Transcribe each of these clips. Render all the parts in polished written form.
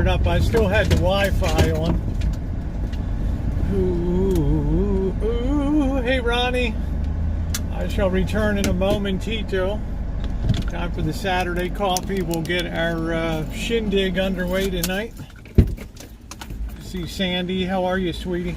fire it up. I still had the Wi-Fi on. Ooh, hey Ronnie. I shall return in a momentito. Time for the Saturday coffee. We'll get our shindig underway tonight. See Sandy. How are you, sweetie?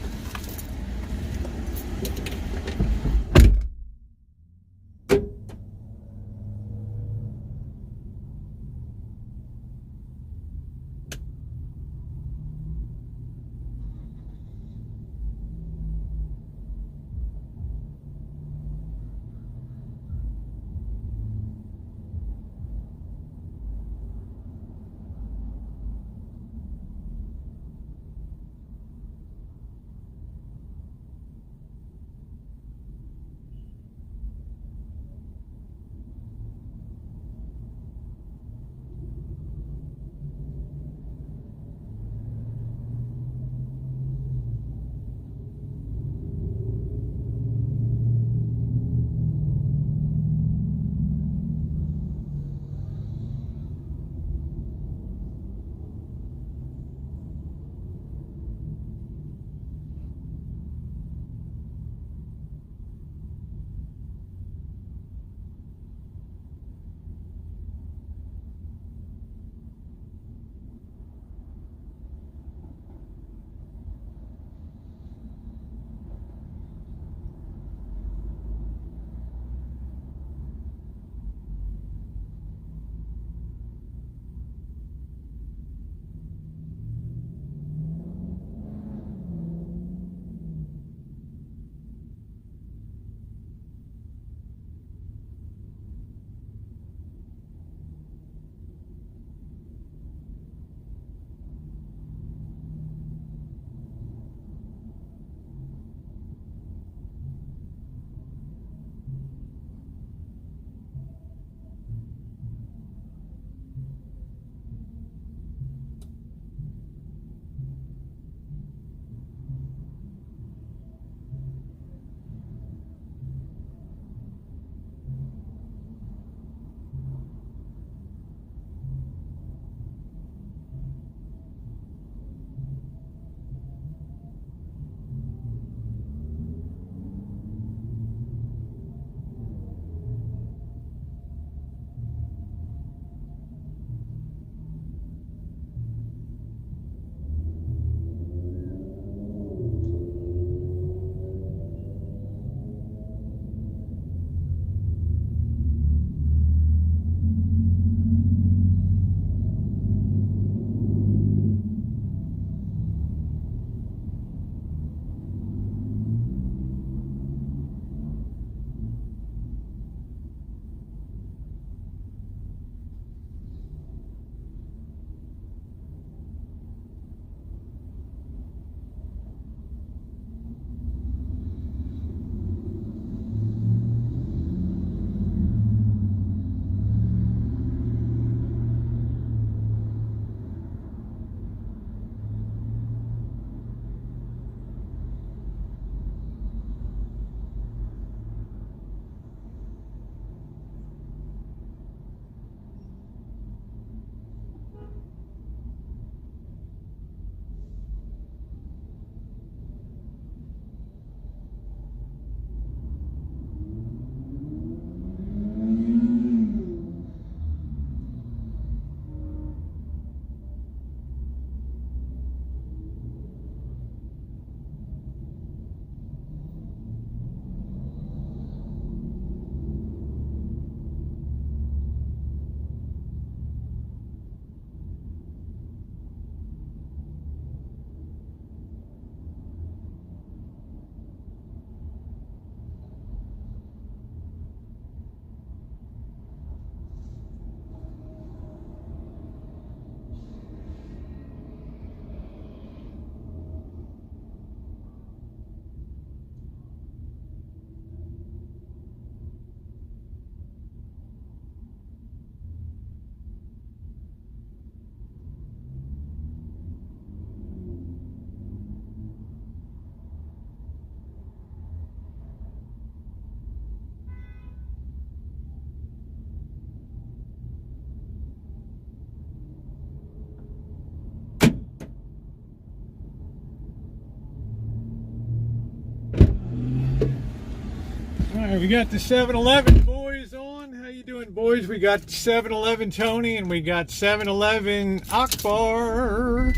Alright, we got the 7-Eleven boys on. How you doing, boys? We got 7-Eleven Tony and we got 7-Eleven Akbar.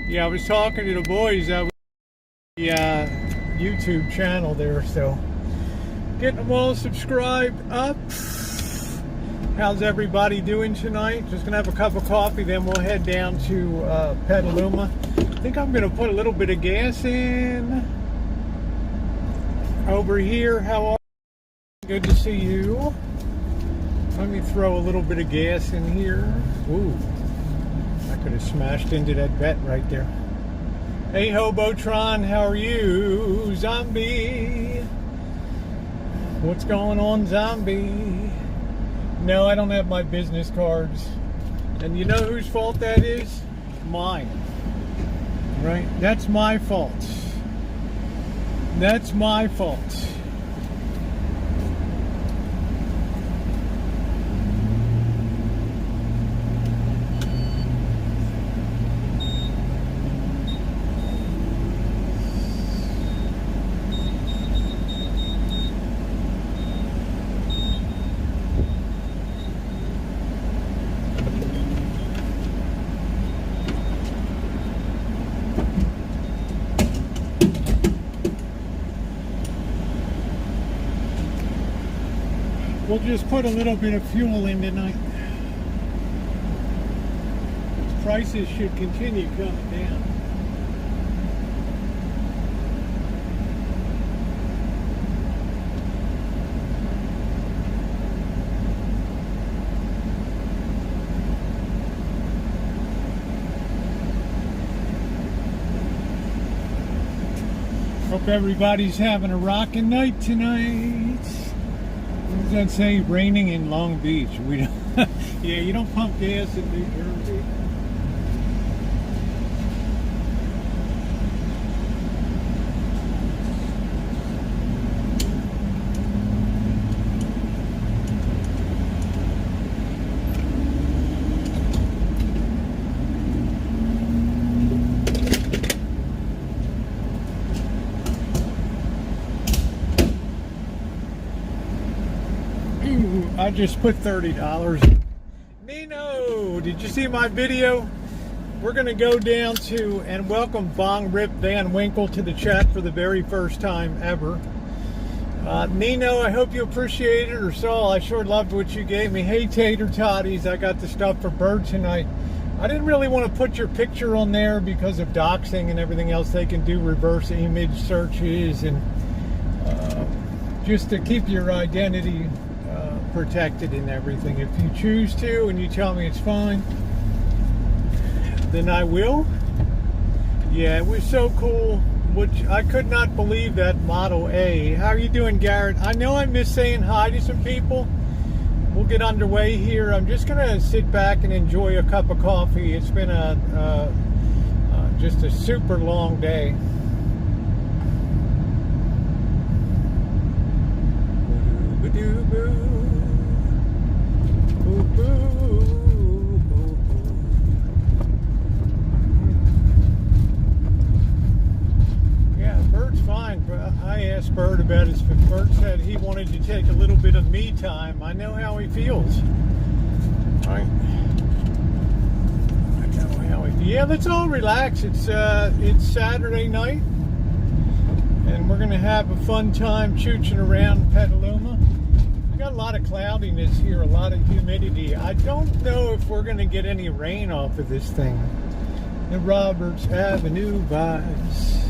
Yeah, I was talking to the boys at the YouTube channel there, so getting them all subscribed up. How's everybody doing tonight? Just gonna have a cup of coffee, then we'll head down to Petaluma. I think I'm gonna put a little bit of gas in over here. How are you? Good to see you. Let me throw a little bit of gas in here. Ooh, I could have smashed into that vet right there. Hey Hobotron, how are you? Zombie, what's going on, Zombie? No, I don't have my business cards. And you know whose fault that is? Mine. Right? That's my fault. That's my fault. We'll just put a little bit of fuel in tonight. Prices should continue coming down. Hope everybody's having a rockin' night tonight. What does that say? Raining in Long Beach. We don't, yeah, you don't pump gas in New Jersey. I just put $30. Nino, did you see my video? We're going to go down to and welcome Bong Rip Van Winkle to the chat for the very first time ever. Nino, I hope you appreciate it, or Saul, I sure loved what you gave me. Hey, Tater Toddies, I got the stuff for Bird tonight. I didn't really want to put your picture on there because of doxing and everything else. They can do reverse image searches and just to keep your identity protected and everything. If you choose to and you tell me it's fine, then I will. Yeah, it was so cool, which I could not believe that Model A. How are you doing, Garrett? I know I missed saying hi to some people. We'll get underway here. I'm just gonna sit back and enjoy a cup of coffee. It's been just a super long day. Yeah, Bert's fine. I asked Bert about his. Bert said he wanted to take a little bit of me time. I know how he feels. Right? I know how he feels. Yeah, let's all relax. It's Saturday night, and we're gonna have a fun time chooching around Petaluma. We got a lot of cloudiness here, a lot of humidity. I don't know if we're going to get any rain off of this thing. The Roberts Avenue vibes.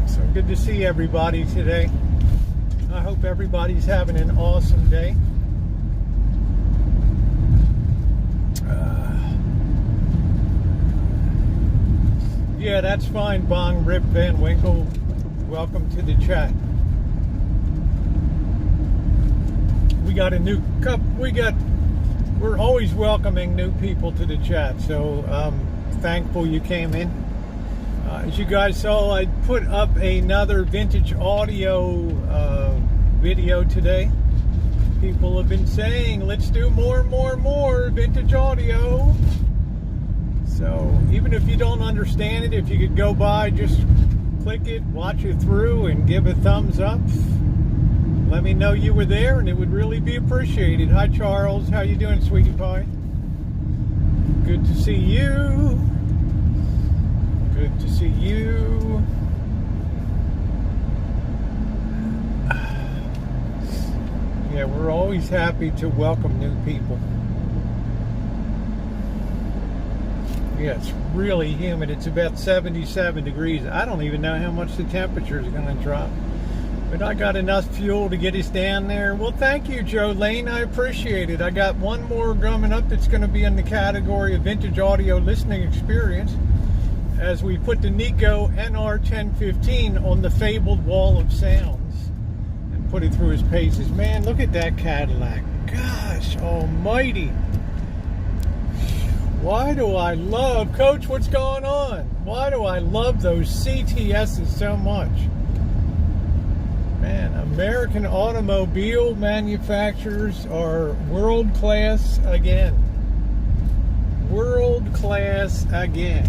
So good to see everybody today. I hope everybody's having an awesome day. Yeah, that's fine, Bong Rip Van Winkle. Welcome to the chat. We got a new cup. We're always welcoming new people to the chat, so thankful you came in. As you guys saw, I put up another vintage audio video today. People have been saying, let's do more vintage audio. So even if you don't understand it, if you could go by, just click it, watch it through, and give a thumbs up. Let me know you were there, and it would really be appreciated. Hi, Charles. How you doing, sweetie pie? Good to see you. Good to see you. Yeah, we're always happy to welcome new people. Yeah, it's really humid. It's about 77 degrees. I don't even know how much the temperature is going to drop. But I got enough fuel to get us down there. Well, thank you, Joe Lane. I appreciate it. I got one more coming up that's going to be in the category of vintage audio listening experience as we put the Nico NR1015 on the fabled wall of sounds and put it through his paces. Man, look at that Cadillac. Gosh almighty. Why do I love, Coach, what's going on? Why do I love those CTSs so much? Man, American automobile manufacturers are world class again. World class again.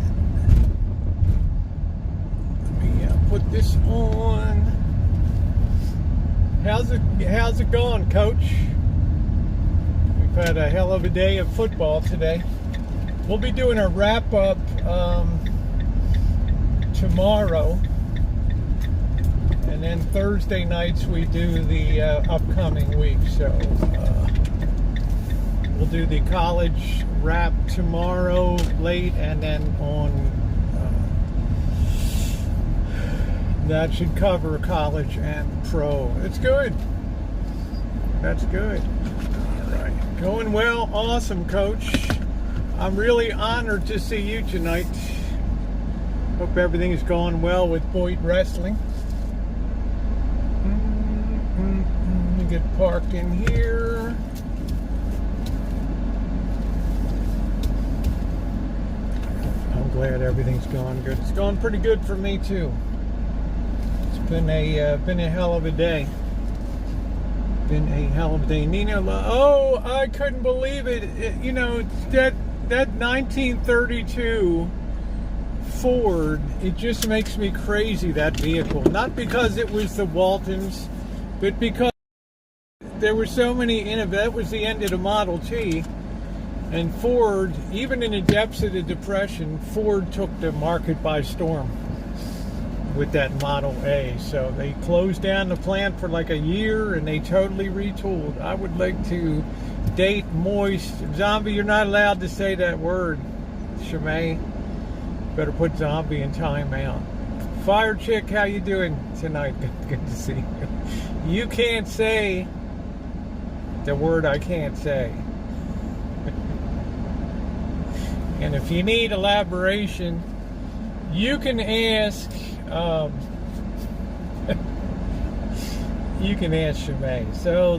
Let me put this on. How's it going, Coach? We've had a hell of a day of football today. We'll be doing a wrap-up tomorrow. And then Thursday nights we do the upcoming week. So we'll do the college wrap tomorrow late, and then on that should cover college and pro. It's good. That's good. All right. Going well. Awesome, Coach. I'm really honored to see you tonight. Hope everything's going well with Boyd Wrestling. Let me get parked in here. I'm glad everything's going good. It's going pretty good for me too. It's been a hell of a day. Been a hell of a day. Nina, oh, I couldn't believe it. You know, that 1932 Ford, it just makes me crazy, that vehicle. Not because it was the Waltons, but because there were so many that was the end of the Model T. And Ford, even in the depths of the Depression, Ford took the market by storm with that Model A. So they closed down the plant for like a year and they totally retooled. I would like to date moist. Zombie, you're not allowed to say that word. Shemay, better put zombie in timeout. Fire Chick, how you doing tonight? Good to see you. You can't say the word I can't say. And if you need elaboration, you can ask you can ask Shemay. So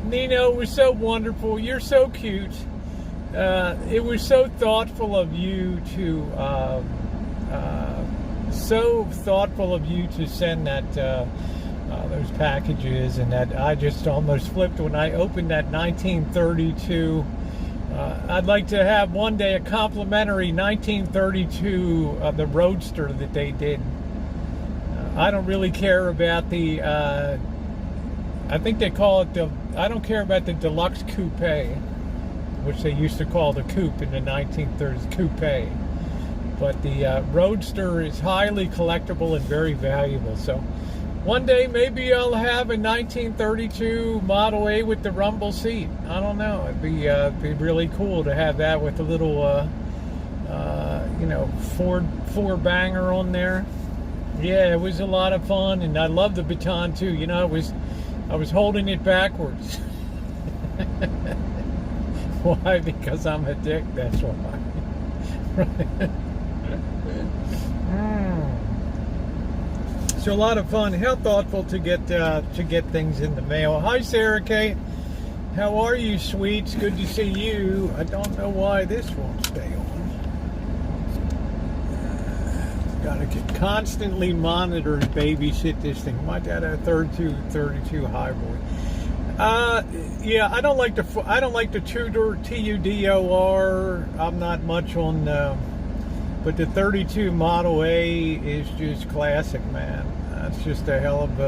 Nino, it was so wonderful. You're so cute. It was so thoughtful of you to send that those packages, and that I just almost flipped when I opened that 1932. I'd like to have one day a complimentary 1932 the Roadster that they did. I don't really care about the I think they call it I don't care about the deluxe coupe, which they used to call the coupe in the 1930s, coupe. But the Roadster is highly collectible and very valuable. So one day maybe I'll have a 1932 Model A with the rumble seat. I don't know. It'd be really cool to have that with a little Ford 4-banger on there. Yeah, it was a lot of fun, and I love the baton too. You know, I was holding it backwards. Why? Because I'm a dick. That's why. So a lot of fun. How thoughtful to get things in the mail. Hi, Sarah Kate. How are you, sweets? Good to see you. I don't know why this won't stay on. Gotta constantly monitor and babysit this thing. My dad had a 32 Highboy. Yeah, I don't like the Tudor TUDOR. I'm not much on But the 32 Model A is just classic, man. That's just a hell of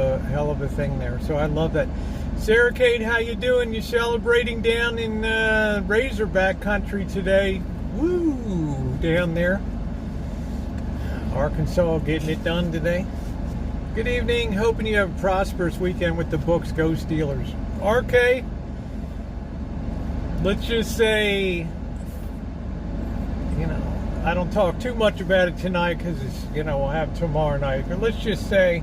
a thing there. So I love that. Sarah Kate, how you doing? You celebrating down in Razorback country today? Woo! Down there. Arkansas getting it done today. Good evening. Hoping you have a prosperous weekend with the books. Go Steelers. RK, let's just say, I don't talk too much about it tonight because it's, we'll have tomorrow night. But let's just say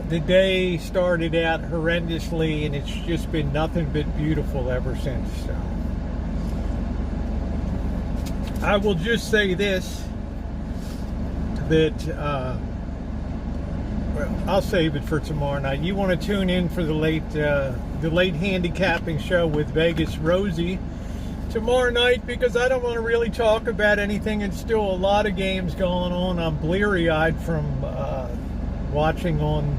the day started out horrendously, and it's just been nothing but beautiful ever since. So I will just say this, that well, I'll save it for tomorrow night. You want to tune in for the late handicapping show with Vegas Rosie tomorrow night, because I don't want to really talk about anything. It's still a lot of games going on. I'm bleary-eyed from watching on,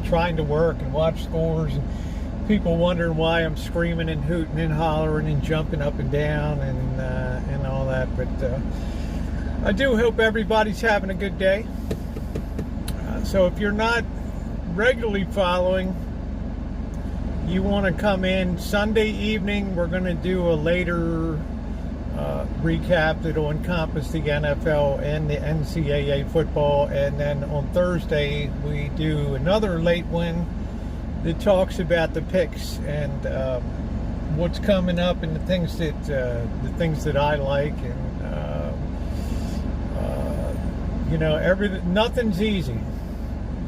trying to work and watch scores, and people wondering why I'm screaming and hooting and hollering and jumping up and down and all that. But I do hope everybody's having a good day. So if you're not regularly following, you want to come in Sunday evening. We're going to do a later recap that will encompass the NFL and the NCAA football. And then on Thursday, we do another late one that talks about the picks and what's coming up and the things that I like. And everything. Nothing's easy.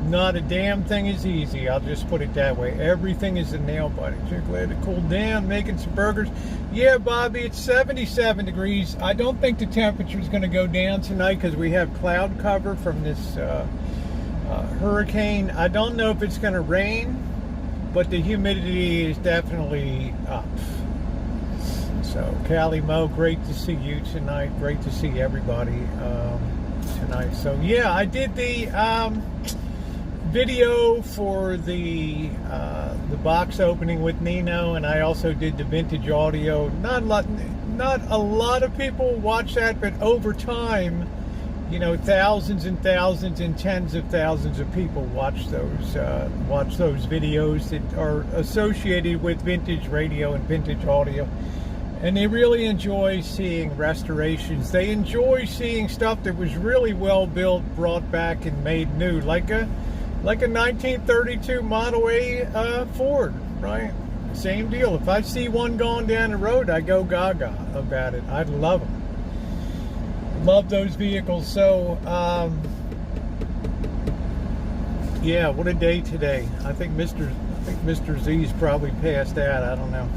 Not a damn thing is easy. I'll just put it that way. Everything is a nail biter. You're glad it cooled down, making some burgers. Yeah, Bobby, it's 77 degrees. I don't think the temperature is going to go down tonight because we have cloud cover from this hurricane. I don't know if it's going to rain, but the humidity is definitely up. So, Callie Mo, great to see you tonight. Great to see everybody tonight. So, yeah, I did the video for the box opening with Nino, and I also did the vintage audio. Not a lot of people watch that, but over time, thousands and thousands and tens of thousands of people watch those videos that are associated with vintage radio and vintage audio, and they really enjoy seeing restorations. They enjoy seeing stuff that was really well built, brought back, and made new, like a 1932 Model A Ford, right? Same deal. If I see one going down the road, I go gaga about it. I love them. Love those vehicles. So, yeah, what a day today. I think Mr. Z's probably passed out. I don't know.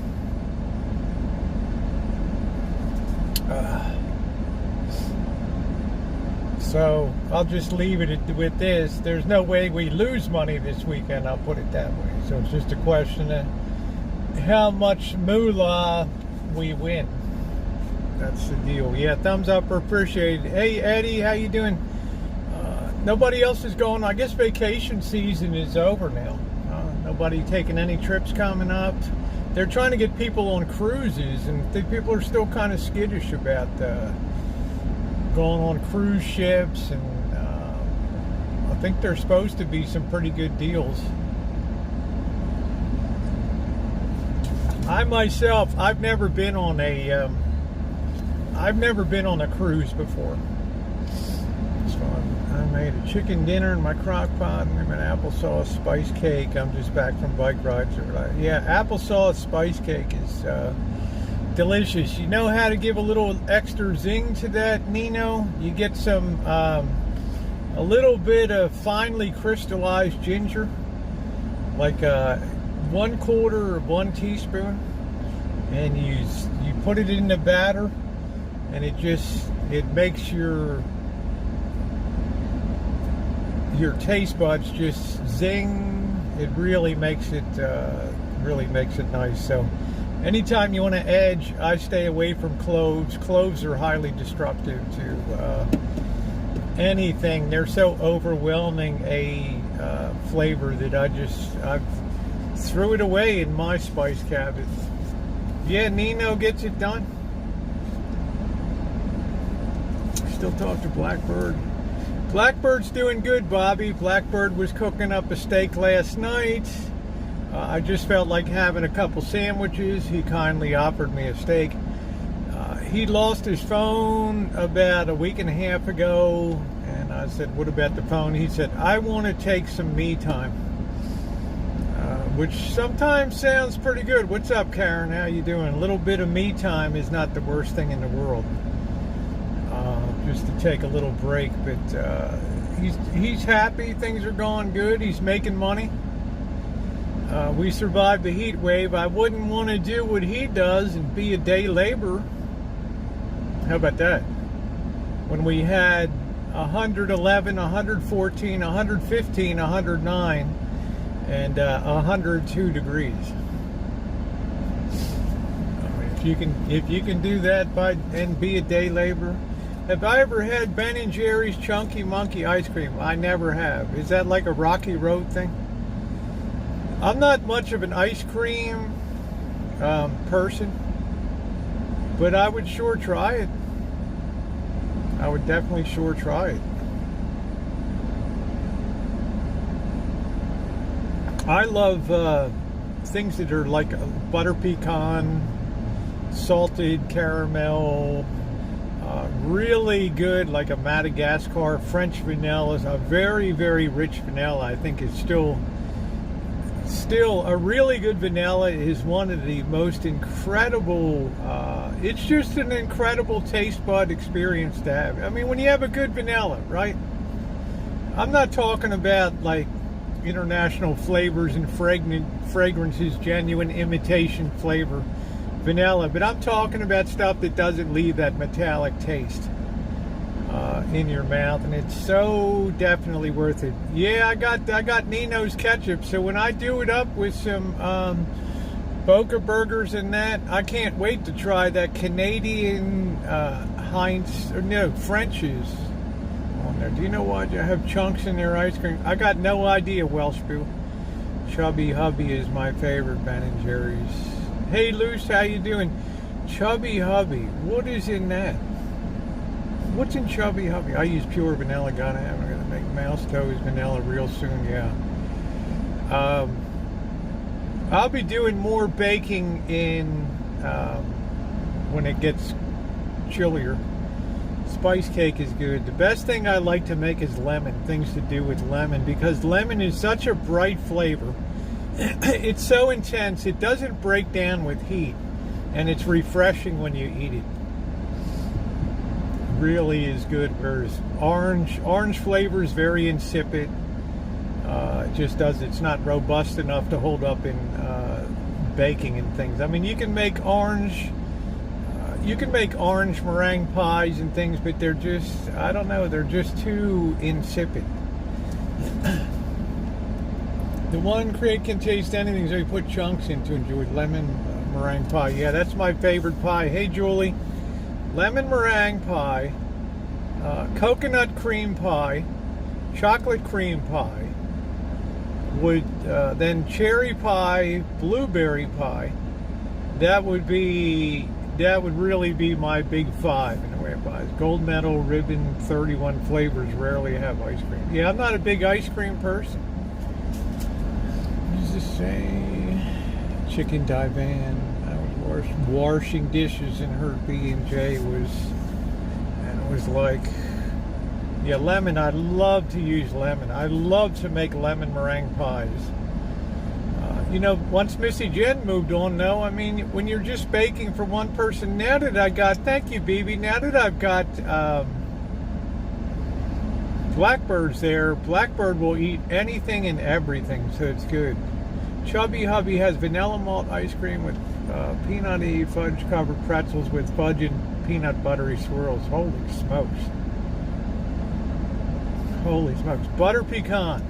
So I'll just leave it with this. There's no way we lose money this weekend, I'll put it that way. So it's just a question of how much moolah we win. That's the deal. Yeah, thumbs up are appreciated. Hey, Eddie, how you doing? Nobody else is going. I guess vacation season is over now. Nobody taking any trips coming up. They're trying to get people on cruises, and I think people are still kind of skittish about going on cruise ships, and I think there's supposed to be some pretty good deals. I myself, I've never been on a cruise before. So I made a chicken dinner in my crock pot and an applesauce spice cake. I'm just back from bike rides. Yeah, applesauce spice cake is delicious. You know how to give a little extra zing to that, Nino? You get some a little bit of finely crystallized ginger, like 1/4 or 1 teaspoon, and you put it in the batter, and it makes your taste buds just zing. It really makes it nice. So anytime you want to edge, I stay away from cloves. Cloves are highly destructive to anything. They're so overwhelming a flavor that I threw it away in my spice cabinet. Yeah, Nino gets it done. still talk to Blackbird. Blackbird's doing good, Bobby. Blackbird was cooking up a steak last night. I just felt like having a couple sandwiches. He kindly offered me a steak. He lost his phone about a week and a half ago, and I said, what about the phone? He said, I want to take some me time, which sometimes sounds pretty good. What's up, Karen? How you doing? A little bit of me time is not the worst thing in the world, just to take a little break. But he's happy. Things are going good. He's making money. We survived the heat wave. I wouldn't want to do what he does and be a day laborer. How about that? When we had 111, 114, 115, 109, and 102 degrees. If you can do that and be a day laborer. Have I ever had Ben & Jerry's Chunky Monkey ice cream? I never have. Is that like a Rocky Road thing? I'm not much of an ice cream person, but I would sure try it. I would definitely sure try it. I love things that are like butter pecan, salted caramel, really good, like a Madagascar French vanilla. A very, very rich vanilla. I think it's still a really good vanilla is one of the most incredible, it's just an incredible taste bud experience to have. I mean, when you have a good vanilla, right? I'm not talking about like international flavors and fragrances, genuine imitation flavor vanilla, but I'm talking about stuff that doesn't leave that metallic taste in your mouth, and it's so definitely worth it. Yeah, I got Nino's ketchup, so when I do it up with some Boca burgers and that, I can't wait to try that Canadian French's on there. Do you know what? I have chunks in their ice cream. I got no idea, Welshbill. Chubby Hubby is my favorite Ben & Jerry's. Hey, Luce, how you doing? Chubby Hubby, what is in that? What's in Chubby Hubby? I use pure vanilla. Gotta have it. I'm gonna make mouse toes vanilla real soon. Yeah. I'll be doing more baking in when it gets chillier. Spice cake is good. The best thing I like to make is lemon. Things to do with lemon, because lemon is such a bright flavor. It's so intense. It doesn't break down with heat, and it's refreshing when you eat it. Really is good. Whereas orange flavor is very insipid. It just it's not robust enough to hold up in baking and things. I mean, you can make orange meringue pies and things, but they're just, I don't know, they're just too insipid. The one crate can taste anything, so you put chunks in to enjoy. Lemon meringue pie. Yeah, that's my favorite pie. Hey, Julie. Lemon meringue pie, coconut cream pie, chocolate cream pie, then cherry pie, blueberry pie. That would really be my big five in the way of pies. Gold medal, ribbon, 31 flavors. Rarely have ice cream. Yeah, I'm not a big ice cream person. What does this say? Chicken divan. Washing dishes in her B&J and it was like, yeah, lemon. I love to use lemon. I love to make lemon meringue pies. Once Missy Jen moved on, no, I mean, when you're just baking for one person, now that thank you, BB, now that I've got Blackbird's there, Blackbird will eat anything and everything, so it's good. Chubby Hubby has vanilla malt ice cream with peanutty fudge covered pretzels with fudge and peanut buttery swirls. Holy smokes. Holy smokes. Butter pecan.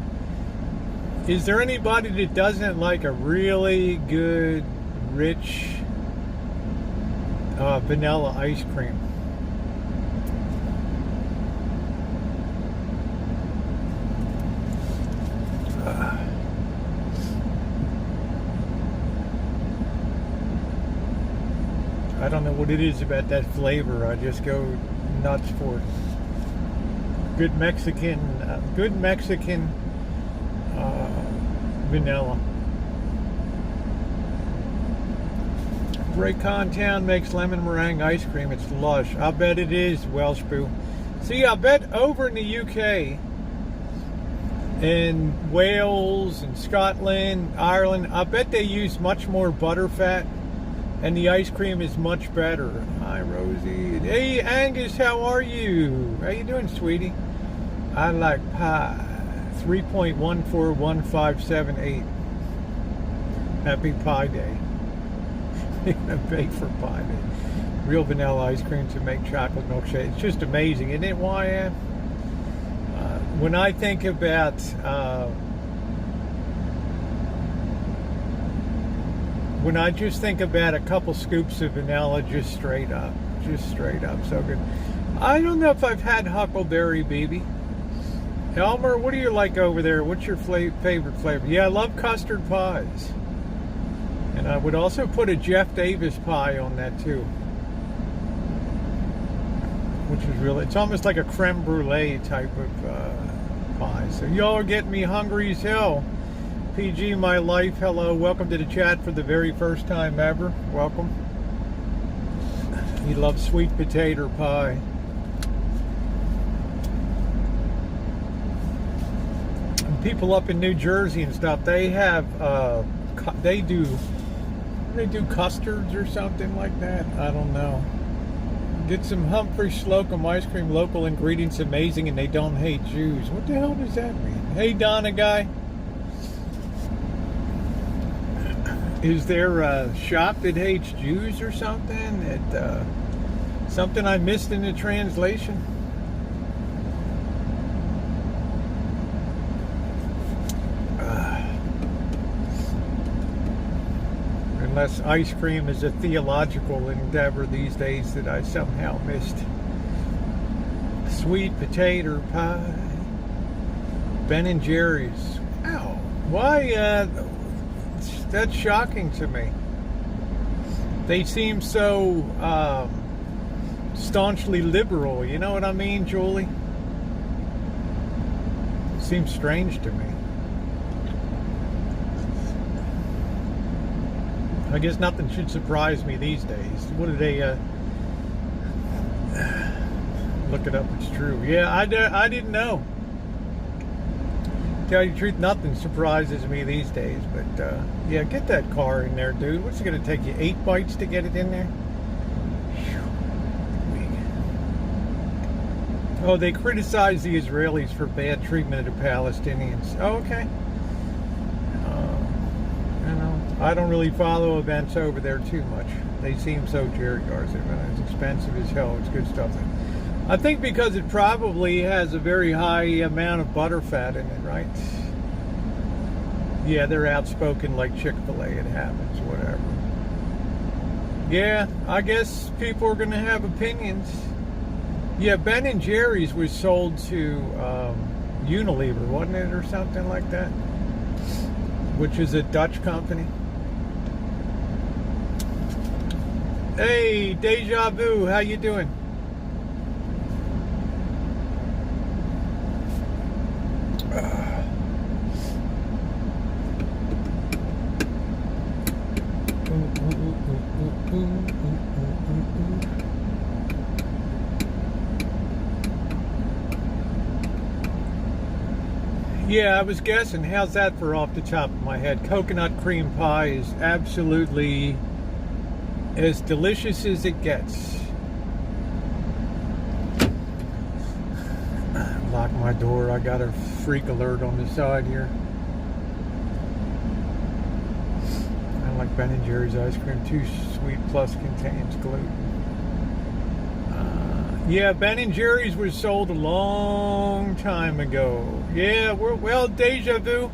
Is there anybody that doesn't like a really good, rich vanilla ice cream? I don't know what it is about that flavor. I just go nuts for it. Good Mexican vanilla. Raycon Town makes lemon meringue ice cream. It's lush. I bet it is, Welsh Boo. See, I bet over in the UK, in Wales and Scotland, Ireland, I bet they use much more butterfat, and the ice cream is much better. Hi, Rosie. Hey, Angus, how are you? How you doing, sweetie? I like pie. 3.141578. Happy Pie Day. Bake for Pie Day. Real vanilla ice cream to make chocolate milkshake. It's just amazing, isn't it, YM? When I think about when I just think about a couple scoops of vanilla, just straight up, so good. I don't know if I've had Huckleberry BB. Elmer, what do you like over there? What's your favorite flavor? Yeah, I love custard pies. And I would also put a Jeff Davis pie on that too. Which is really, it's almost like a creme brulee type of pie. So y'all are getting me hungry as hell. PG, my life, hello. Welcome to the chat for the very first time ever. Welcome. You love sweet potato pie. People up in New Jersey and stuff, they have they do custards or something like that. I don't know. Get some Humphrey Slocum ice cream, local ingredients, amazing, and they don't hate Jews. What the hell does that mean? Hey, Donna guy, is there a shop that hates Jews or something? That something I missed in the translation? Unless ice cream is a theological endeavor these days that I somehow missed. Sweet potato pie. Ben and Jerry's. Wow. Why? That's shocking to me. They seem so staunchly liberal. You know what I mean, Julie? Seems strange to me. I guess nothing should surprise me these days. What do they, look it up, it's true. Yeah, I didn't know. Tell you the truth, nothing surprises me these days. But, yeah, get that car in there, dude. What's it going to take you, 8 bites to get it in there? Oh, they criticize the Israelis for bad treatment of the Palestinians. Oh, okay. I don't really follow events over there too much. They seem so Jerry Garza. It's expensive as hell. It's good stuff. I think because it probably has a very high amount of butterfat in it, right? Yeah, they're outspoken like Chick-fil-A. It happens, whatever. Yeah, I guess people are going to have opinions. Yeah, Ben and Jerry's was sold to Unilever, wasn't it, or something like that? Which is a Dutch company. Hey, Deja Vu, how you doing? Yeah, I was guessing. How's that for off the top of my head? Coconut cream pie is absolutely as delicious as it gets. Lock my door. I got a freak alert on the side here. I like Ben and Jerry's ice cream. Too sweet, plus contains gluten. Yeah, Ben and Jerry's was sold a long time ago. Yeah, well, Deja Vu.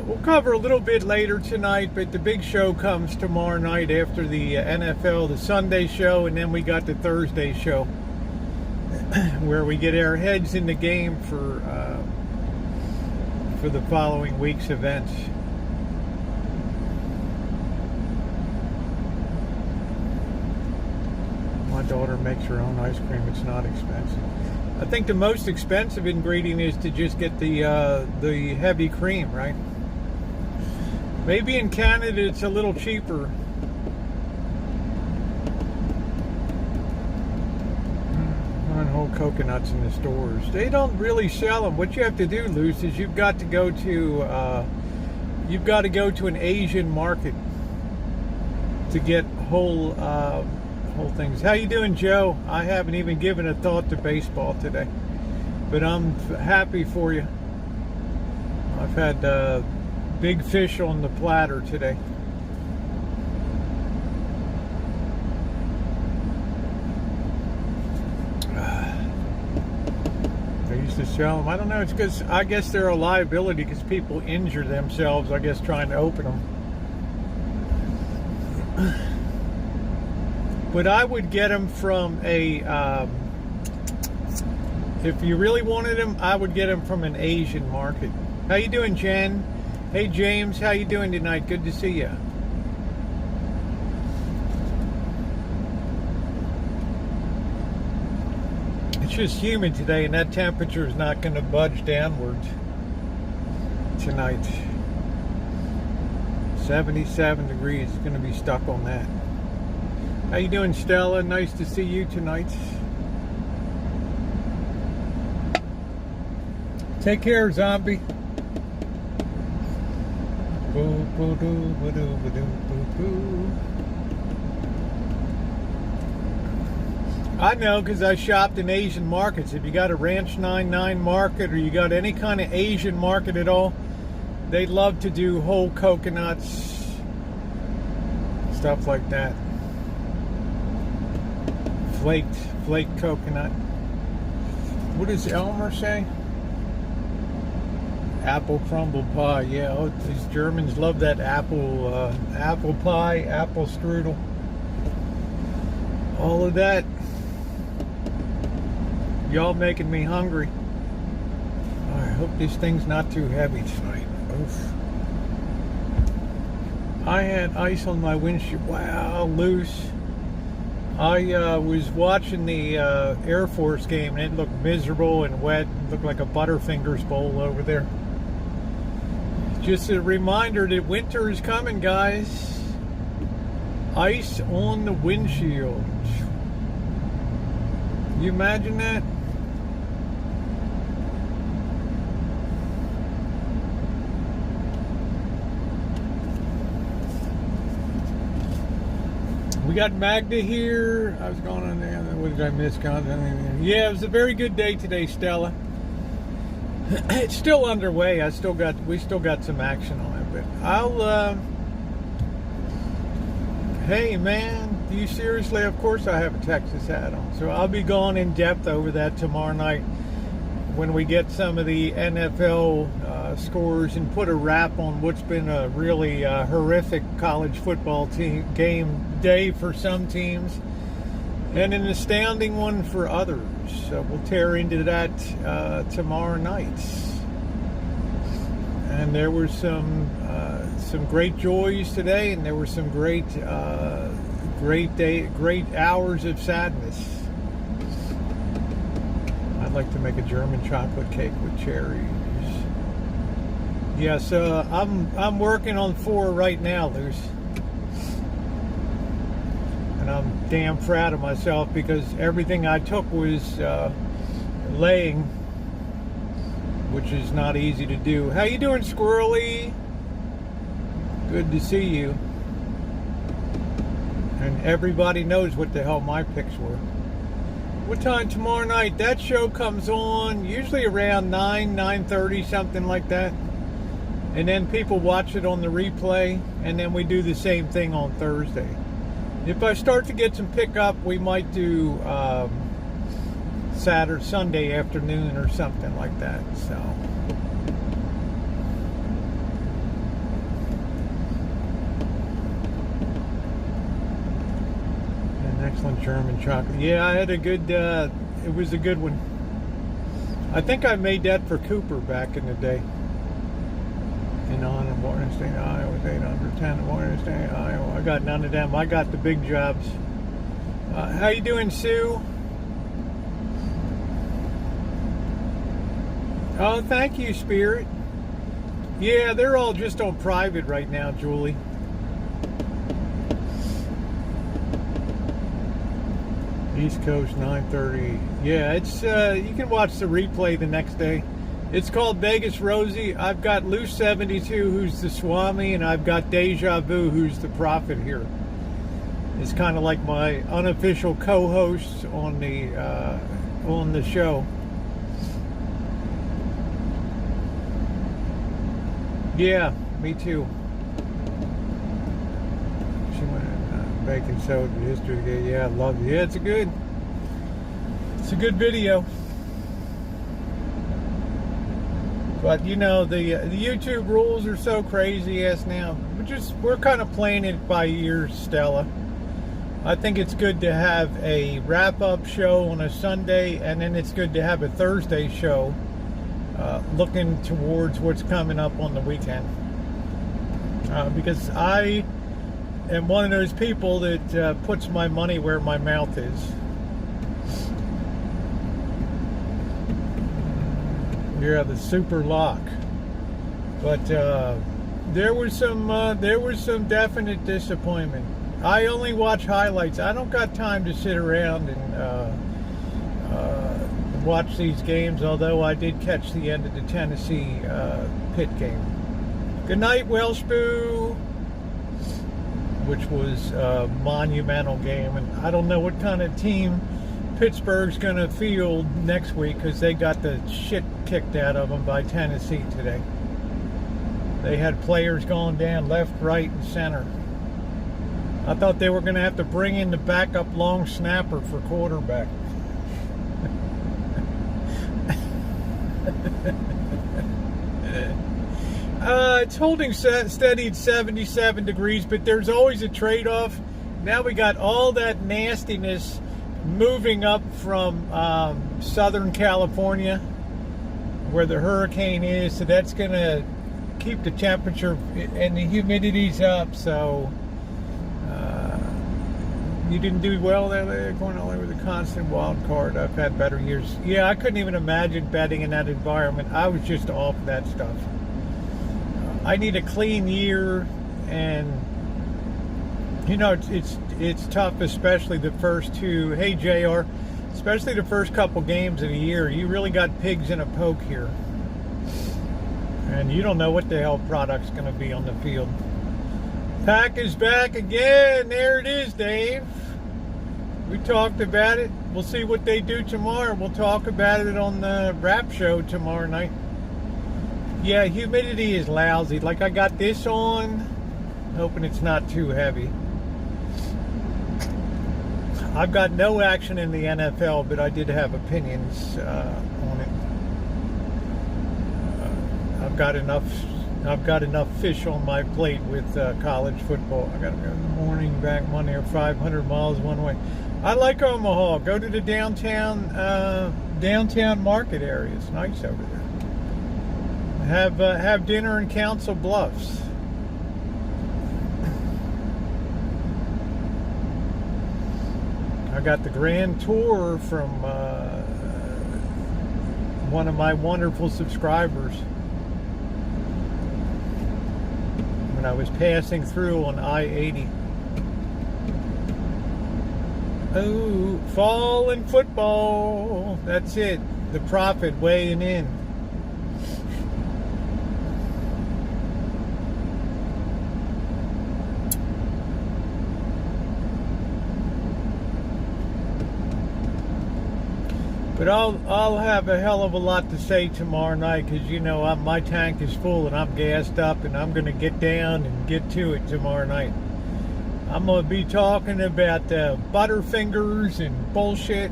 We'll cover a little bit later tonight, but the big show comes tomorrow night after the NFL, the Sunday show, and then we got the Thursday show where we get our heads in the game for the following week's events. My daughter makes her own ice cream. It's not expensive. I think the most expensive ingredient is to just get the heavy cream, right? Maybe in Canada it's a little cheaper. Whole coconuts in the stores. They don't really sell them. What you have to do, Luce, is you've got to go to an Asian market to get whole things. How you doing, Joe? I haven't even given a thought to baseball today, but I'm happy for you. I've had big fish on the platter today. To sell them. I don't know. It's because I guess they're a liability because people injure themselves, I guess, trying to open them. But I would get them from a if you really wanted them, I would get them from an Asian market. How you doing, Jen? Hey, James, how you doing tonight? Good to see you. It's just humid today, and that temperature is not going to budge downwards tonight. 77 degrees. It's going to be stuck on that. How you doing, Stella? Nice to see you tonight. Take care, zombie. I know, because I shopped in Asian markets. If you got a Ranch 99 market, or you got any kind of Asian market at all, they love to do whole coconuts, stuff like that. Flaked coconut. What does Elmer say? Apple crumble pie. Yeah, oh, these Germans love that apple pie, apple strudel, all of that. Y'all making me hungry. I hope this thing's not too heavy tonight. Oof. I had ice on my windshield. Wow, loose. I was watching the Air Force game, and it looked miserable and wet. It looked like a Butterfingers bowl over there. Just a reminder that winter is coming, guys. Ice on the windshield. You imagine that? We got Magda here. I was going on there. What did I miss? Yeah, it was a very good day today, Stella. It's still underway. We still got some action on it, but I'll. Hey, man, do you seriously? Of course, I have a Texas hat on, so I'll be going in depth over that tomorrow night when we get some of the NFL scores and put a wrap on what's been a really horrific college football game day for some teams and an astounding one for others. So we'll tear into that tomorrow night. And there were some great joys today, and there were some great hours of sadness. I'd like to make a German chocolate cake with cherries. Yeah, so I'm working on 4 right now, Luce. And I'm damn proud of myself because everything I took was laying, which is not easy to do. How you doing, Squirrely? Good to see you. And everybody knows what the hell my picks were. What time tomorrow night? That show comes on usually around 9:30, something like that. And then people watch it on the replay, and then we do the same thing on Thursday. If I start to get some pickup, we might do Saturday, Sunday afternoon or something like that. So. An excellent German chocolate. Yeah, I had a good, it was a good one. I think I made that for Cooper back in the day. In Warren State, Iowa, 8 under 10, Warren State, Iowa. I got none of them. I got the big jobs. How you doing, Sue? Oh, thank you, Spirit. Yeah, they're all just on private right now, Julie. East Coast 9:30. Yeah, it's you can watch the replay the next day. It's called Vegas Rosie. I've got Loose 72, who's the Swami, and I've got Deja Vu, who's the prophet here. It's kind of like my unofficial co-host on the show. Yeah, me too. She went baking soda yesterday. Yeah, I love it. Yeah, it's a good video. But you know, the YouTube rules are so crazy as now. We're kind of playing it by ear, Stella. I think it's good to have a wrap-up show on a Sunday, and then it's good to have a Thursday show, looking towards what's coming up on the weekend. Because I am one of those people that puts my money where my mouth is. Yeah, the super lock. But there was some definite disappointment. I only watch highlights. I don't got time to sit around and watch these games, although I did catch the end of the Tennessee Pitt game. Good night, Welshboo, which was a monumental game. And I don't know what kind of team Pittsburgh's going to field next week, because they got the shit kicked out of them by Tennessee today. They had players going down left, right, and center. I thought they were going to have to bring in the backup long snapper for quarterback. It's holding steady at 77 degrees, but there's always a trade-off. Now we got all that nastiness moving up from Southern California, where the hurricane is, so that's going to keep the temperature and the humidity's up. So you didn't do well there, going all over the constant wild card. I've had better years. Yeah, I couldn't even imagine betting in that environment. I was just off that stuff. I need a clean year, and you know, it's tough, especially the first two. Hey, JR, especially the first couple games of the year. You really got pigs in a poke here, and you don't know what the hell product's going to be on the field. Pack is back again. There it is, Dave. We talked about it. We'll see what they do tomorrow. We'll talk about it on the rap show tomorrow night. Yeah, humidity is lousy. Like, I got this on, hoping it's not too heavy. I've got no action in the NFL, but I did have opinions on it. I've got enough fish on my plate with college football. I got to go in the morning, back Monday, or 500 miles one way. I like Omaha. Go to the downtown market area. It's nice over there. Have dinner in Council Bluffs. I got the grand tour from one of my wonderful subscribers when I was passing through on I-80. Oh, fall and football. That's it. The prophet weighing in. But I'll have a hell of a lot to say tomorrow night, because you know my tank is full and I'm gassed up, and I'm going to get down and get to it tomorrow night. I'm going to be talking about Butterfingers and bullshit.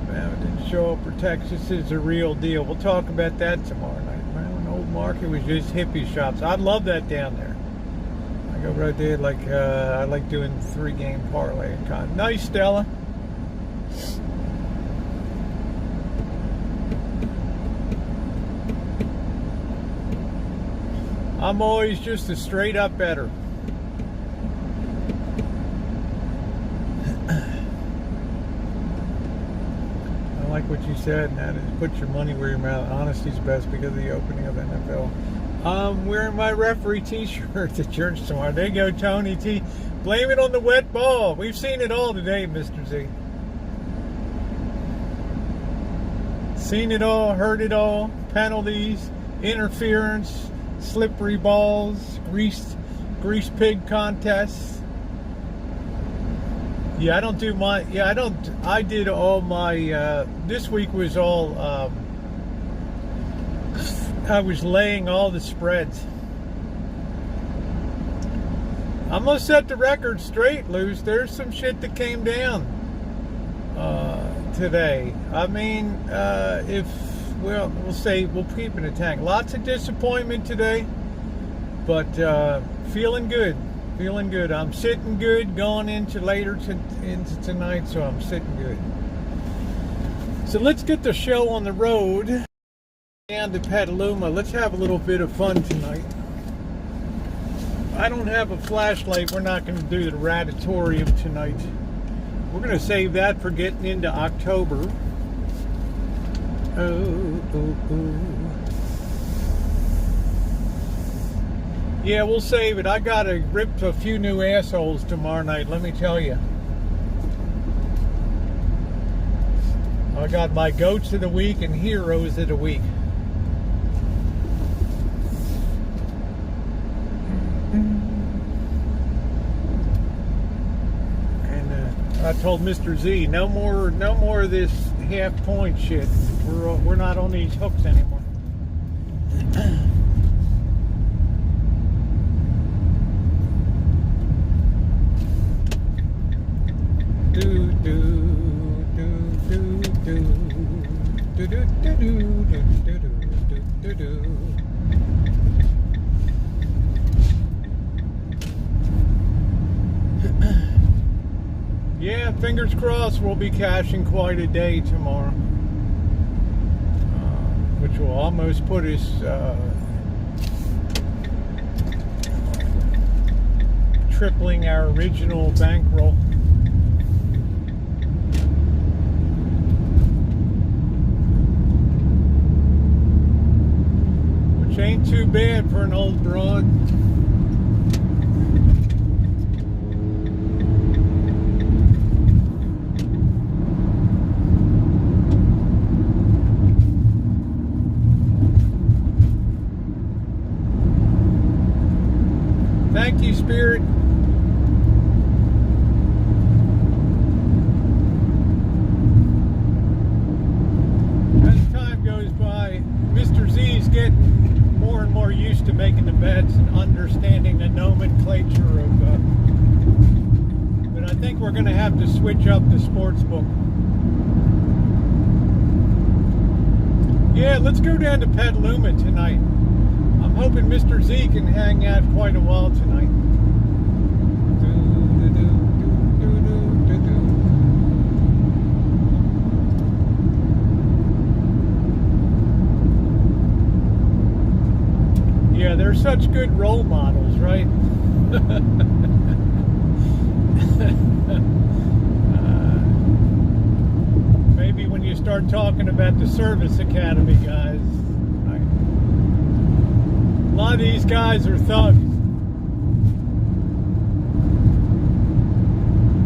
Well, it didn't show up for Texas is a real deal. We'll talk about that tomorrow night. Well, Old Market was just hippie shops. I'd love that down there. I go right there, like I like doing 3-game parlay. Nice, Stella. I'm always just a straight up better. I like like what you said, and that is put your money where your mouth. Honesty's best because of the opening of the NFL. I'm wearing my referee t-shirt to church tomorrow. There you go, Tony T. Blame it on the wet ball. We've seen it all today, Mr. Z. Seen it all, heard it all. Penalties, interference, slippery balls, grease pig contests. Yeah, I don't do my. Yeah, I did all my. This week was all. I was laying all the spreads. I'm gonna set the record straight, Luz. There's some shit that came down today. I mean, we'll say we'll keep it in a tank. Lots of disappointment today, but feeling good. Feeling good. I'm sitting good going into into tonight, so I'm sitting good. So let's get the show on the road. And to Petaluma. Let's have a little bit of fun tonight. I don't have a flashlight. We're not going to do the radatorium tonight. We're going to save that for getting into October. Yeah, we'll save it. I got to rip a few new assholes tomorrow night, let me tell you. I got my goats of the week and heroes of the week. I told Mr. Z, no more of this half point shit. We're not on these hooks anymore. Yeah, fingers crossed we'll be cashing quite a day tomorrow. Which will almost put us tripling our original bankroll. Which ain't too bad for an old broad. Thank you, Spirit. As time goes by, Mr. Z's getting more and more used to making the bets and understanding the nomenclature of. But I think we're going to have to switch up the sports book. Yeah, let's go down to Petaluma tonight. I'm hoping Mr. Z can hang out quite a while tonight. Yeah, they're such good role models, right? Maybe when you start talking about the service academy guys. A lot of these guys are thugs.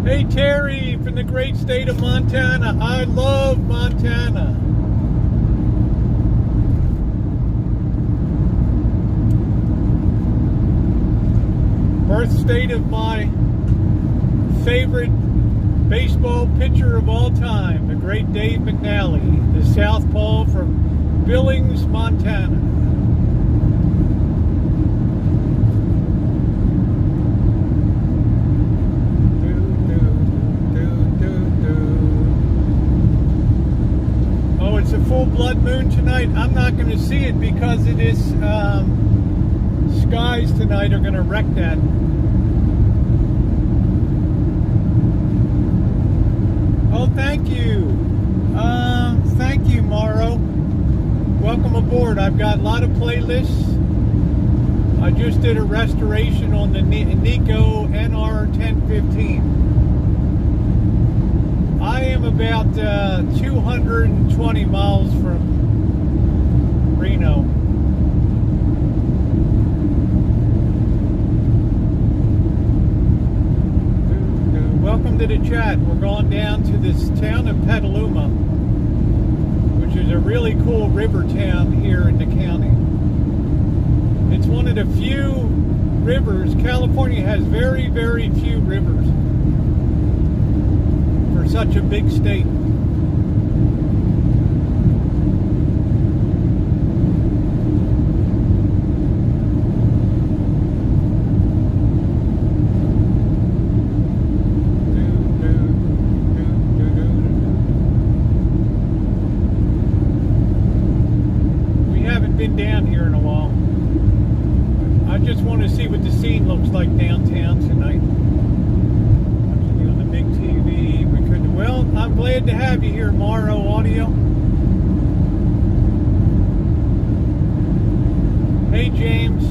Hey Terry from the great state of Montana. I love Montana. Birth state of my favorite baseball pitcher of all time, the great Dave McNally, the southpaw from Billings, Montana. It's a full blood moon tonight. I'm not going to see it because it is skies tonight are going to wreck that. Oh, thank you. Thank you, Morrow. Welcome aboard. I've got a lot of playlists. I just did a restoration on the Nico NR 1015. I I am about 220 miles from Reno. Welcome to the chat. We're going down to this town of Petaluma, which is a really cool river town here in the county. It's one of the few rivers. California has very, very few rivers for such a big state. Been down here in a while. I just want to see what the scene looks like downtown tonight. Watching you on the big TV. We couldn't. Well, I'm glad to have you here, Morrow Audio. Hey, James.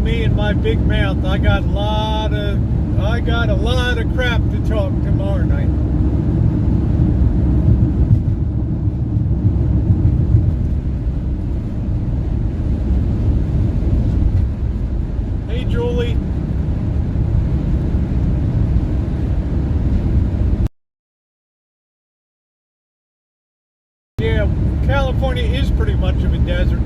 Me and my big mouth, I got a lot of crap to talk tomorrow night. Hey, Julie. Yeah, California is pretty much of a desert.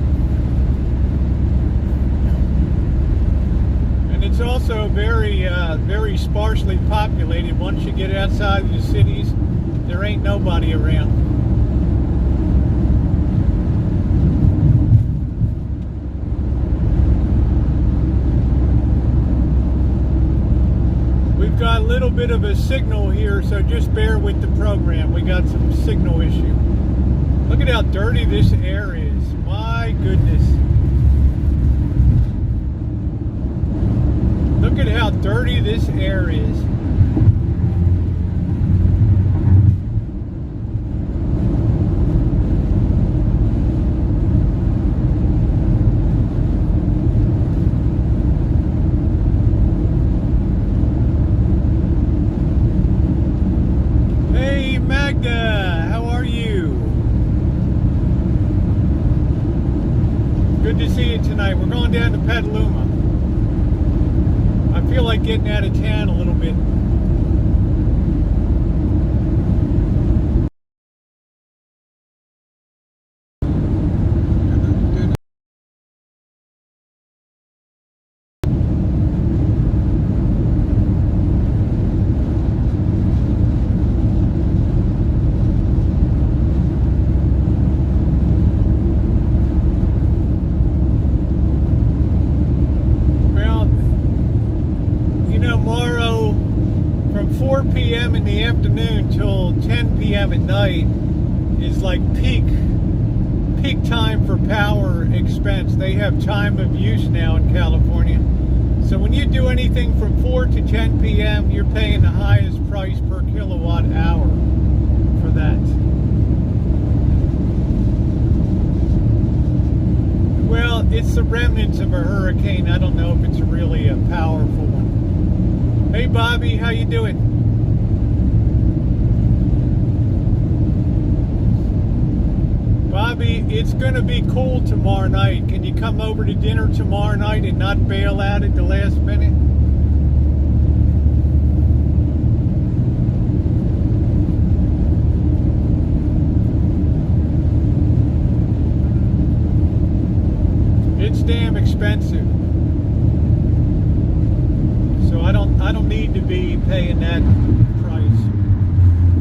It's also very, very sparsely populated. Once you get outside of the cities, there ain't nobody around. We've got a little bit of a signal here, so just bear with the program. We got some signal issue. Look at how dirty this air is. My goodness. Look at how dirty this air is. Hey, Magda, how are you? Good to see you tonight. We're going down to Petaluma. I feel like getting out of town a little bit. Tomorrow from 4 p.m. in the afternoon till 10 p.m. at night is like peak time for power expense. They have time of use now in California. So when you do anything from 4 to 10 p.m., you're paying the highest price per kilowatt hour for that. Well, it's the remnants of a hurricane. I don't know if it's really a powerful one. Hey, Bobby, how you doing? Bobby, it's going to be cool tomorrow night. Can you come over to dinner tomorrow night and not bail out at the last minute? It's damn expensive. So I don't need to be paying that price.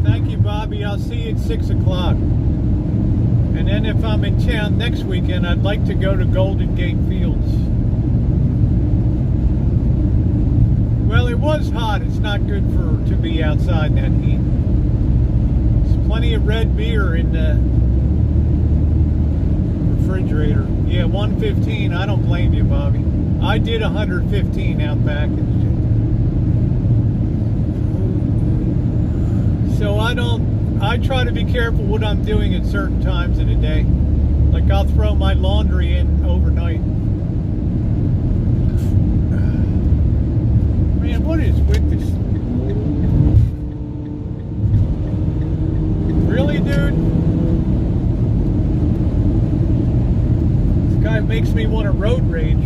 Thank you, Bobby. I'll see you at 6 o'clock. And then if I'm in town next weekend, I'd like to go to Golden Gate Fields. Well, it was hot. It's not good to be outside in that heat. There's plenty of red beer in the refrigerator. Yeah, 115. I don't blame you, Bobby. I did 115 out back. So I don't I try to be careful what I'm doing at certain times of the day. Like I'll throw my laundry in overnight. Man, what is with this? Really, dude? This guy makes me want to road rage.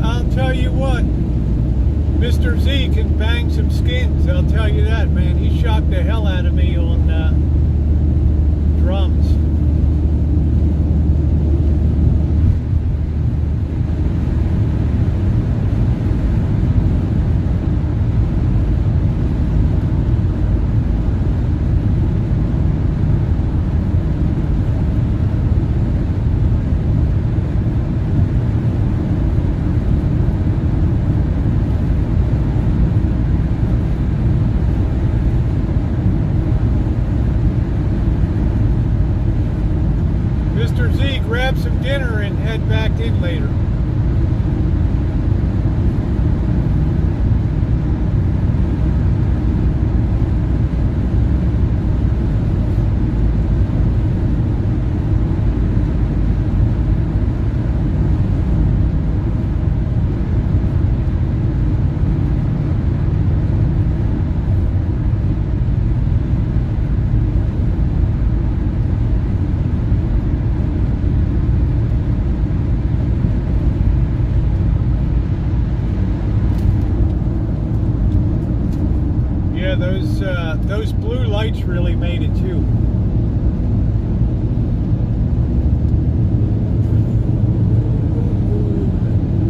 I'll tell you what, Mr. Z can bang some skins, I'll tell you that, man. He shocked the hell out of me on drums. Grab some dinner and head back in later. Those blue lights really made it too.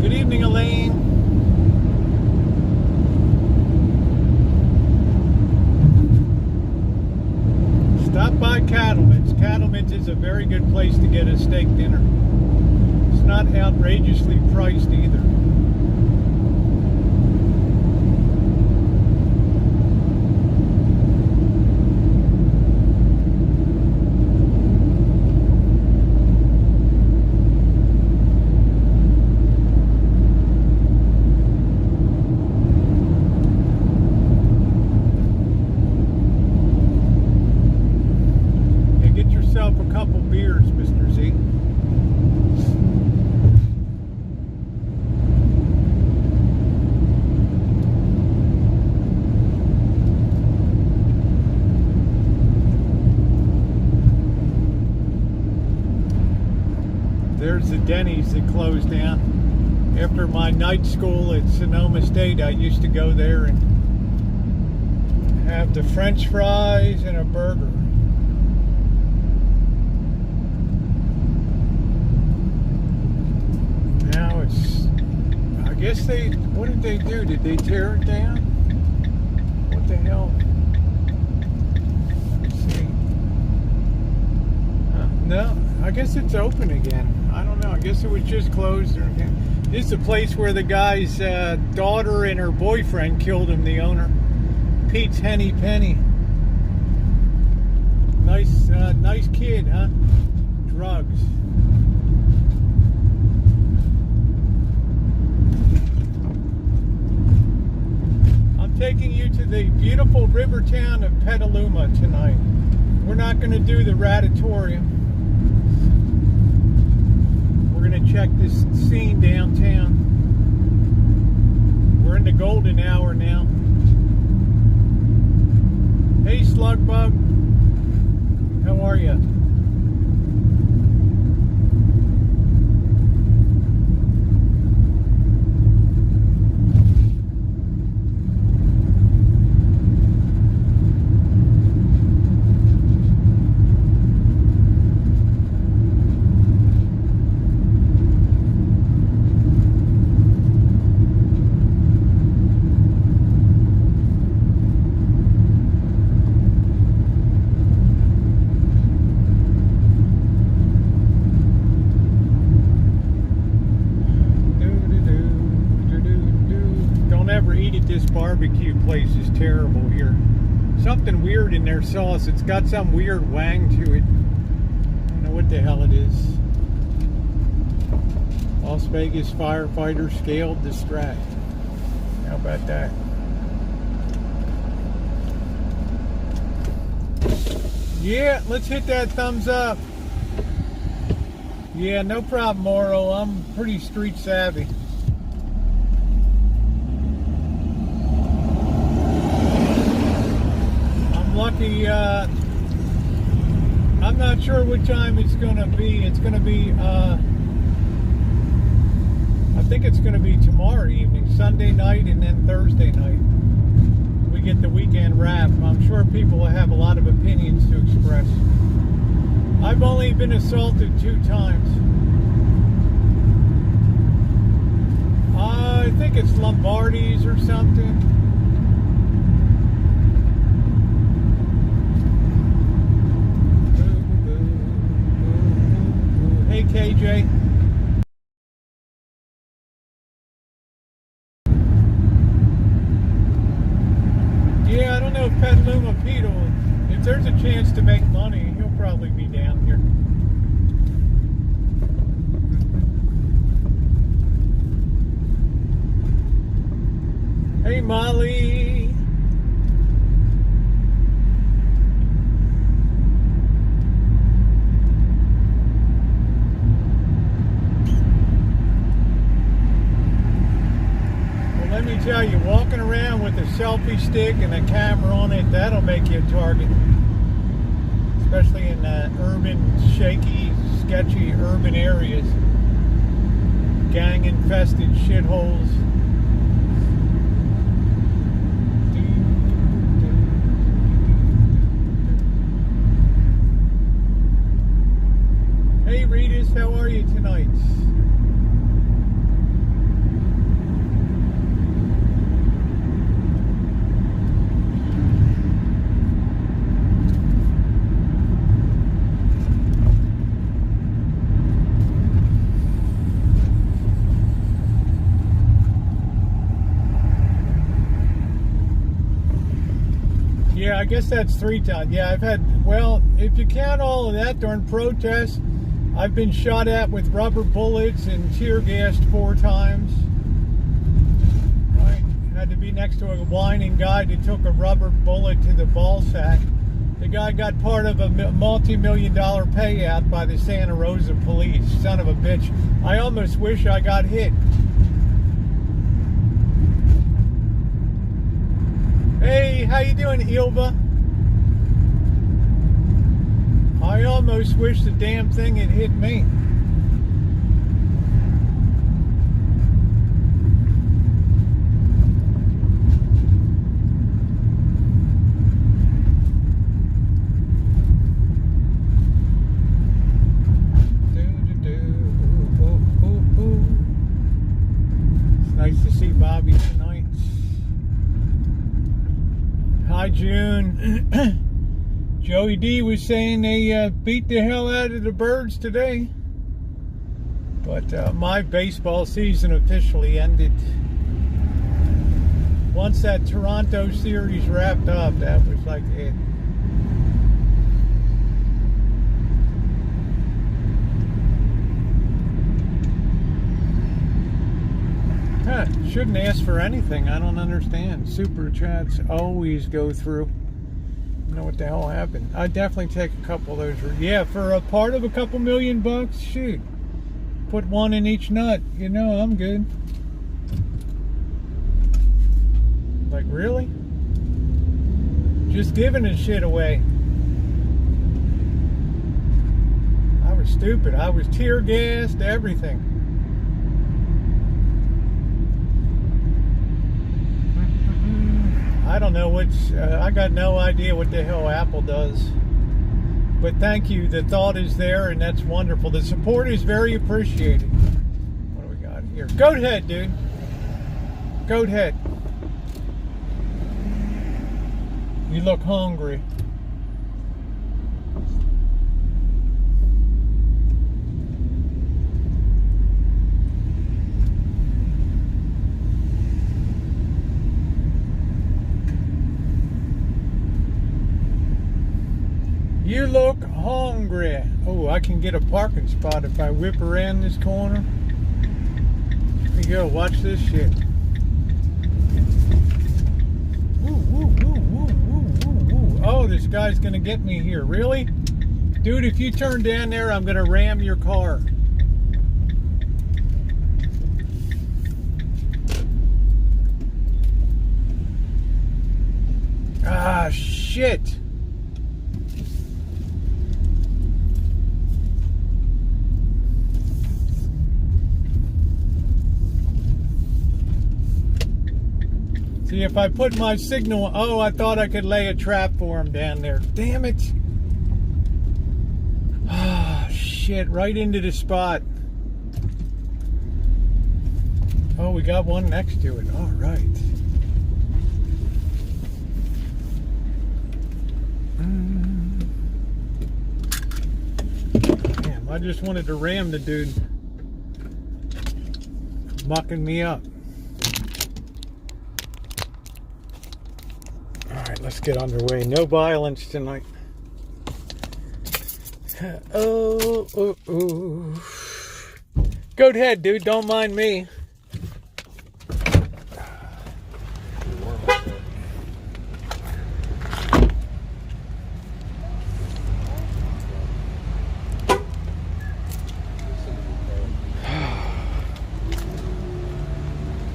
Good evening, Elaine. Stop by Cattleman's. Cattleman's is a very good place to get a steak dinner. It's not outrageously priced either. A couple beers, Mr. Z. There's the Denny's that closed down. After my night school at Sonoma State, I used to go there and have the French fries and a burger. Now it's, I guess what did they do? Did they tear it down? What the hell? Let's see. No, I guess it's open again. I don't know. I guess it was just closed again. This is the place where the guy's daughter and her boyfriend killed him, the owner. Pete's Henny Penny. Nice kid, huh? Drugs. I'm taking you to the beautiful river town of Petaluma tonight. We're not going to do the Ratatorium. We're going to check this scene downtown. We're in the golden hour now. Hey, Slugbug. How are you? eat at this barbecue place is terrible here. Something weird in their sauce. It's got some weird wang to it. I don't know what the hell it is. Las Vegas firefighter scaled the Strat. How about that? Yeah, let's hit that thumbs up. Yeah, no problem, Moro. I'm pretty street savvy. I'm lucky. I'm not sure what time it's going to be. It's going to be, I think it's going to be tomorrow evening, Sunday night, and then Thursday night. We get the weekend wrap. I'm sure people will have a lot of opinions to express. I've only been assaulted 2 times. I think it's Lombardi's or something. Hey, KJ. Yeah, I don't know if Petaluma Pete will, if there's a chance to make money, he'll probably be down here. Hey, Molly. Well, let me tell you, walking around with a selfie stick and a camera on it, that'll make you a target. Especially in urban, shaky, sketchy urban areas. Gang-infested shitholes. Hey, Ritas, how are you tonight? Yeah, I guess that's 3 times. Yeah, I've had, well, if you count all of that during protests, I've been shot at with rubber bullets and tear gassed 4 times. I had to be next to a whining guy that took a rubber bullet to the ball sack. The guy got part of a multi-million-dollar payout by the Santa Rosa police. Son of a bitch. I almost wish I got hit. Hey, how you doing, Ilva? I almost wish the damn thing had hit me. It's nice to see Bobby tonight. Hi, June. Joey D was saying they beat the hell out of the Birds today. But my baseball season officially ended. Once that Toronto series wrapped up, that was like it. Huh, shouldn't ask for anything. I don't understand. Super chats always go through. I don't know what the hell happened. I'd definitely take a couple of those. Yeah, for a part of a couple $1,000,000, shoot. Put one in each nut. You know, I'm good. Like, really? Just giving this shit away. I was stupid. I was tear gassed, everything. I don't know what's, I got no idea what the hell Apple does. But thank you, the thought is there, and that's wonderful. The support is very appreciated. What do we got here? Goat head, dude. Goat head. You look hungry. You look hungry. Oh, I can get a parking spot if I whip around this corner. Here we go. Watch this shit. Woo, woo, woo, woo, woo, woo, woo. Oh, this guy's gonna get me here. Really? Dude, if you turn down there, I'm gonna ram your car. Ah, shit. See, if I put my signal, oh, I thought I could lay a trap for him down there. Damn it. Ah, shit, right into the spot. Oh, we got one next to it. All right. Damn, I just wanted to ram the dude. Mucking me up. Alright, let's get underway. No violence tonight. Oh, oh, oh. Go ahead, dude. Don't mind me.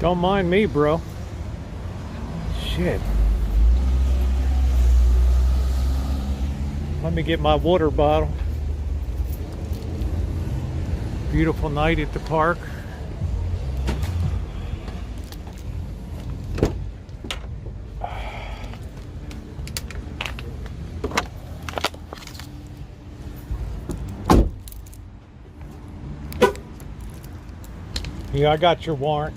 Don't mind me, bro. Shit. Let me get my water bottle. Beautiful night at the park. Yeah, I got your warrant.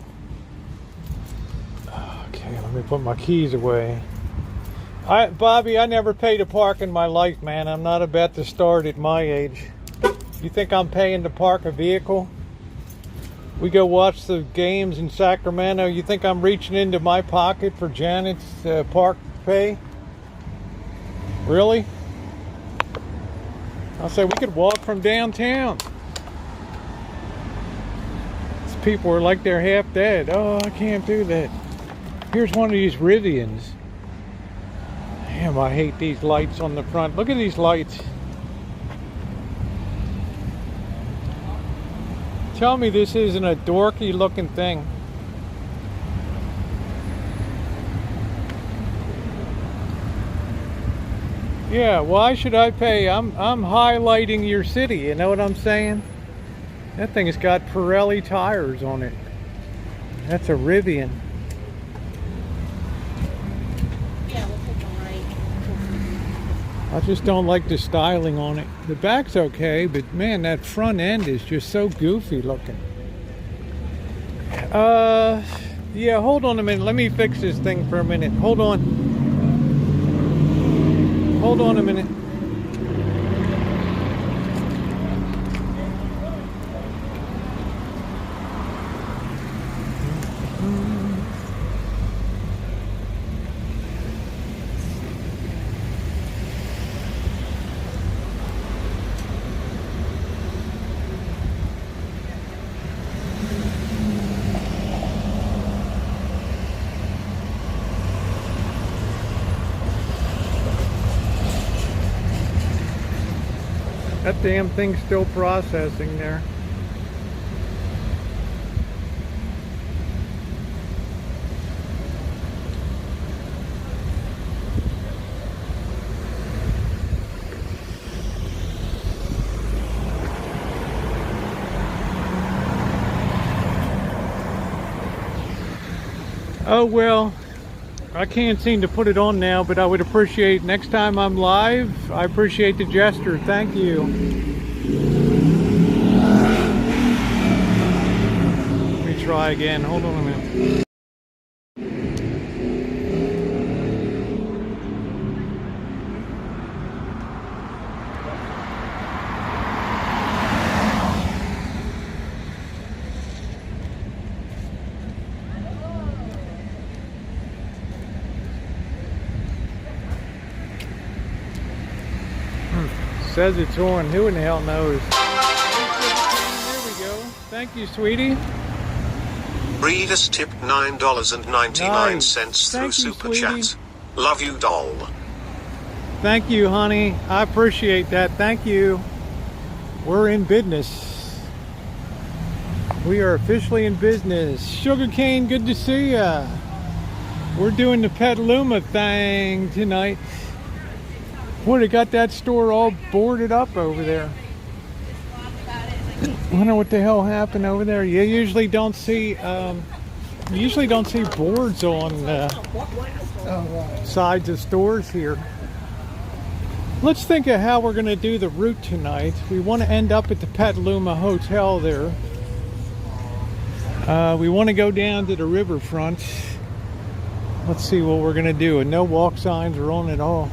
Okay, let me put my keys away. Bobby, I never paid to park in my life, man. I'm not about to start at my age. You think I'm paying to park a vehicle? We go watch the games in Sacramento. You think I'm reaching into my pocket for Janet's park pay? Really? I'll say we could walk from downtown. These people are like they're half dead. Oh, I can't do that. Here's one of these Rivians. Damn, I hate these lights on the front. Look at these lights. Tell me this isn't a dorky looking thing. Yeah, why should I pay? I'm highlighting your city, you know what I'm saying? That thing's got Pirelli tires on it. That's a Rivian. I just don't like the styling on it. The back's okay, but man, that front end is just so goofy looking. Yeah, hold on a minute. Let me fix this thing for a minute. Hold on. Hold on a minute. That damn thing's still processing there. Oh well, I can't seem to put it on now, but I would appreciate next time I'm live. I appreciate the gesture. Thank you. Let me try again. Hold on a minute. says it's on. Who in the hell knows? There we go. Thank you, sweetie. Readers tipped $9.99 through Super Chat. Love you, doll. Thank you, honey. I appreciate that. Thank you. We're in business. We are officially in business. Sugarcane, good to see ya. We're doing the Petaluma thing tonight. Boy, they got that store all boarded up over there. I wonder what the hell happened over there. You usually don't see boards on sides of stores here. Let's think of how we're going to do the route tonight. We want to end up at the Petaluma Hotel there. We want to go down to the riverfront. Let's see what we're going to do. And no walk signs are on at all.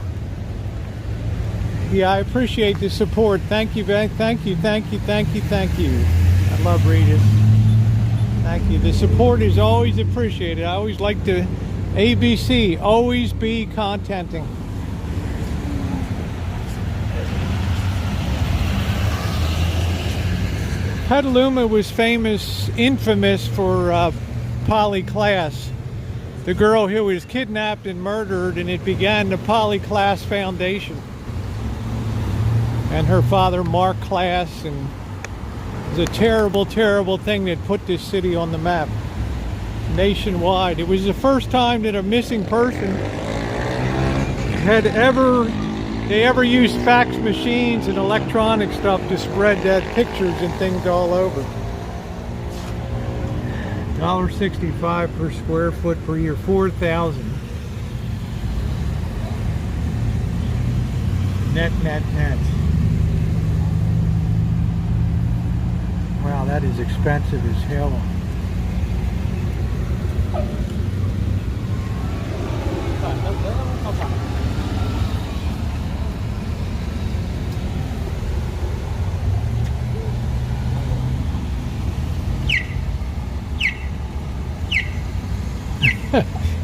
Yeah, I appreciate the support. Thank you, thank you, thank you, thank you, thank you. I love readers. Thank you. The support is always appreciated. I always like to ABC, always be contenting. Petaluma was infamous for Polly Klaas, the girl who was kidnapped and murdered, and it began the Polly Klaas Foundation. And her father, Mark Klaas, and it was a terrible, terrible thing that put this city on the map nationwide. It was the first time that a missing person had ever used fax machines and electronic stuff to spread that pictures and things all over. $1.65 per square foot per year, $4,000. Net. Wow, that is expensive as hell.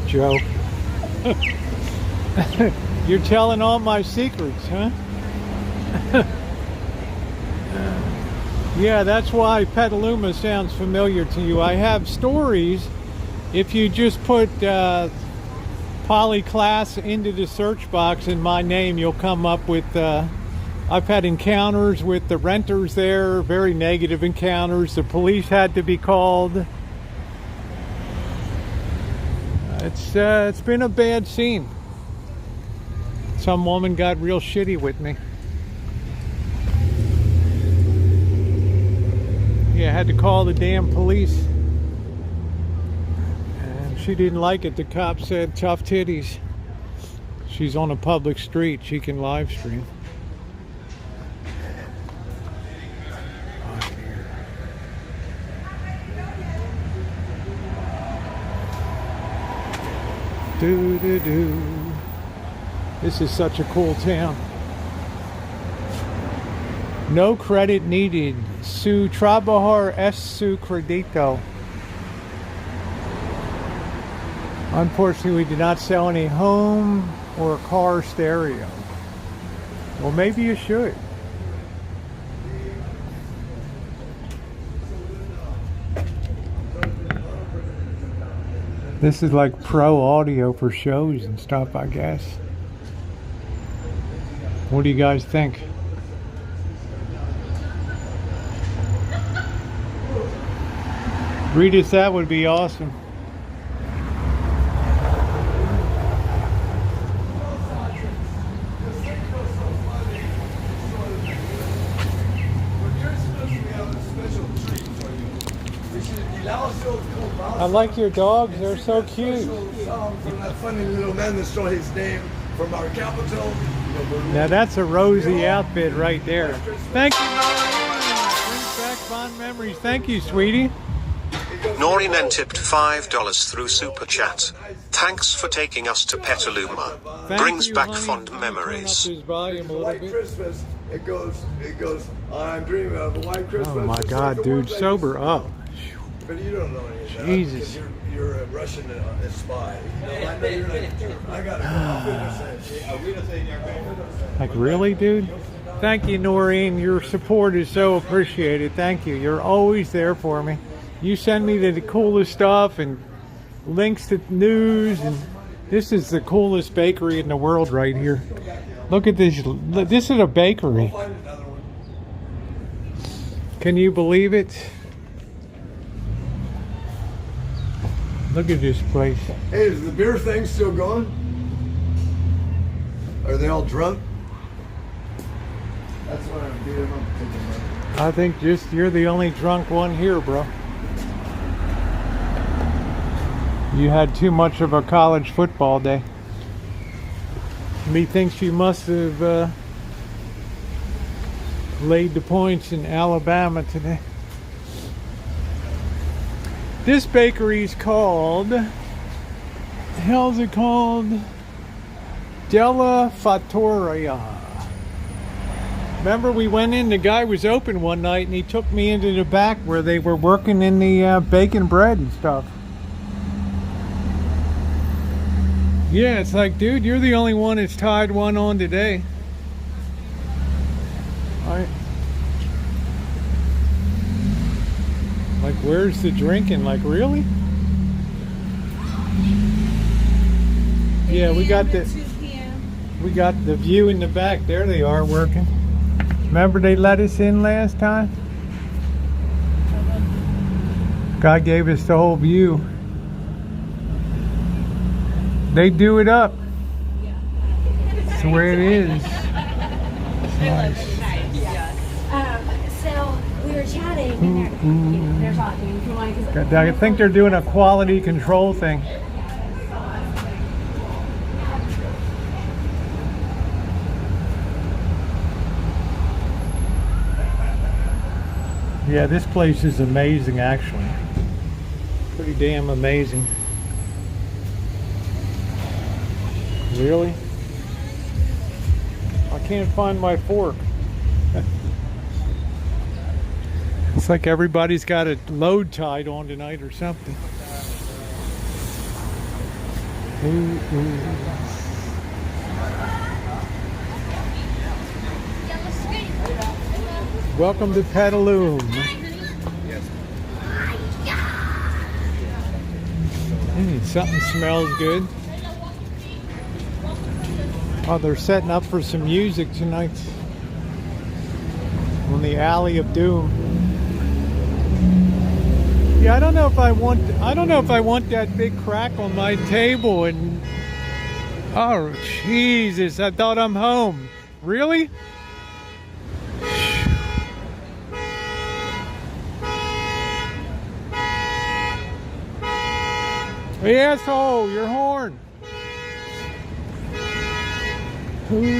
Joe. You're telling all my secrets, huh? Yeah, that's why Petaluma sounds familiar to you. I have stories. If you just put Polly Klaas into the search box in my name, you'll come up with... I've had encounters with the renters there, very negative encounters. The police had to be called. It's been a bad scene. Some woman got real shitty with me. Yeah, I had to call the damn police. And she didn't like it. The cop said, tough titties. She's on a public street. She can live stream. This is such a cool town. No credit needed. Su trabajar es su credito. Unfortunately, we did not sell any home or car stereo. Well, maybe you should. This is like pro audio for shows and stuff, I guess. What do you guys think? Read us, that would be awesome. I like your dogs, they're so cute. From that funny little man that stole his name from our capital. Now that's a rosy outfit right there. Thank you, Noreen. Brings back fond memories. Thank you, sweetie. Noreen then tipped $5 through Super Chat. Thanks for taking us to Petaluma. Brings back honey. fond memories. Turn up his volume a little White bit. Christmas, it goes, I'm dreaming of a white Christmas. Oh my God, dude, sober up. But you don't know any of that. Jesus. Because you're a Russian spy. You know, I know you're like, I got it. Like, really, dude? Thank you, Noreen. Your support is so appreciated. Thank you. You're always there for me. You send me the coolest stuff and links to news, and this is the coolest bakery in the world right here. Look at this. This is a bakery. Can you believe it? Look at this place. Hey, is the beer thing still going? Are they all drunk? That's why I'm beating them up. I think just you're the only drunk one here, bro. You had too much of a college football day. Methinks you must have laid the points in Alabama today. This bakery's called, the hell's it called? Della Fattoria. Remember we went in, the guy was open one night and he took me into the back where they were working in the baking bread and stuff. Yeah, it's like, dude, you're the only one that's tied one on today. Alright. Like, where's the drinking? Like, really? Yeah, we got the view in the back. There they are working. Remember they let us in last time? God gave us the whole view. They do it up. That's the way it is. It's nice. So we were chatting and they're talking. I think they're doing a quality control thing. Yeah, this place is amazing actually. Pretty damn amazing. Really? I can't find my fork. It's like everybody's got a load tied on tonight or something. Welcome to Petaluma. Something smells good. Oh, they're setting up for some music tonight on the Alley of Doom. Yeah, I don't know if I want that big crack on my table and oh Jesus, I thought I'm home. Really? Hey asshole, your horn. Jesus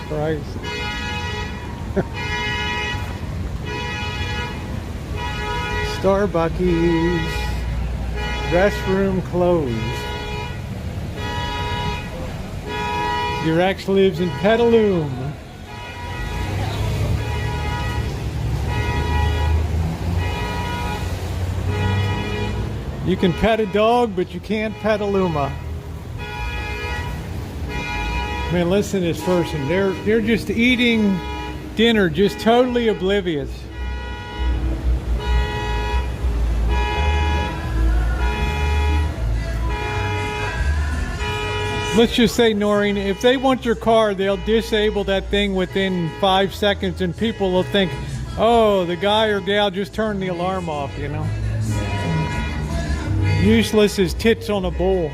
Christ. Starbucks. Restroom closed. Your ex lives in Petaluma. You can pet a dog, but you can't Petaluma. Man, listen to this person. They're just eating dinner, just totally oblivious. Let's just say, Noreen, if they want your car, they'll disable that thing within 5 seconds and people will think, oh, the guy or gal just turned the alarm off, you know. Useless as tits on a bowl.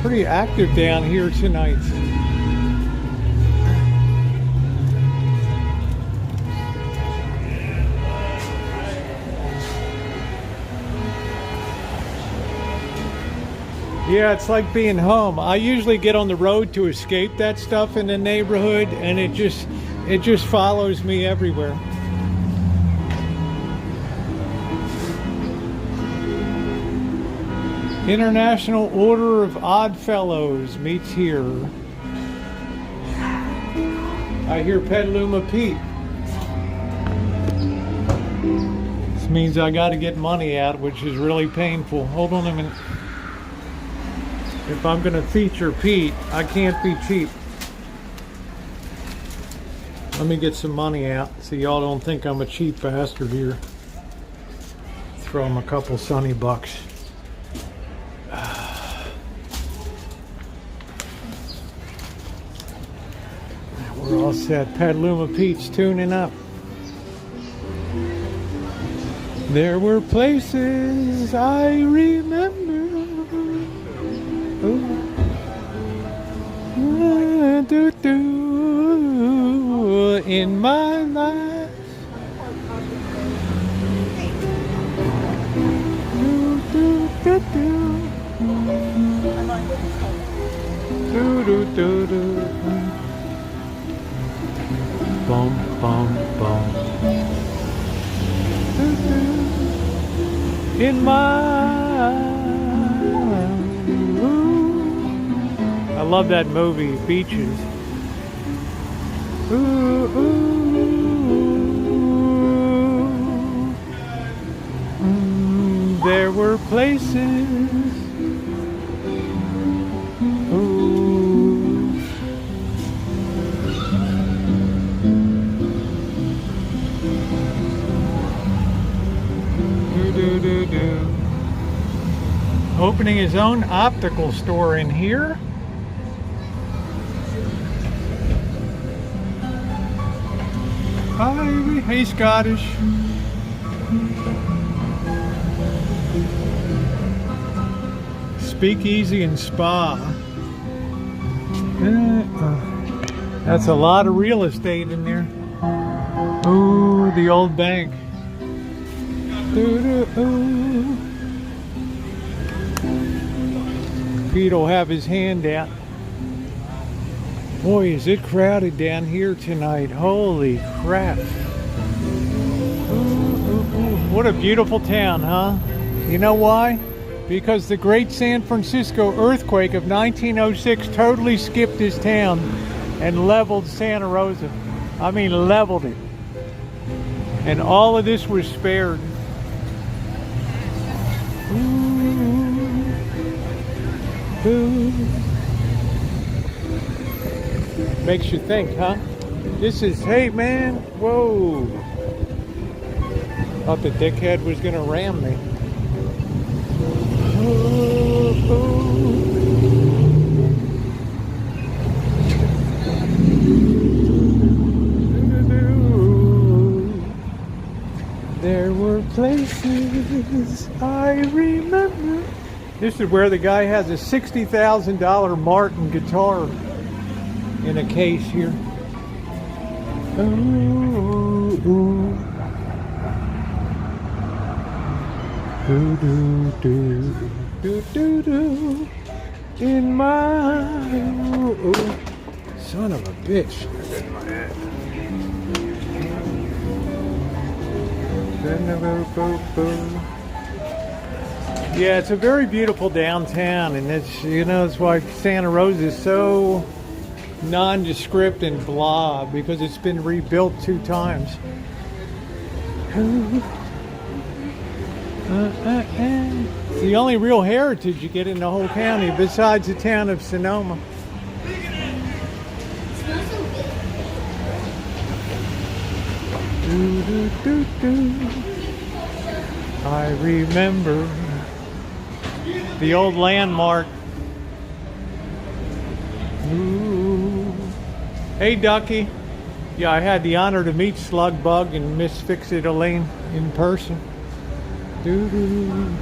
Pretty active down here tonight. Yeah, it's like being home. I usually get on the road to escape that stuff in the neighborhood, and it just follows me everywhere. International Order of Odd Fellows meets here. I hear Petaluma Pete. This means I got to get money out, which is really painful. Hold on a minute. If I'm going to feature Pete, I can't be cheap. Let me get some money out so y'all don't think I'm a cheap bastard here. Throw him a couple sunny bucks. We're all set. Petaluma Pete's tuning up. There were places I remember. In my life. Bum, bum, bum. In my, I love that movie, Beaches. Ooh, ooh. There were places. Ooh. Do. Opening his own optical store in here. Hey, Scottish. Speakeasy and Spa. That's a lot of real estate in there. Ooh, the old bank. Pete will have his hand out. Boy, is it crowded down here tonight. Holy crap. What a beautiful town, huh? You know why? Because the great San Francisco earthquake of 1906 totally skipped this town and leveled Santa Rosa. I mean, leveled it. And all of this was spared. Ooh. Makes you think, huh? This is, hey man, whoa. Thought the dickhead was gonna ram me. Ooh, ooh. There were places I remember. This is where the guy has a $60,000 Martin guitar in a case here. Ooh, ooh. Do do do do do do. In my ooh, ooh. Son of a bitch. Yeah, it's a very beautiful downtown, and it's, you know, it's why Santa Rosa is so nondescript and blah, because it's been rebuilt 2 times. It's the only real heritage you get in the whole county besides the town of Sonoma. I remember the old landmark. Ooh. Hey, Ducky. Yeah, I had the honor to meet Slugbug and Miss Fix-It Elaine in person. Doo-doo.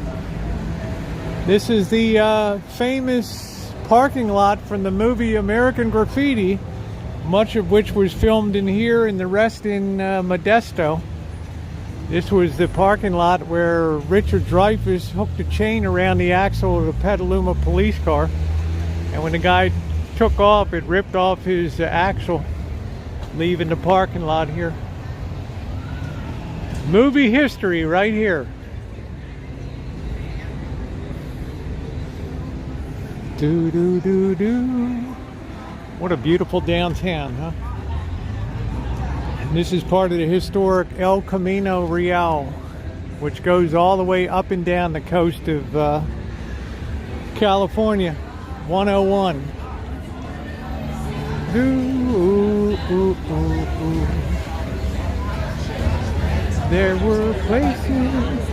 This is the famous parking lot from the movie American Graffiti, much of which was filmed in here and the rest in Modesto. This was the parking lot where Richard Dreyfuss hooked a chain around the axle of a Petaluma police car. And when the guy took off, it ripped off his axle, leaving the parking lot here. Movie history right here. Do do do do. What a beautiful downtown, huh? And this is part of the historic El Camino Real, which goes all the way up and down the coast of California. 101. Ooh, ooh, ooh, ooh, ooh. There were places.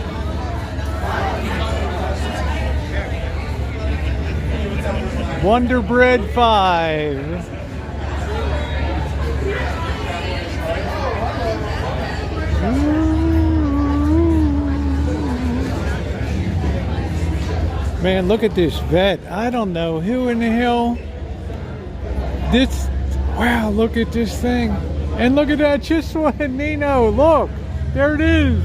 Wonder Bread 5. Man, look at this vet. I don't know who in the hell this. Wow, look at this thing. And look at that, just one, Nino. Look, there it is.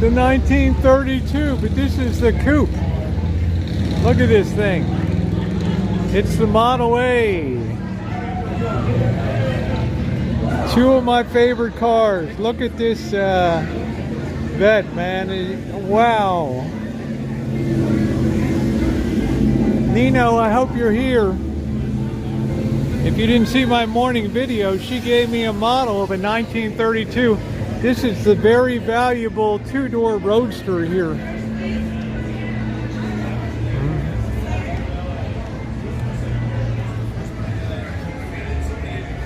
The 1932, but this is the coupe. Look at this thing. It's the Model A. Two of my favorite cars. Look at this vet, man. Wow. Nino, I hope you're here. If you didn't see my morning video, she gave me a model of a 1932. This is the very valuable two-door Roadster here.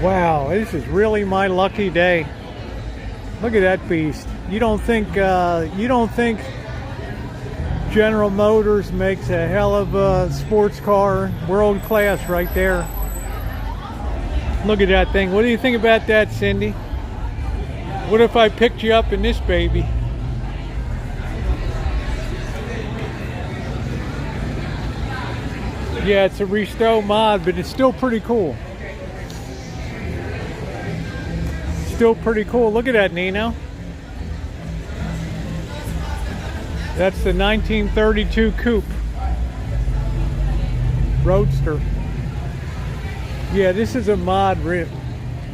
Wow, this is really my lucky day. Look at that beast. You don't think General Motors makes a hell of a sports car, world class right there. Look at that thing. What do you think about that, Cindy? What if I picked you up in this baby? Yeah, it's a Resto mod, but it's still pretty cool. Still pretty cool. Look at that, Nino. That's the 1932 coupe Roadster. Yeah, this is a mod,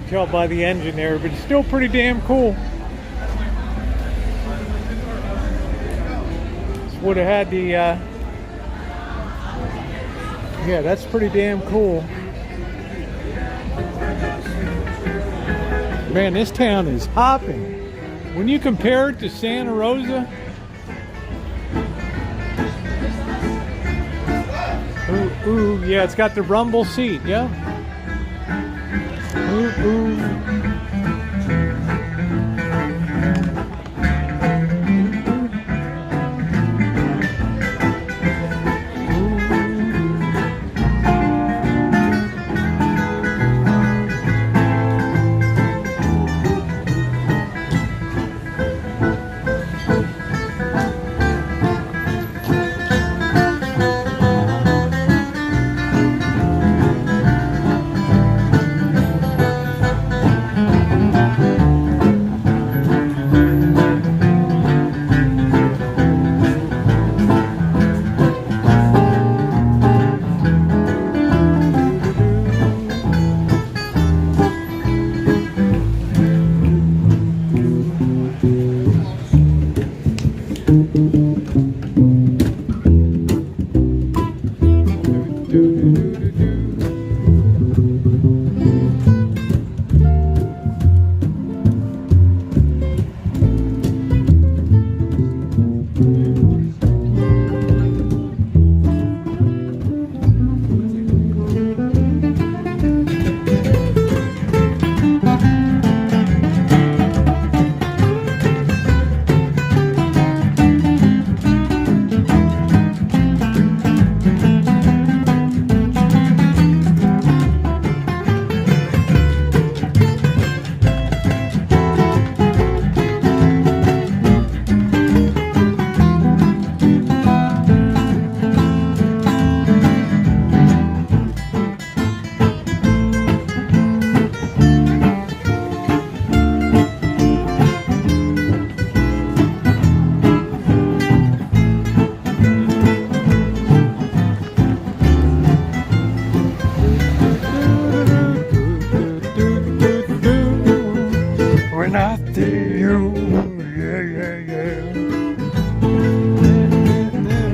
tell by the engine there, but it's still pretty damn cool. This would have had the yeah, that's pretty damn cool. Man, this town is hopping. When you compare it to Santa Rosa, ooh, yeah, it's got the rumble seat, yeah. Ooh, ooh.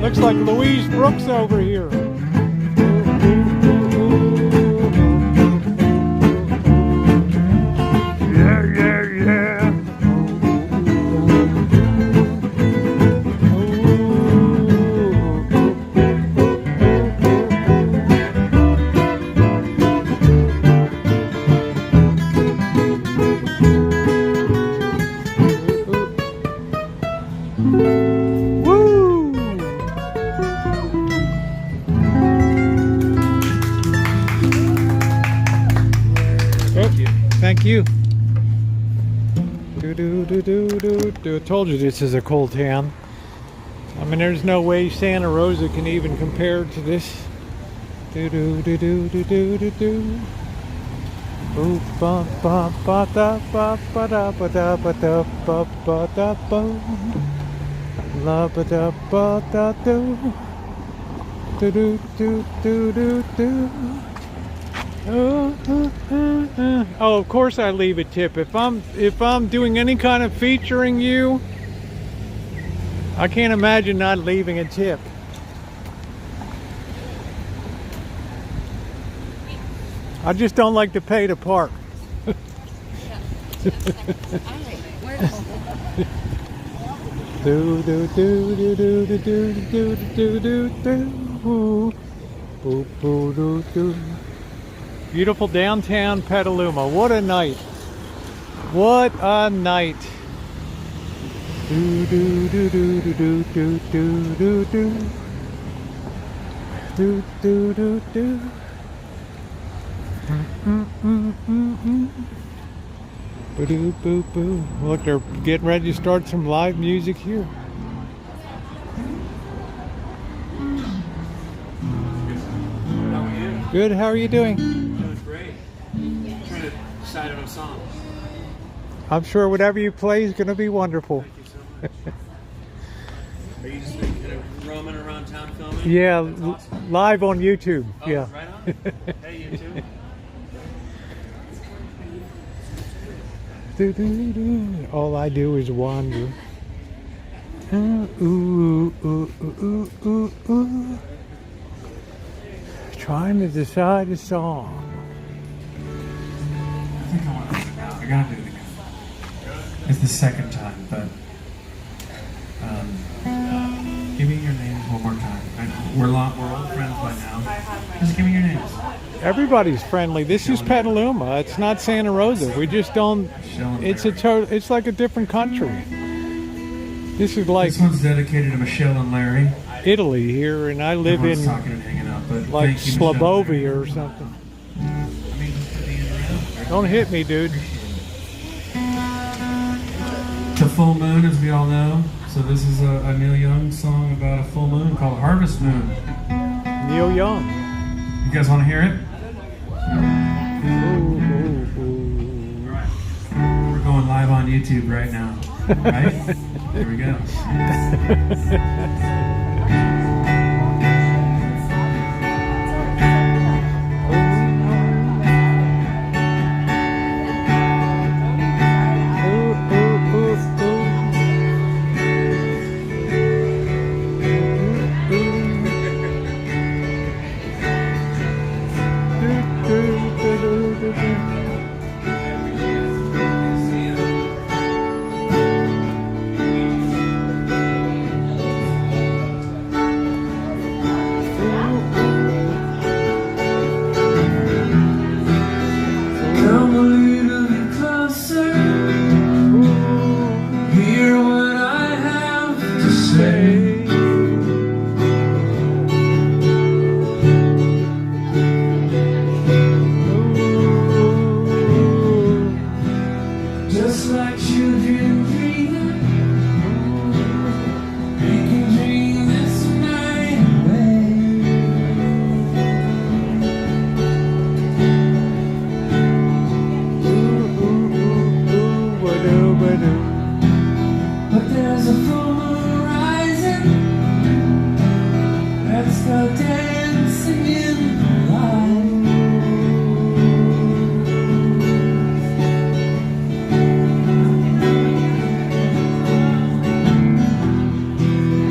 Looks like Louise Brooks over here. Do do do do do do. I told you this is a cool town. I mean, there's no way Santa Rosa can even compare to this. Do do do do do do do do. Boop ba ba ba da ba ba da ba da ba da ba ba da ba. La ba da ba da do. Do do do do do do. Oh, of course I leave a tip. If I'm doing any kind of featuring you, I can't imagine not leaving a tip. I just don't like to pay to park. Do do do do do do do do do do do. Boo boo do do. Beautiful downtown Petaluma. What a night. What a night. Do do do do do do do do do. Do do do do. Boo boo boo. Look, they're getting ready to start some live music here. Good, how are you doing? Doing great. I'm trying to decide on a song. I'm sure whatever you play is going to be wonderful. Thank you so much. Are you just kind of roaming around town filming? Yeah, That's awesome. live on YouTube. Oh, Yeah. right on. Hey, you too. Do, do, do. All I do is wander. Ooh, ooh, ooh, ooh, ooh, ooh. Trying to decide a song. I think I want to do it now. I gotta do it again. It's the second time, but give me your names one more time. We're old friends by now. Just give me your names. Everybody's friendly. This is Petaluma. It's not Santa Rosa. We just don't. It's It's like a different country. This is like This one's dedicated to Michelle and Larry. Italy here, and I live Everyone's in talking and hanging out, but like thank you, Michelle and Larry. Slobovia or something. I mean, just for being around. Don't hit me, dude. It's a full moon, as we all know. So this is a Neil Young song about a full moon called Harvest Moon. Neil Young. You guys want to hear it? Ooh, ooh, ooh. We're going live on YouTube right now. Right? Here we go. Come a little bit closer. Hear what I have to say. Just like children dreaming, we can dream this night away. But there's a full moon rising. Let's go dancing in the light.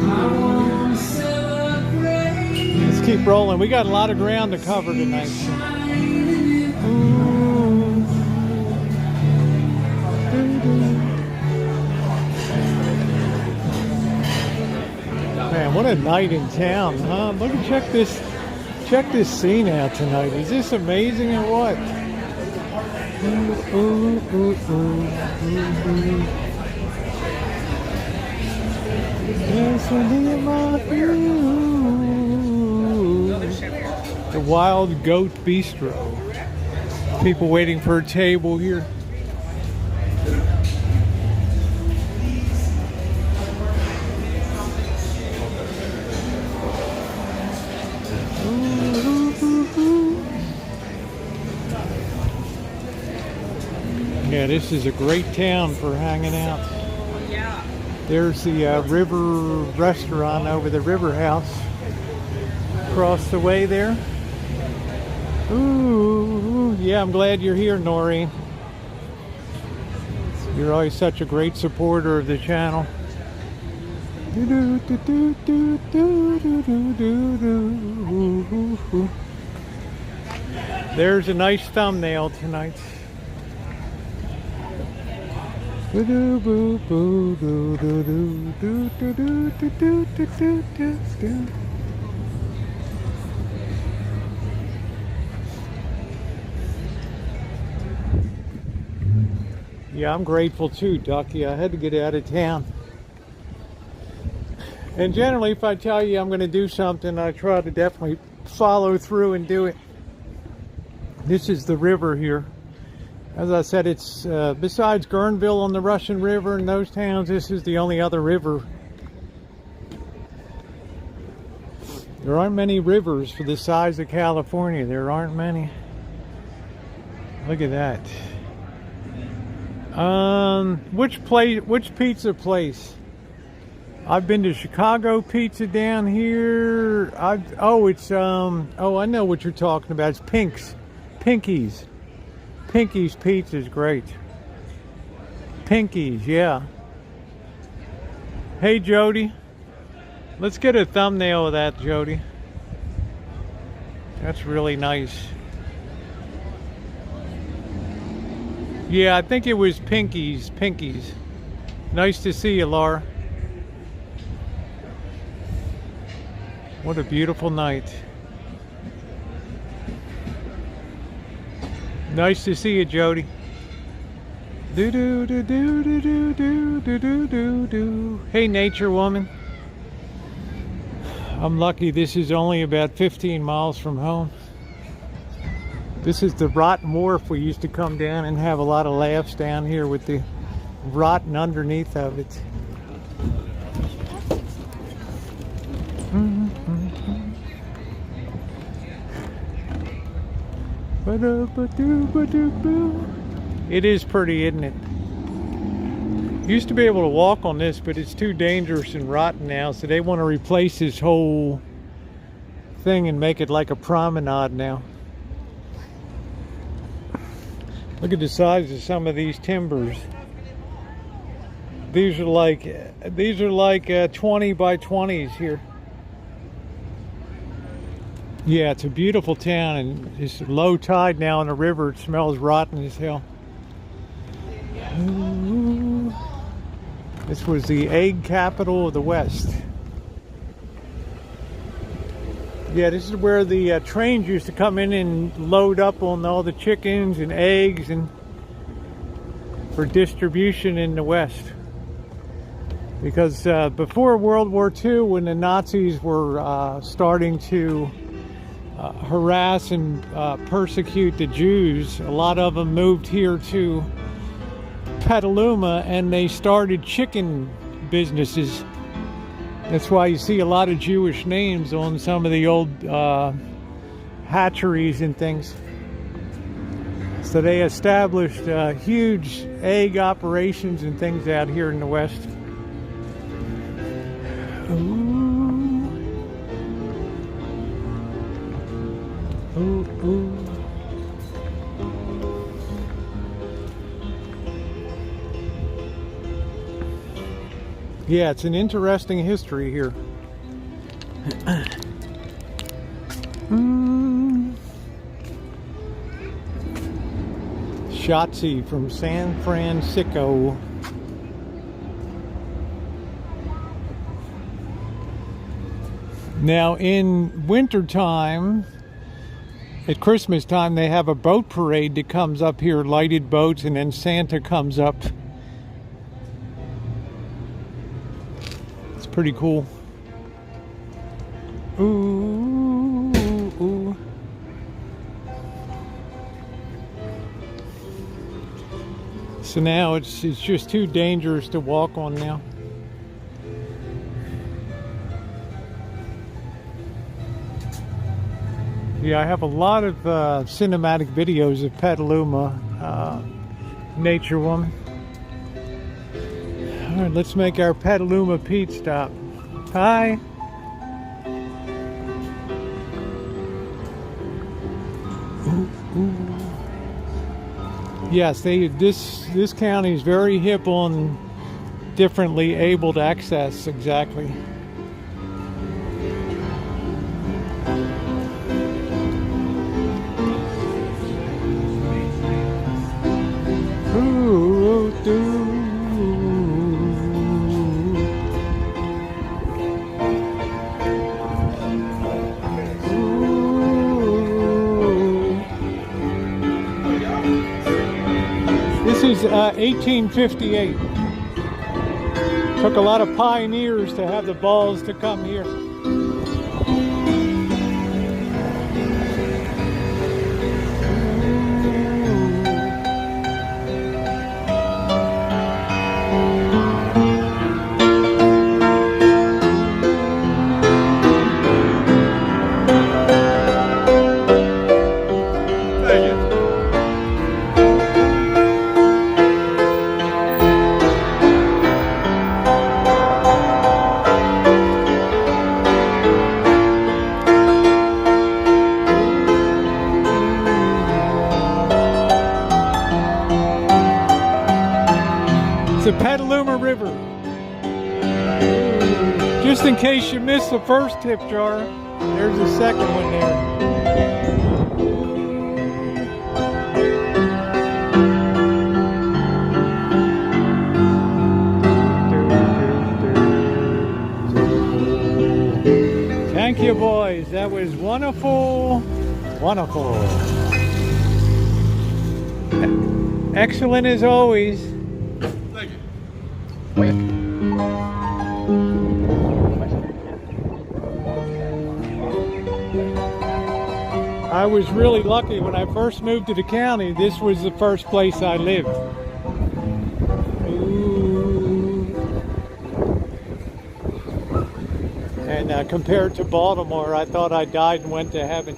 I want to celebrate. Let's keep rolling. We got a lot of ground to cover tonight. Man, what a night in town, huh? Look and check this scene out tonight. Is this amazing or what? Ooh, ooh, ooh, ooh, ooh. Yes, I need my view. The Wild Goat Bistro. People waiting for a table here. Yeah, this is a great town for hanging out. Yeah. There's the river restaurant over the river house across the way there. Ooh, yeah, I'm glad you're here, Noreen. You're always such a great supporter of the channel. There's a nice thumbnail tonight. Yeah, I'm grateful too, Ducky. I had to get out of town. And generally, if I tell you I'm going to do something, I try to definitely follow through and do it. This is the river here. As I said, it's besides Guerneville on the Russian River and those towns, this is the only other river. There aren't many rivers for the size of California. There aren't many. Look at that. Which pizza place? I've been to Chicago Pizza down here. I know what you're talking about. It's Pinky's Pizza is great. Pinky's, yeah. Hey, Jody. Let's get a thumbnail of that, Jody. That's really nice. Yeah, I think it was Pinky's. Nice to see you, Laura. What a beautiful night. Nice to see you, Jody. Do do do do do do do do do do do. Hey, nature woman. I'm lucky this is only about 15 miles from home. This is the rotten wharf. We used to come down and have a lot of laughs down here with the rotten underneath of it. It is pretty, isn't it? Used to be able to walk on this, but it's too dangerous and rotten now, so they want to replace this whole thing and make it like a promenade now. Look at the size of some of these timbers. These are like 20 by 20s here. Yeah, it's a beautiful town, and it's low tide now in the river. It smells rotten as hell. Ooh. This was the egg capital of the West. Yeah, this is where the trains used to come in and load up on all the chickens and eggs and for distribution in the West. Because before World War II, when the Nazis were starting to harass and persecute the Jews, a lot of them moved here to Petaluma and they started chicken businesses. That's why you see a lot of Jewish names on some of the old hatcheries and things. So they established huge egg operations and things out here in the West. Ooh. Ooh, ooh. Yeah, it's an interesting history here. Shotzi from San Francisco. Now in wintertime, at Christmas time, they have a boat parade that comes up here, lighted boats, and then Santa comes up. It's pretty cool. Ooh, ooh, ooh. So now it's just too dangerous to walk on now. Yeah, I have a lot of cinematic videos of Petaluma. nature woman. All right, let's make our Petaluma Pete stop. Hi. Yes, this county is very hip on differently abled access. Exactly. Ooh, This is 1858. Took a lot of pioneers to have the balls to come here. The Petaluma River. Just in case you missed the first tip jar, there's the second one there. Thank you, boys. That was wonderful. Wonderful. Excellent as always. I was really lucky when I first moved to the county. This was the first place I lived. Ooh. And compared to Baltimore, I thought I died and went to heaven.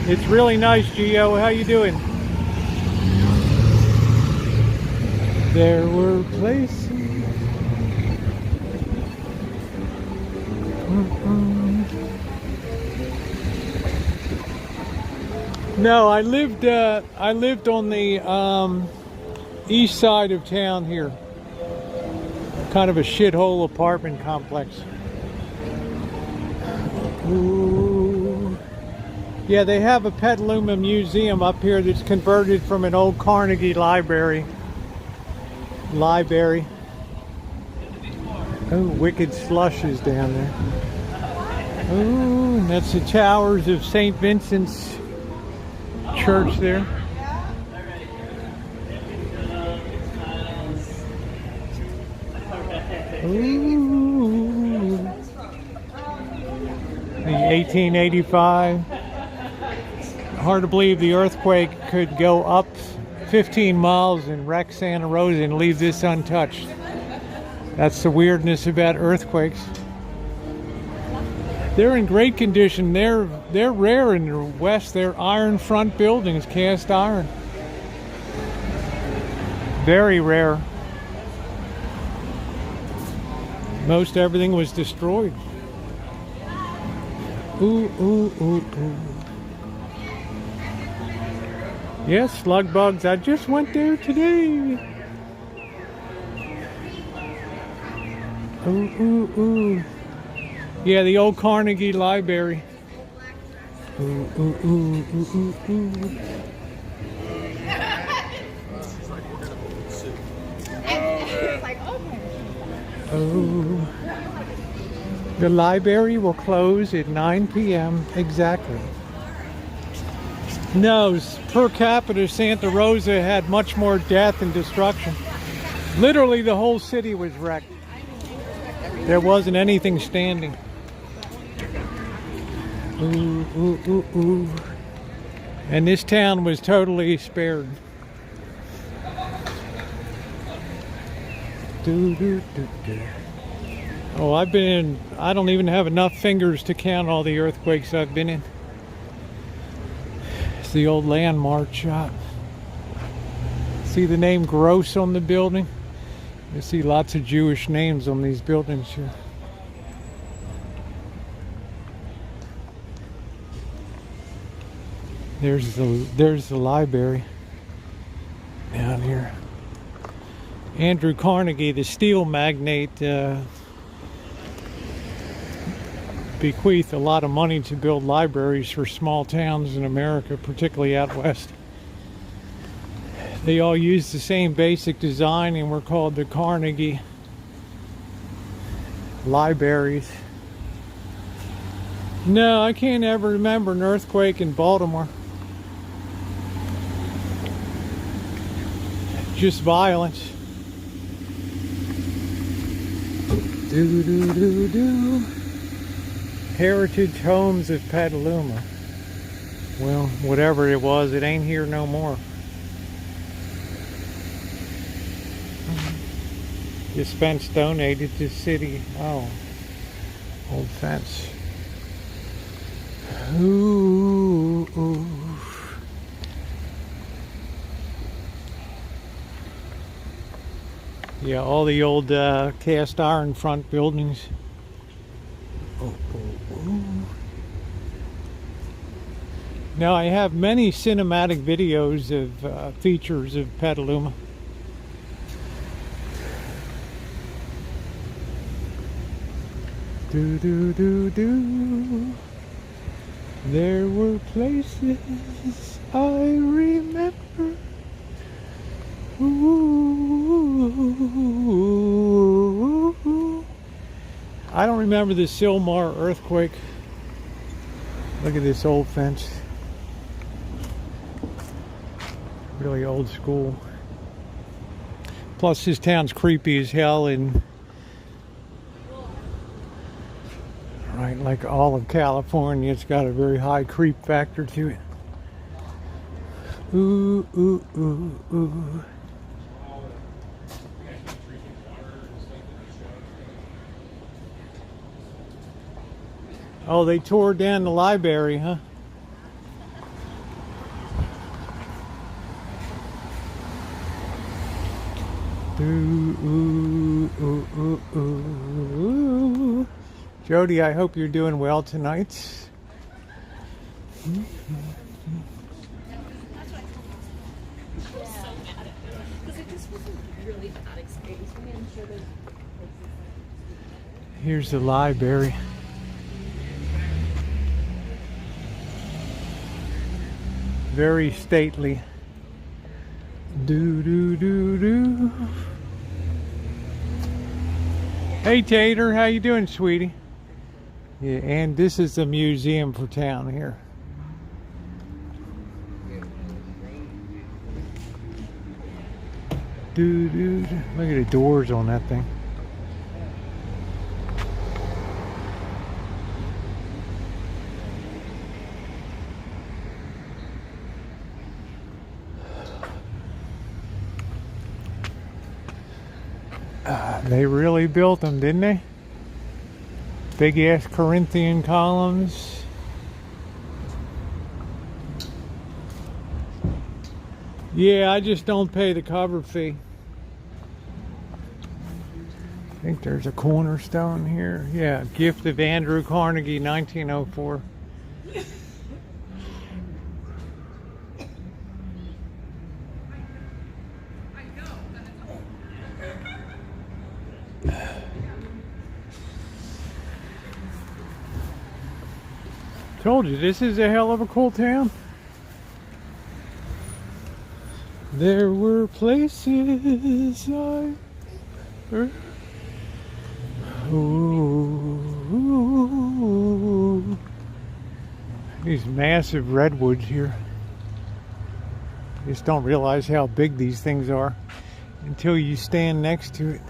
It's really nice, Gio. How you doing? There were places. No, I lived on the east side of town here. Kind of a shithole apartment complex. Ooh. Yeah, they have a Petaluma museum up here that's converted from an old Carnegie library. Oh, wicked slush is down there. Oh, and that's the towers of St. Vincent's Church there. Ooh. The 1885. Hard to believe the earthquake could go up 15 miles and wreck Santa Rosa and leave this untouched. That's the weirdness about earthquakes. They're in great condition. They're rare in the West. They're iron front buildings, cast iron. Very rare. Most everything was destroyed. Ooh, ooh, ooh, ooh. Yes, slug bugs. I just went there today. Ooh, ooh, ooh. Yeah, the old Carnegie Library. Ooh, ooh, ooh, ooh, ooh, ooh. Oh. The library will close at 9 p.m. exactly. No, per capita, Santa Rosa had much more death and destruction. Literally, the whole city was wrecked. There wasn't anything standing. Ooh, ooh, ooh, ooh. And this town was totally spared. Do, do, do, do. Oh, I've been in, I don't even have enough fingers to count all the earthquakes I've been in. It's the old landmark shop. See the name Gross on the building? You see lots of Jewish names on these buildings here. There's the library down here. Andrew Carnegie, the steel magnate, bequeathed a lot of money to build libraries for small towns in America, particularly out west. They all used the same basic design and were called the Carnegie libraries. No, I can't ever remember an earthquake in Baltimore. Just violence. Do do do do. Heritage Homes of Petaluma. Well, whatever it was, it ain't here no more. This fence donated to city. Oh, old fence. Ooh, ooh. Yeah, all the old cast iron front buildings. Oh, oh, oh. Now I have many cinematic videos of features of Petaluma. Do do do do. There were places I remember. Ooh. I don't remember the Sylmar earthquake. Look at this old fence. Really old school. Plus this town's creepy as hell, and right, like all of California, it's got a very high creep factor to it. Ooh, ooh, ooh, ooh. Oh, they tore down the library, huh? Ooh, ooh, ooh, ooh, ooh. Jody, I hope you're doing well tonight. Here's the library. Very stately. Do do do do. Hey Tater, how you doing, sweetie? Yeah, and this is the museum for town here. Do do do. Look at the doors on that thing. They really built them, didn't they? Big ass Corinthian columns. Yeah, I just don't pay the cover fee. I think there's a cornerstone here. Yeah, gift of Andrew Carnegie, 1904. Told you, this is a hell of a cool town. There were places I... Ooh. These massive redwoods here. You just don't realize how big these things are until you stand next to it.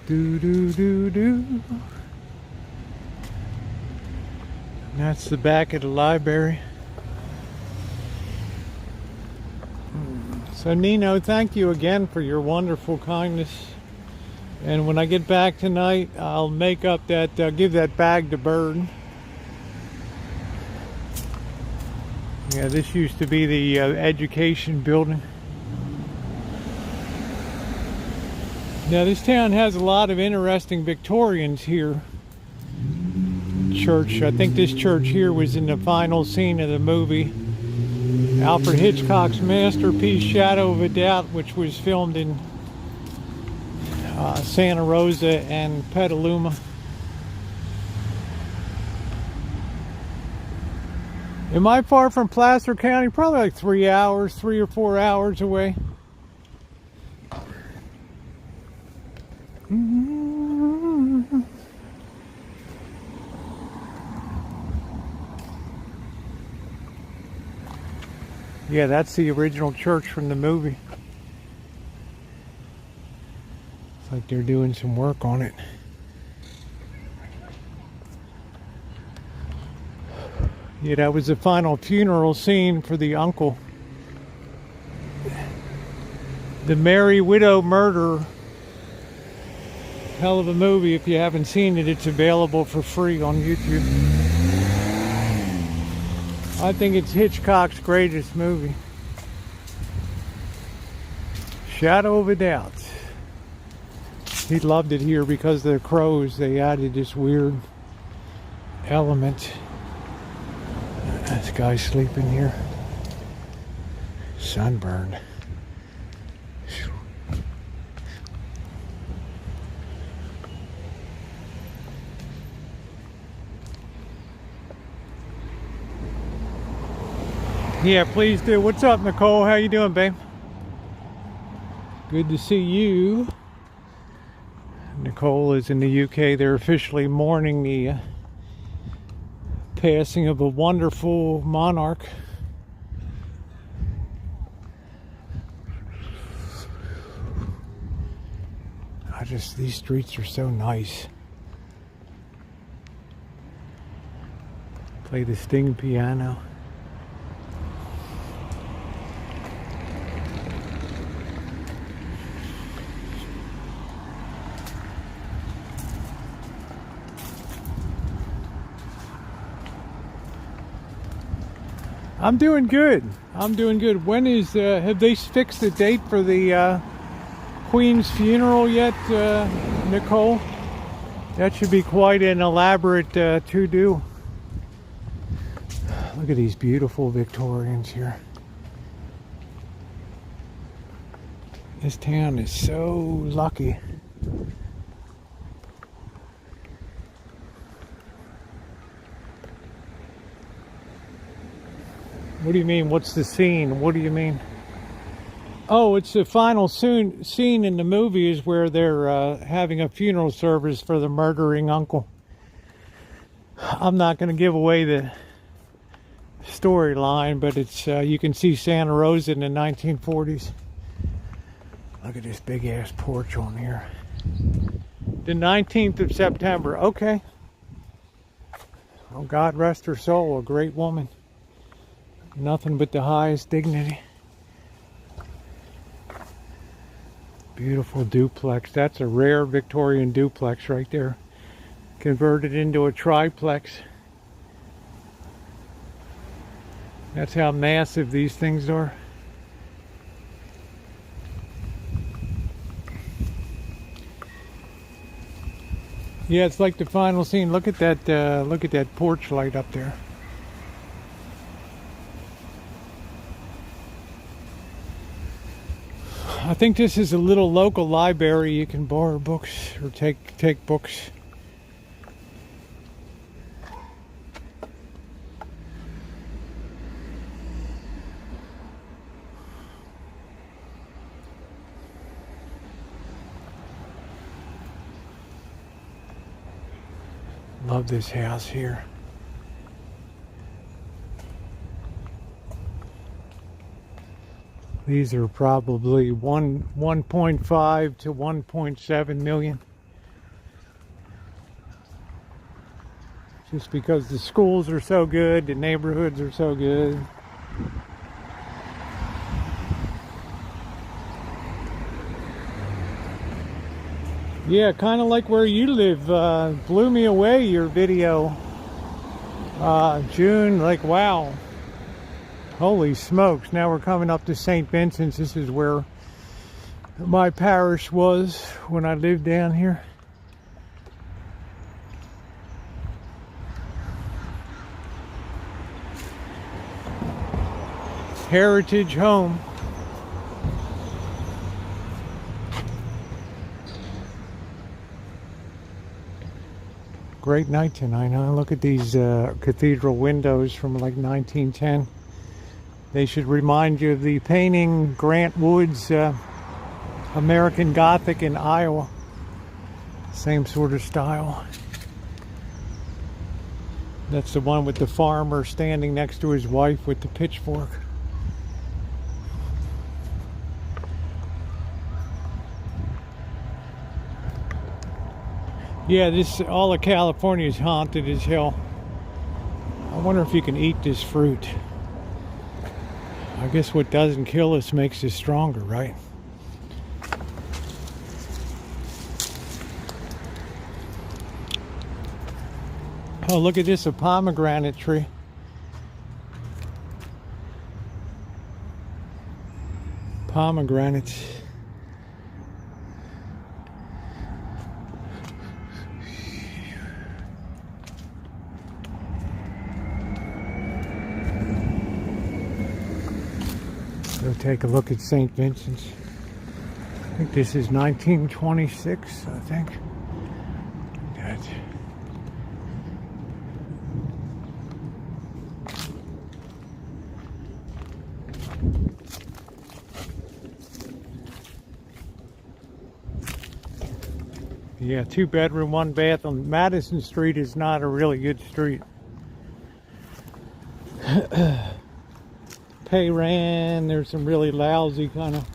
Do do do do. That's the back of the library. So Nino, thank you again for your wonderful kindness. And when I get back tonight, I'll make up that, give that bag to Bird. Yeah, this used to be the education building. Now this town has a lot of interesting Victorians here. Church, I think this church here was in the final scene of the movie. Alfred Hitchcock's masterpiece, Shadow of a Doubt, which was filmed in Santa Rosa and Petaluma. Am I far from Placer County? Probably like 3 or 4 hours away. Yeah, that's the original church from the movie. It's like they're doing some work on it. Yeah, that was the final funeral scene for the uncle. The Merry Widow Murder. Hell of a movie. If you haven't seen it, it's available for free on YouTube. I think it's Hitchcock's greatest movie. Shadow of a Doubt. He loved it here because of the crows. They added this weird element. This guy's sleeping here. Sunburned. Yeah, please do. What's up, Nicole? How you doing, babe? Good to see you. Nicole is in the UK. They're officially mourning the passing of a wonderful monarch. These streets are so nice. Play the Sting piano. I'm doing good. I'm doing good. When is, have they fixed the date for the Queen's funeral yet, Nicole? That should be quite an elaborate to-do. Look at these beautiful Victorians here. This town is so lucky. What do you mean? What's the scene? What do you mean? Oh, it's the final scene in the movie is where they're having a funeral service for the murdering uncle. I'm not going to give away the storyline, but it's you can see Santa Rosa in the 1940s. Look at this big ass porch on here. The 19th of September. Okay. Oh, God rest her soul. A great woman. Nothing but the highest dignity. Beautiful duplex. That's a rare Victorian duplex right there. Converted into a triplex. That's how massive these things are. Yeah, it's like the final scene. Look at that porch light up there. I think this is a little local library. You can borrow books or take books. Love this house here. These are probably 1.5 to 1.7 million. Just because the schools are so good, the neighborhoods are so good. Yeah, kind of like where you live. Blew me away, your video. June, like, wow. Holy smokes. Now we're coming up to St. Vincent's. This is where my parish was when I lived down here. Heritage home. Great night tonight, huh? Look at these cathedral windows from like 1910. They should remind you of the painting Grant Wood's American Gothic in Iowa. Same sort of style. That's the one with the farmer standing next to his wife with the pitchfork. Yeah, this all of California is haunted as hell. I wonder if you can eat this fruit. I guess what doesn't kill us makes us stronger, right? Oh, look at this, a pomegranate tree. Pomegranates. Go take a look at St. Vincent's. I think this is 1926, I think. Good. Yeah, 2-bedroom, 1 bath on Madison Street is not a really good street. Payran, there's some really lousy kind of.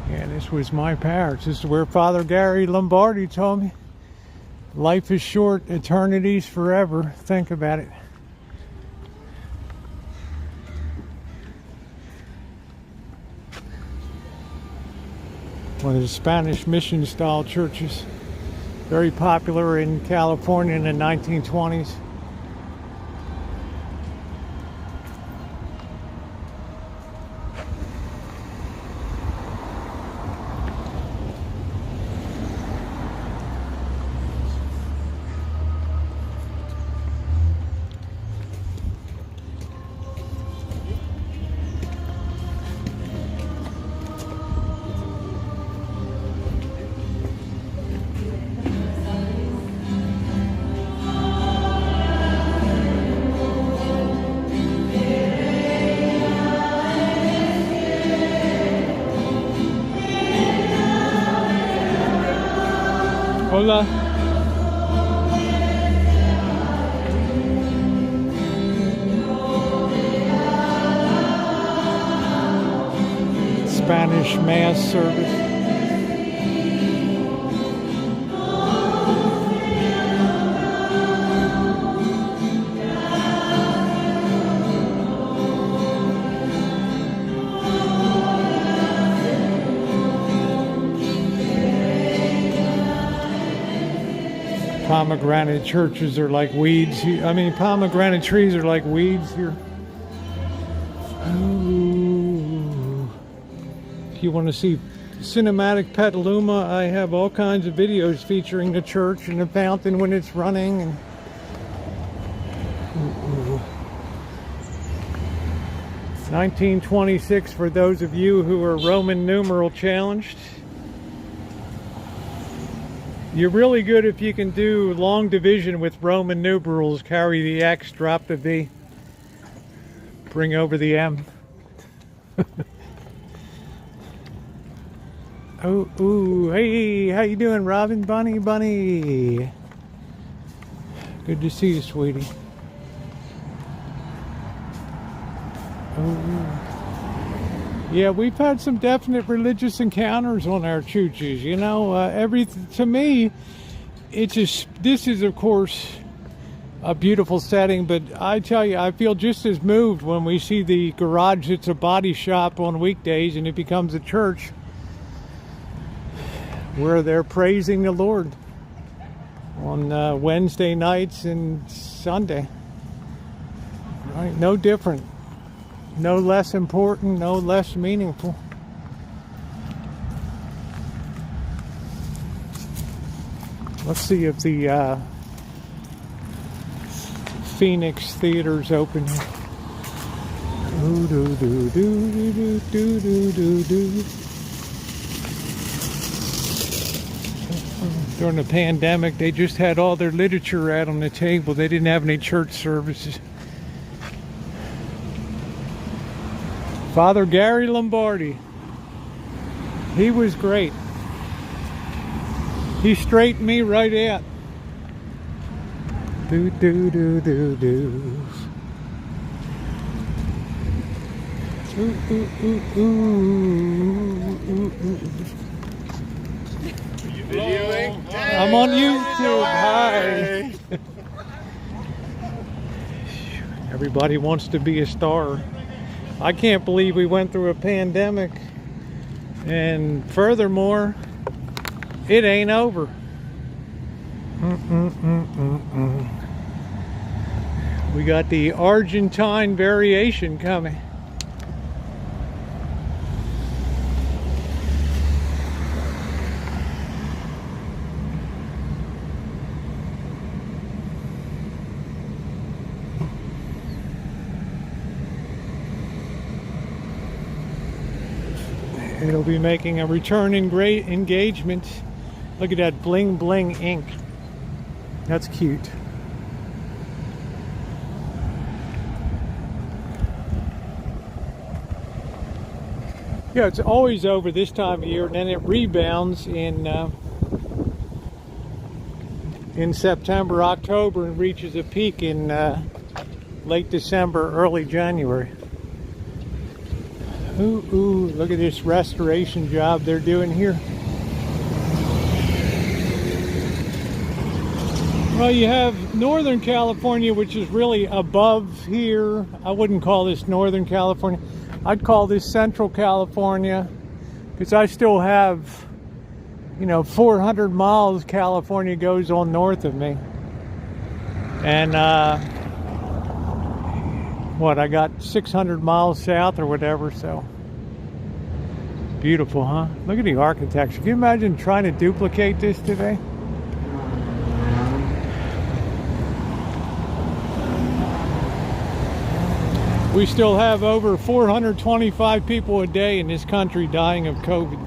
Yeah, this was my parish. This is where Father Gary Lombardi told me, life is short, eternity's forever. Think about it. One of the Spanish mission style churches. Very popular in California in the 1920s. Hola. Spanish Mass service. Pomegranate churches are like weeds. I mean, pomegranate trees are like weeds here. Ooh. If you want to see cinematic Petaluma, I have all kinds of videos featuring the church and the fountain when it's running. And ooh. 1926 for those of you who are Roman numeral challenged. You're really good if you can do long division with Roman numerals. Carry the X, drop the V, bring over the M. Oh, ooh, hey, how you doing, Robin? Bunny. Good to see you, sweetie. Oh. Yeah, we've had some definite religious encounters on our choo-choos. You know, to me, it's just, this is, of course, a beautiful setting, but I tell you, I feel just as moved when we see the garage that's a body shop on weekdays and it becomes a church where they're praising the Lord on Wednesday nights and Sunday. Right? No different, no less important, no less meaningful. Let's see if the Phoenix Theater's open here. Ooh, doo, doo, doo, doo, doo, doo, doo, doo. During the pandemic, they just had all their literature out on the table. They didn't have any church services. Father Gary Lombardi, he was great. He straightened me right out. Do do do do do. Ooh ooh ooh ooh ooh ooh. Are you videoing? I'm on YouTube. Hi. Everybody wants to be a star. I can't believe we went through a pandemic, and furthermore, it ain't over. We got the Argentine variation coming. It'll be making a return in great engagement. Look at that bling bling ink. That's cute. Yeah, it's always over this time of year, and then it rebounds in September, October, and reaches a peak in late December, early January. Ooh, ooh, look at this restoration job they're doing here. Well, you have Northern California, which is really above here. I wouldn't call this Northern California. I'd call this Central California, because I still have, 400 miles California goes on north of me. And, I got 600 miles south or whatever, so. Beautiful, huh? Look at the architecture. Can you imagine trying to duplicate this today? We still have over 425 people a day in this country dying of COVID.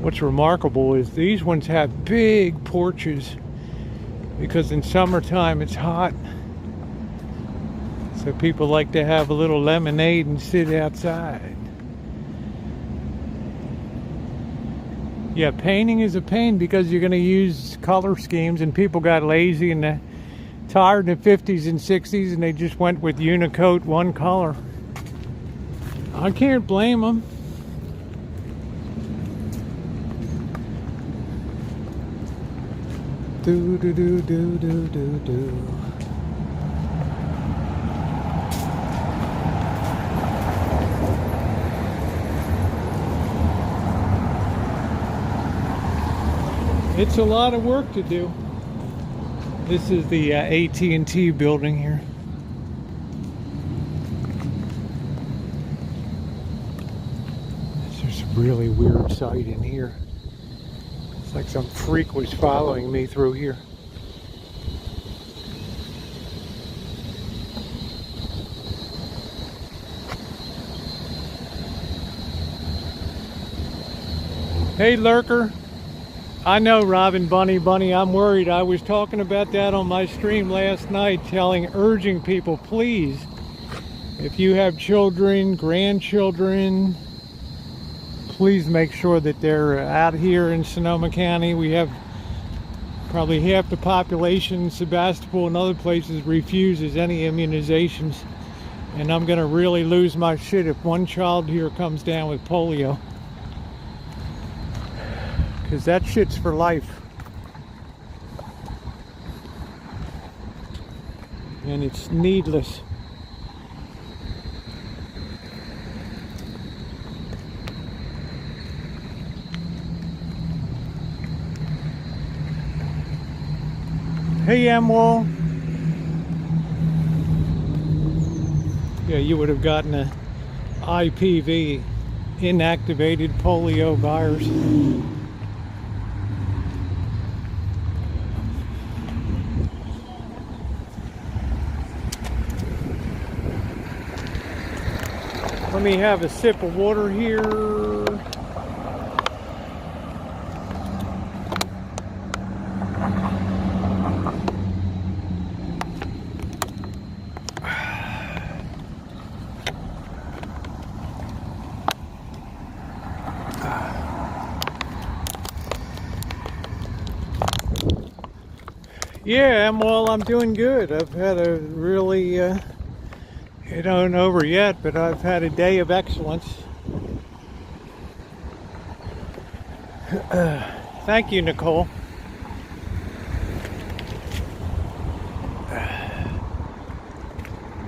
What's remarkable is these ones have big porches, because in summertime it's hot. So people like to have a little lemonade and sit outside. Yeah, painting is a pain because you're going to use color schemes, and people got lazy and tired in the 50s and 60s, and they just went with Unicoat, one color. I can't blame them. Do do do do do do do. It's a lot of work to do. This is the AT&T building here. There's a really weird sight in here. It's like some freak was following me through here. Hey, lurker. I know, Robin Bunny, I'm worried. I was talking about that on my stream last night, urging people, please, if you have children, grandchildren, please make sure that they're out here in Sonoma County. We have probably half the population in Sebastopol and other places refuses any immunizations. And I'm gonna really lose my shit if one child here comes down with polio. Because that shit's for life. And it's needless. Hey, Amwal. Yeah, you would have gotten a IPV, inactivated polio virus. Let me have a sip of water here. Yeah, well, I'm doing good. I've had a really, it ain't over yet, but I've had a day of excellence. Thank you, Nicole.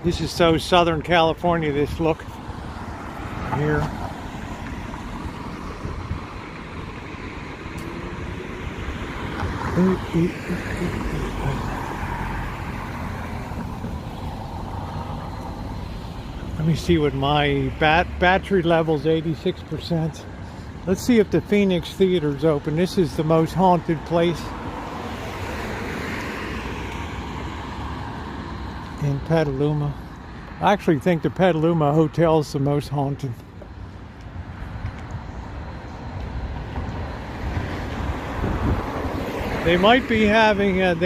This is so Southern California, this look here. Let me see what my battery level's 86%. Let's see if the Phoenix Theater's open. This is the most haunted place in Petaluma. I actually think the Petaluma Hotel is the most haunted. They might be having an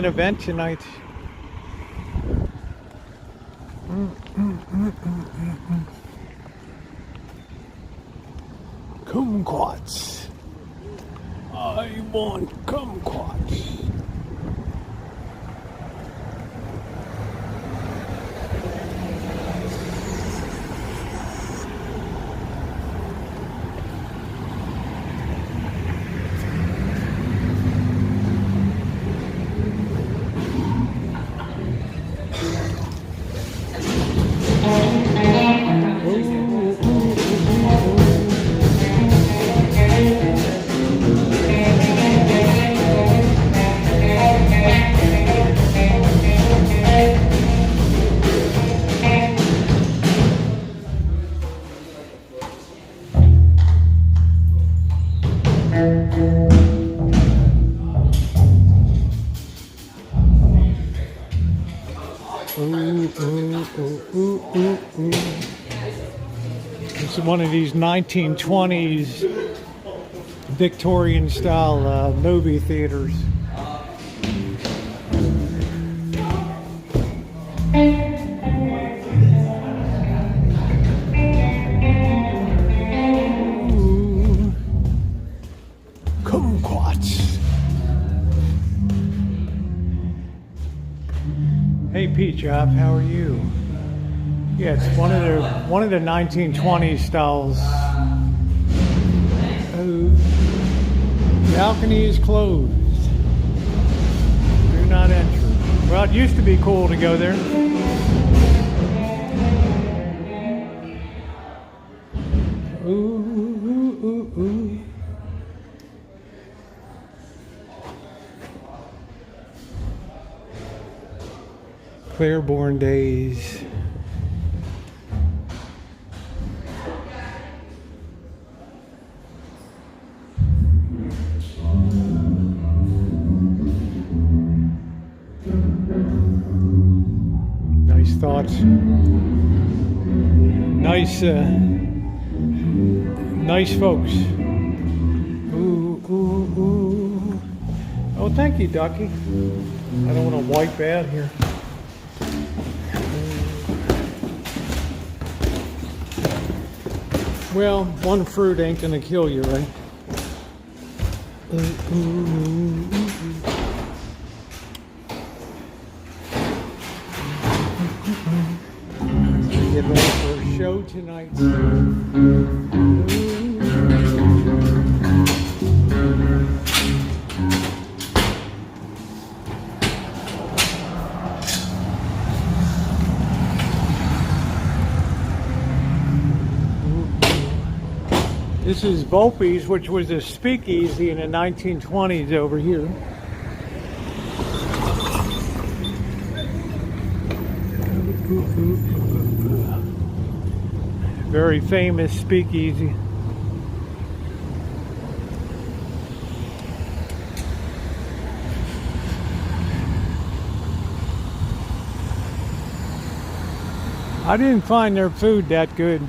event tonight. Kumquats. I want kumquats. It's one of these 1920s Victorian style movie theaters. Kumquats. Hey Pete Job, how are you? Yeah, it's one of the 1920s styles. Oh, the balcony is closed. Do not enter. Well, it used to be cool to go there. Ooh, ooh, ooh, ooh. Claiborne days. Nice thoughts. Nice folks. Ooh, ooh, ooh. Oh, thank you, Ducky. I don't want to wipe out here. Well, one fruit ain't gonna kill you, right? show tonight. This is Volpe's, which was a speakeasy in the 1920s over here. Very famous speakeasy. I didn't find their food that good.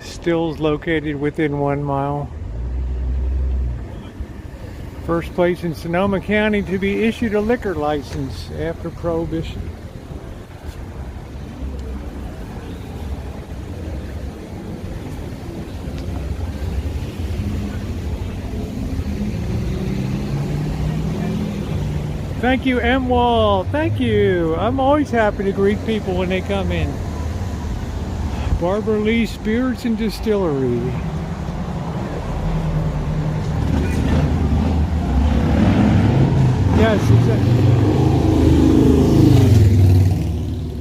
Stills located within 1 mile. First place in Sonoma County to be issued a liquor license after Prohibition. Thank you, M. Wall. Thank you. I'm always happy to greet people when they come in. Barbara Lee Spirits and Distillery. Yes,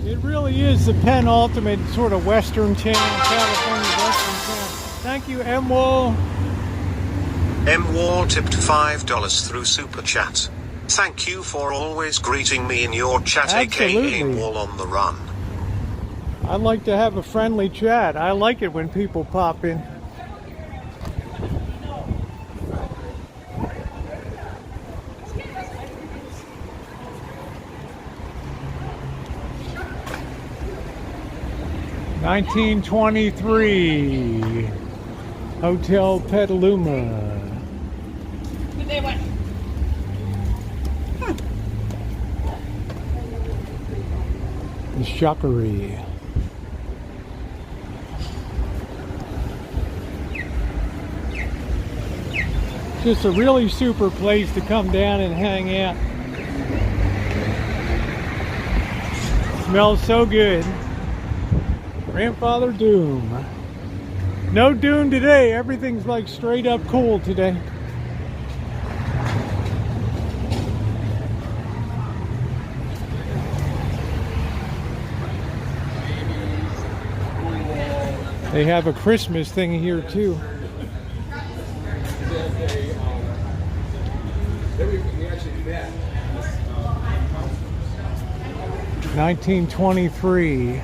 it really is the penultimate sort of Western town, California Western town. Thank you, M. Wall. M. Wall tipped $5 through Super Chat. Thank you for always greeting me in your chat, Absolutely. aka Wall on the Run. I like to have a friendly chat. I like it when people pop in. $1923 Hotel Petaluma. The Shockery. Just a really super place to come down and hang out. Smells so good. Grandfather Doom. No Doom today. Everything's like straight up cool today. They have a Christmas thing here too. 1923.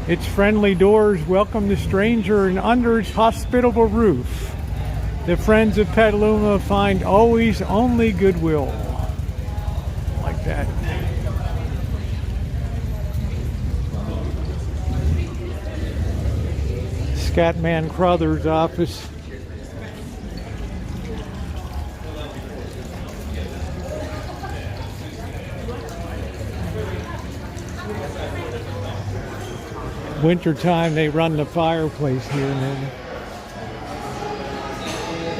Its friendly doors welcome the stranger, and under its hospitable roof, the friends of Petaluma find always only goodwill. Like that. Scatman Crothers' office. Wintertime, they run the fireplace here, man.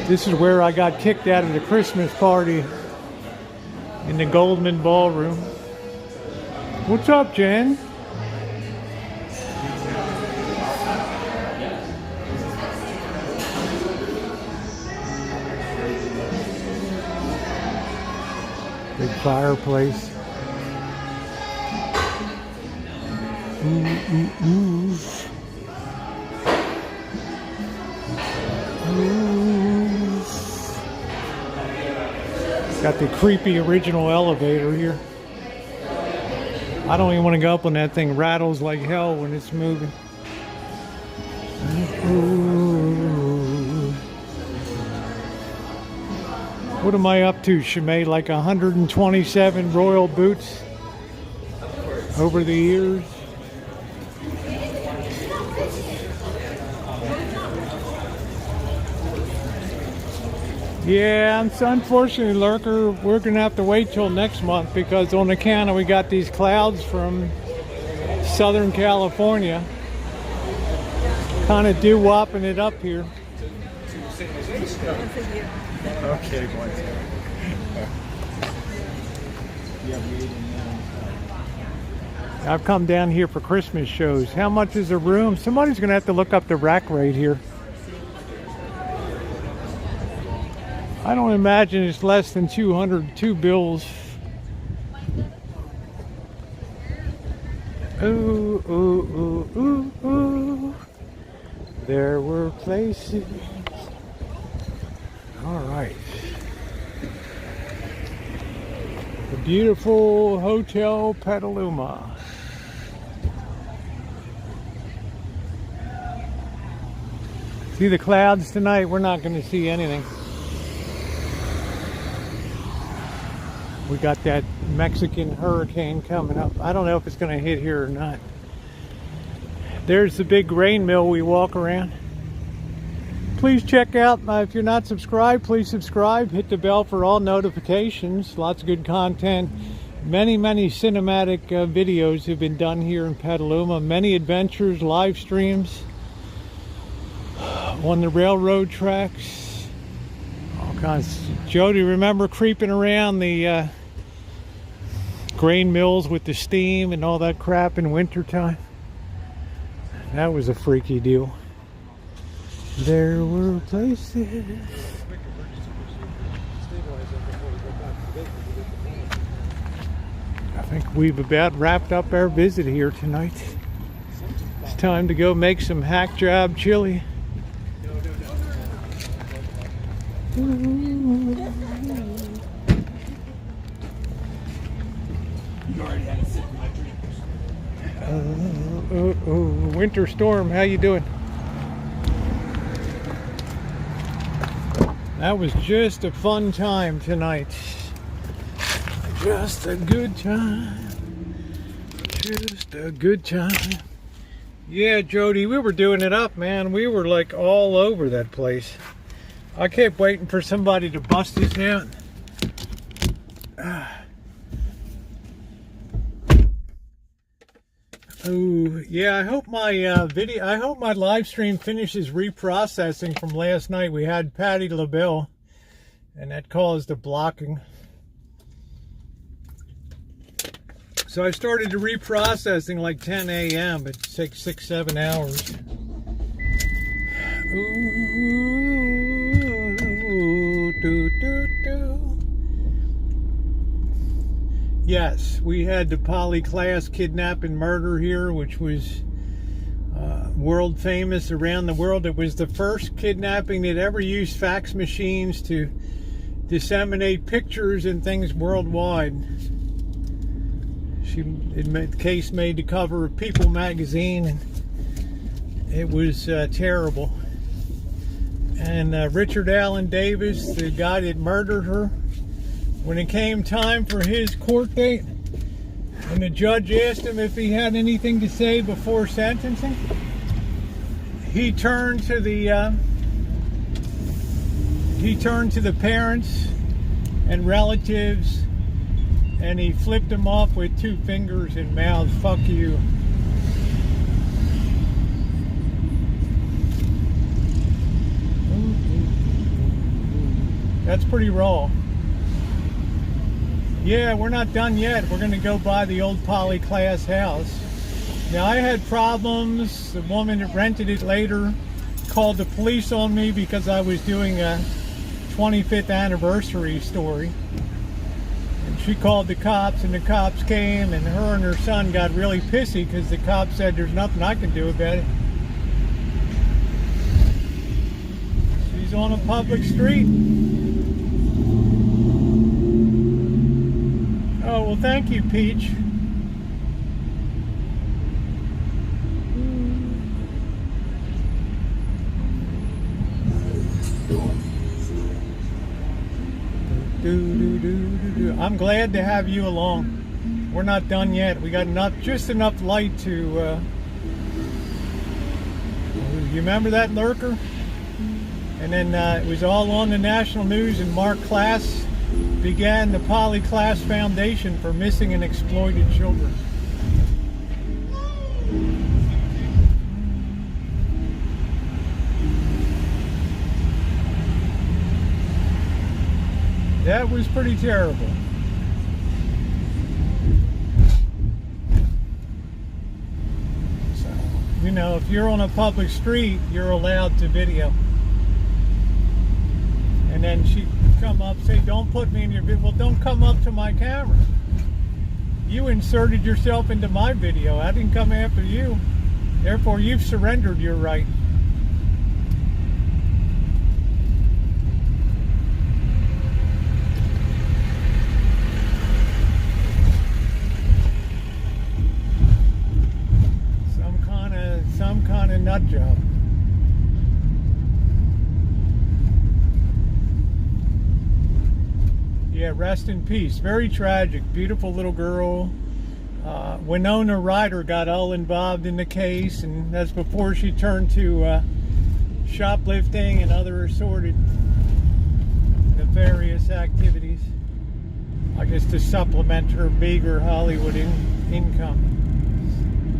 This is where I got kicked out of the Christmas party in the Goldman Ballroom. What's up, Jen? Big fireplace. Got the creepy original elevator here. I don't even want to go up on that thing. Rattles like hell when it's moving. What am I up to, Shimei? Like 127 royal boots over the years. Yeah, unfortunately, Lurker, we're going to have to wait till next month because on account of we got these clouds from Southern California. Kind of doo-wopping it up here. Okay, boy. I've come down here for Christmas shows. How much is a room? Somebody's going to have to look up the rack rate here. I don't imagine it's less than 202 bills. Ooh, ooh, ooh, ooh, ooh. There were places. All right. The beautiful Hotel Petaluma. See the clouds tonight? We're not going to see anything. We got that Mexican hurricane coming up. I don't know if it's going to hit here or not. There's the big grain mill we walk around. Please check out, if you're not subscribed, please subscribe. Hit the bell for all notifications. Lots of good content. Many cinematic videos have been done here in Petaluma. Many adventures, live streams on the railroad tracks. All kinds. Jody, remember creeping around the grain mills with the steam and all that crap in wintertime? That was a freaky deal. There were places. I think we've about wrapped up our visit here tonight. It's time to go make some hack job chili. Winter storm, how you doing? That was just a fun time tonight. Just a good time. Just a good time. Yeah, Jody, we were doing it up, man. We were like all over that place. I kept waiting for somebody to bust us out. Oh, yeah, I hope my my live stream finishes reprocessing from last night. We had Patti LaBelle, and that caused the blocking. So I started the reprocessing like 10 a.m. It takes 6-7 hours. Ooh, do, do, do. Yes, we had the Poly class kidnap and murder here, which was world famous around the world. It was the first kidnapping that ever used fax machines to disseminate pictures and things worldwide. The case made the cover of People magazine, and it was terrible. And Richard Allen Davis, the guy that murdered her, when it came time for his court date, and the judge asked him if he had anything to say before sentencing, he turned to the parents and relatives, and he flipped them off with 2 fingers and mouthed, "Fuck you." That's pretty raw. Yeah, we're not done yet. We're going to go by the old Poly class house. Now, I had problems. The woman that rented it later called the police on me because I was doing a 25th anniversary story. And she called the cops, and the cops came, and her and her son got really pissy because the cops said there's nothing I can do about it. She's on a public street. Oh, well, thank you, Peach. I'm glad to have you along. We're not done yet. We got just enough light to... you remember that lurker? And then it was all on the national news, and Mark Klass began the Poly Class Foundation for Missing and Exploited Children. That was pretty terrible. So, you know, if you're on a public street, you're allowed to video. And then she'd come up, say, don't put me in your video. Well, don't come up to my camera. You inserted yourself into my video. I didn't come after you. Therefore, you've surrendered your right. Some kind of nut job. Yeah, rest in peace. Very tragic. Beautiful little girl. Winona Ryder got all involved in the case, and that's before she turned to shoplifting and other assorted nefarious activities. I guess to supplement her meager Hollywood income.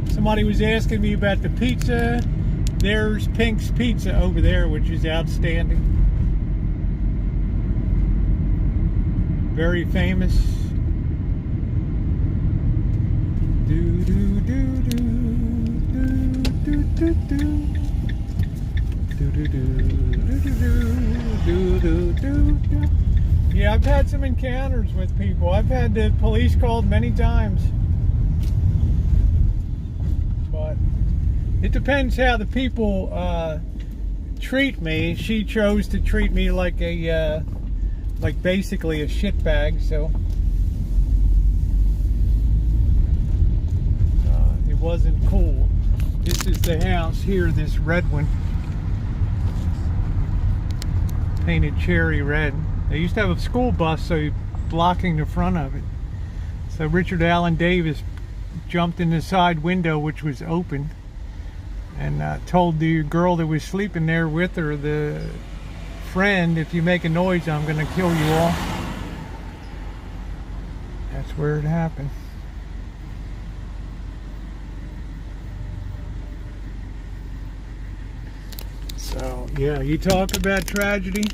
Somebody was asking me about the pizza. There's Pink's Pizza over there, which is outstanding. Very famous. Do do do do do do do do do do do do. Yeah, I've had some encounters with people. I've had the police called many times. But it depends how the people treat me. She chose to treat me like a like basically a shitbag, so it wasn't cool. This is the house here, this red one, painted cherry red. They used to have a school bus, so blocking the front of it. So Richard Allen Davis jumped in the side window, which was open, and told the girl that was sleeping there with her, the friend, if you make a noise, I'm gonna kill you all. That's where it happened. So yeah, you talk about tragedy.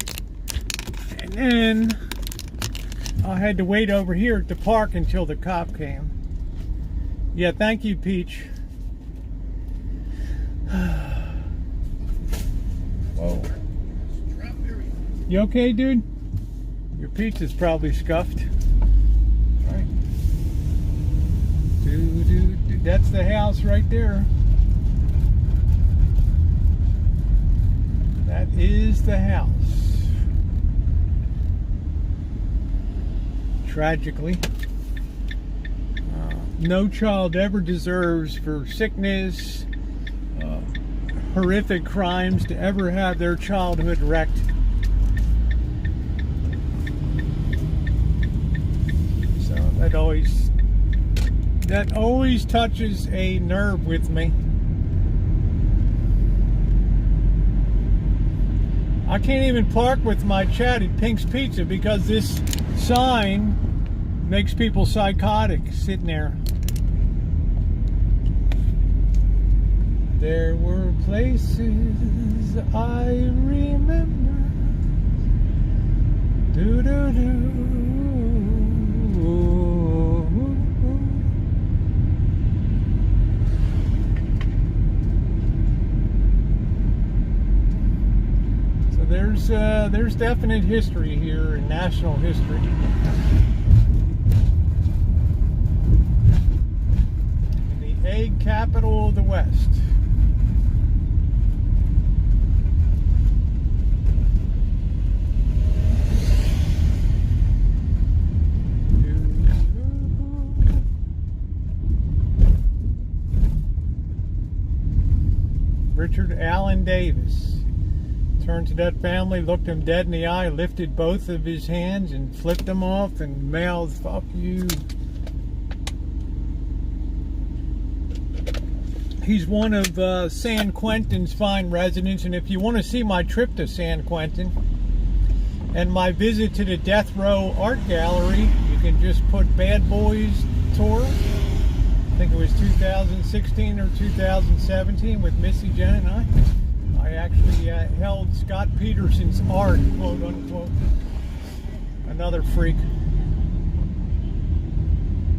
And then I had to wait over here at the park until the cop came. Yeah, thank you, Peach. Whoa. You okay, dude? Your pizza's probably scuffed. All right. That's the house right there. That is the house. Tragically, no child ever deserves, for sickness, horrific crimes, to ever have their childhood wrecked. So that always touches a nerve with me. I can't even park with my chat at Pink's Pizza because this sign makes people psychotic sitting there. There were places I remember. Do do do. So there's definite history here, and national history. In the egg capital of the West. Richard Allen Davis turned to that family, looked him dead in the eye, lifted both of his hands and flipped them off and mouthed, "Fuck you." He's one of San Quentin's fine residents, and if you want to see my trip to San Quentin and my visit to the Death Row Art Gallery, you can just put Bad Boys Tour. I think it was 2016 or 2017 with Missy, Jen, and I actually held Scott Peterson's art, quote unquote. Another freak.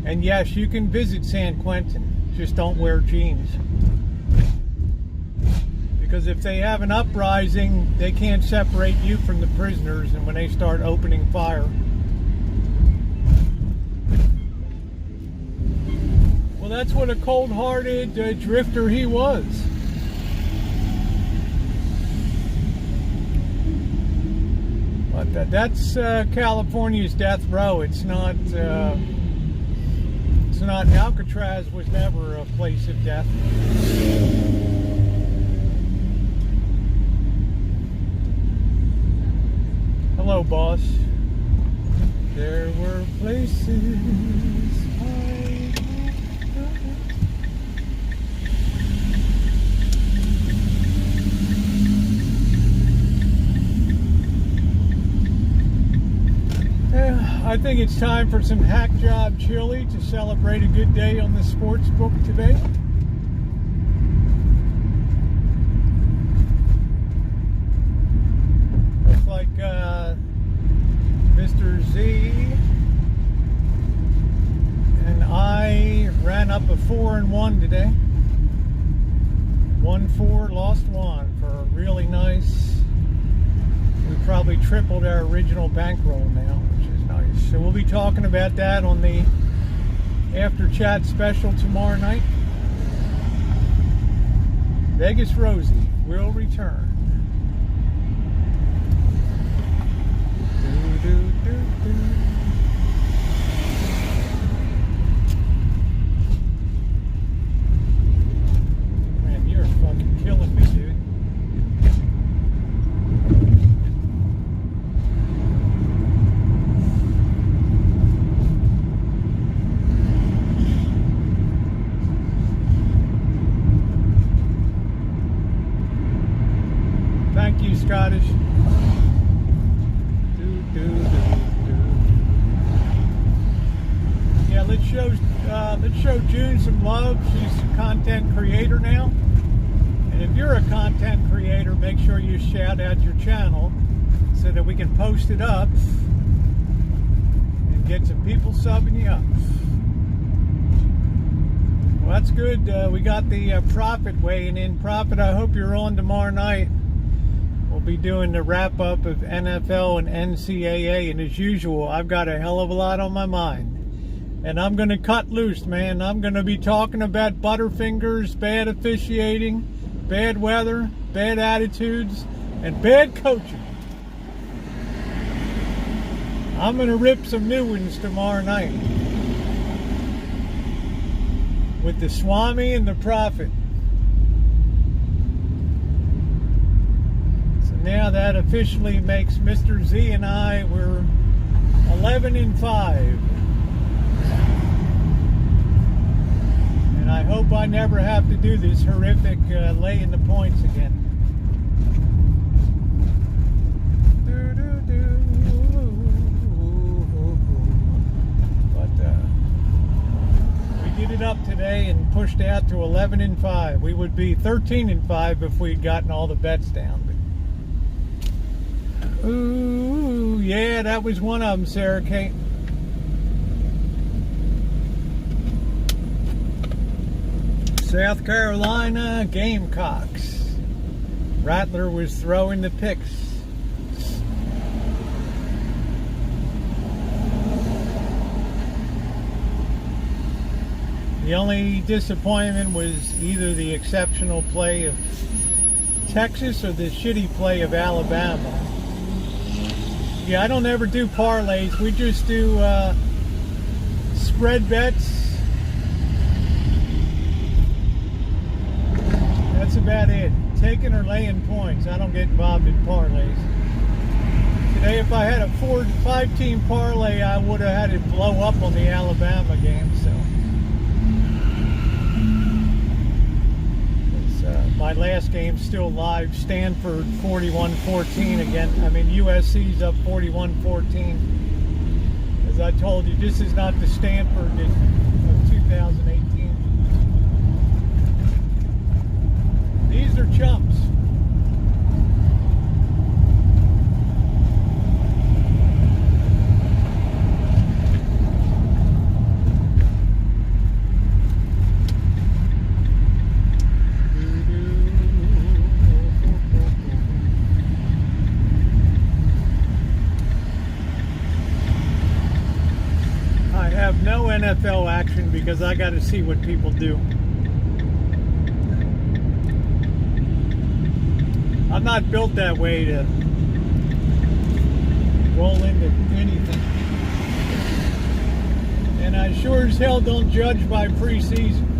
And yes, you can visit San Quentin, just don't wear jeans. Because if they have an uprising, they can't separate you from the prisoners, and when they start opening fire. Well, that's what a cold-hearted drifter he was. But that's California's death row. It's not Alcatraz was never a place of death. Hello, boss. There were places I think it's time for some hack job chili to celebrate a good day on the sports book today. Looks like Mr. Z and I ran up a 4-1 today. 1-4, lost 1 for a really nice. We probably tripled our original bankroll now, which is nice. So we'll be talking about that on the after chat special tomorrow night. Vegas Rosie will return. Man, you're fucking killing me, dude. Thank you, Scottish. Yeah, let's show June some love. She's a content creator now, and if you're a content creator, make sure you shout out your channel so that we can post it up and get some people subbing you up. Well, that's good. We got the Prophet weighing in. Prophet, I hope you're on tomorrow night. We'll be doing the wrap-up of NFL and NCAA, and as usual, I've got a hell of a lot on my mind. And I'm going to cut loose, man. I'm going to be talking about Butterfingers, bad officiating, bad weather, bad attitudes, and bad coaching. I'm going to rip some new ones tomorrow night with the Swami and the Prophet. Now that officially makes Mr. Z and I, we're 11-5. And I hope I never have to do this horrific laying the points again. But we did it up today and pushed out to 11-5. We would be 13-5 if we'd gotten all the bets down. Ooh, yeah, that was one of them, Sarah Kate. South Carolina Gamecocks. Rattler was throwing the picks. The only disappointment was either the exceptional play of Texas or the shitty play of Alabama. Yeah, I don't ever do parlays. We just do spread bets. That's about it. Taking or laying points. I don't get involved in parlays. Today, if I had a 5-team parlay, I would have had it blow up on the Alabama game. So, my last game's still live. Stanford 41-14 again. I mean, USC's up 41-14. As I told you, this is not the Stanford of 2018. These are chumps. NFL action because I got to see what people do. I'm not built that way to roll into anything. And I sure as hell don't judge by preseason.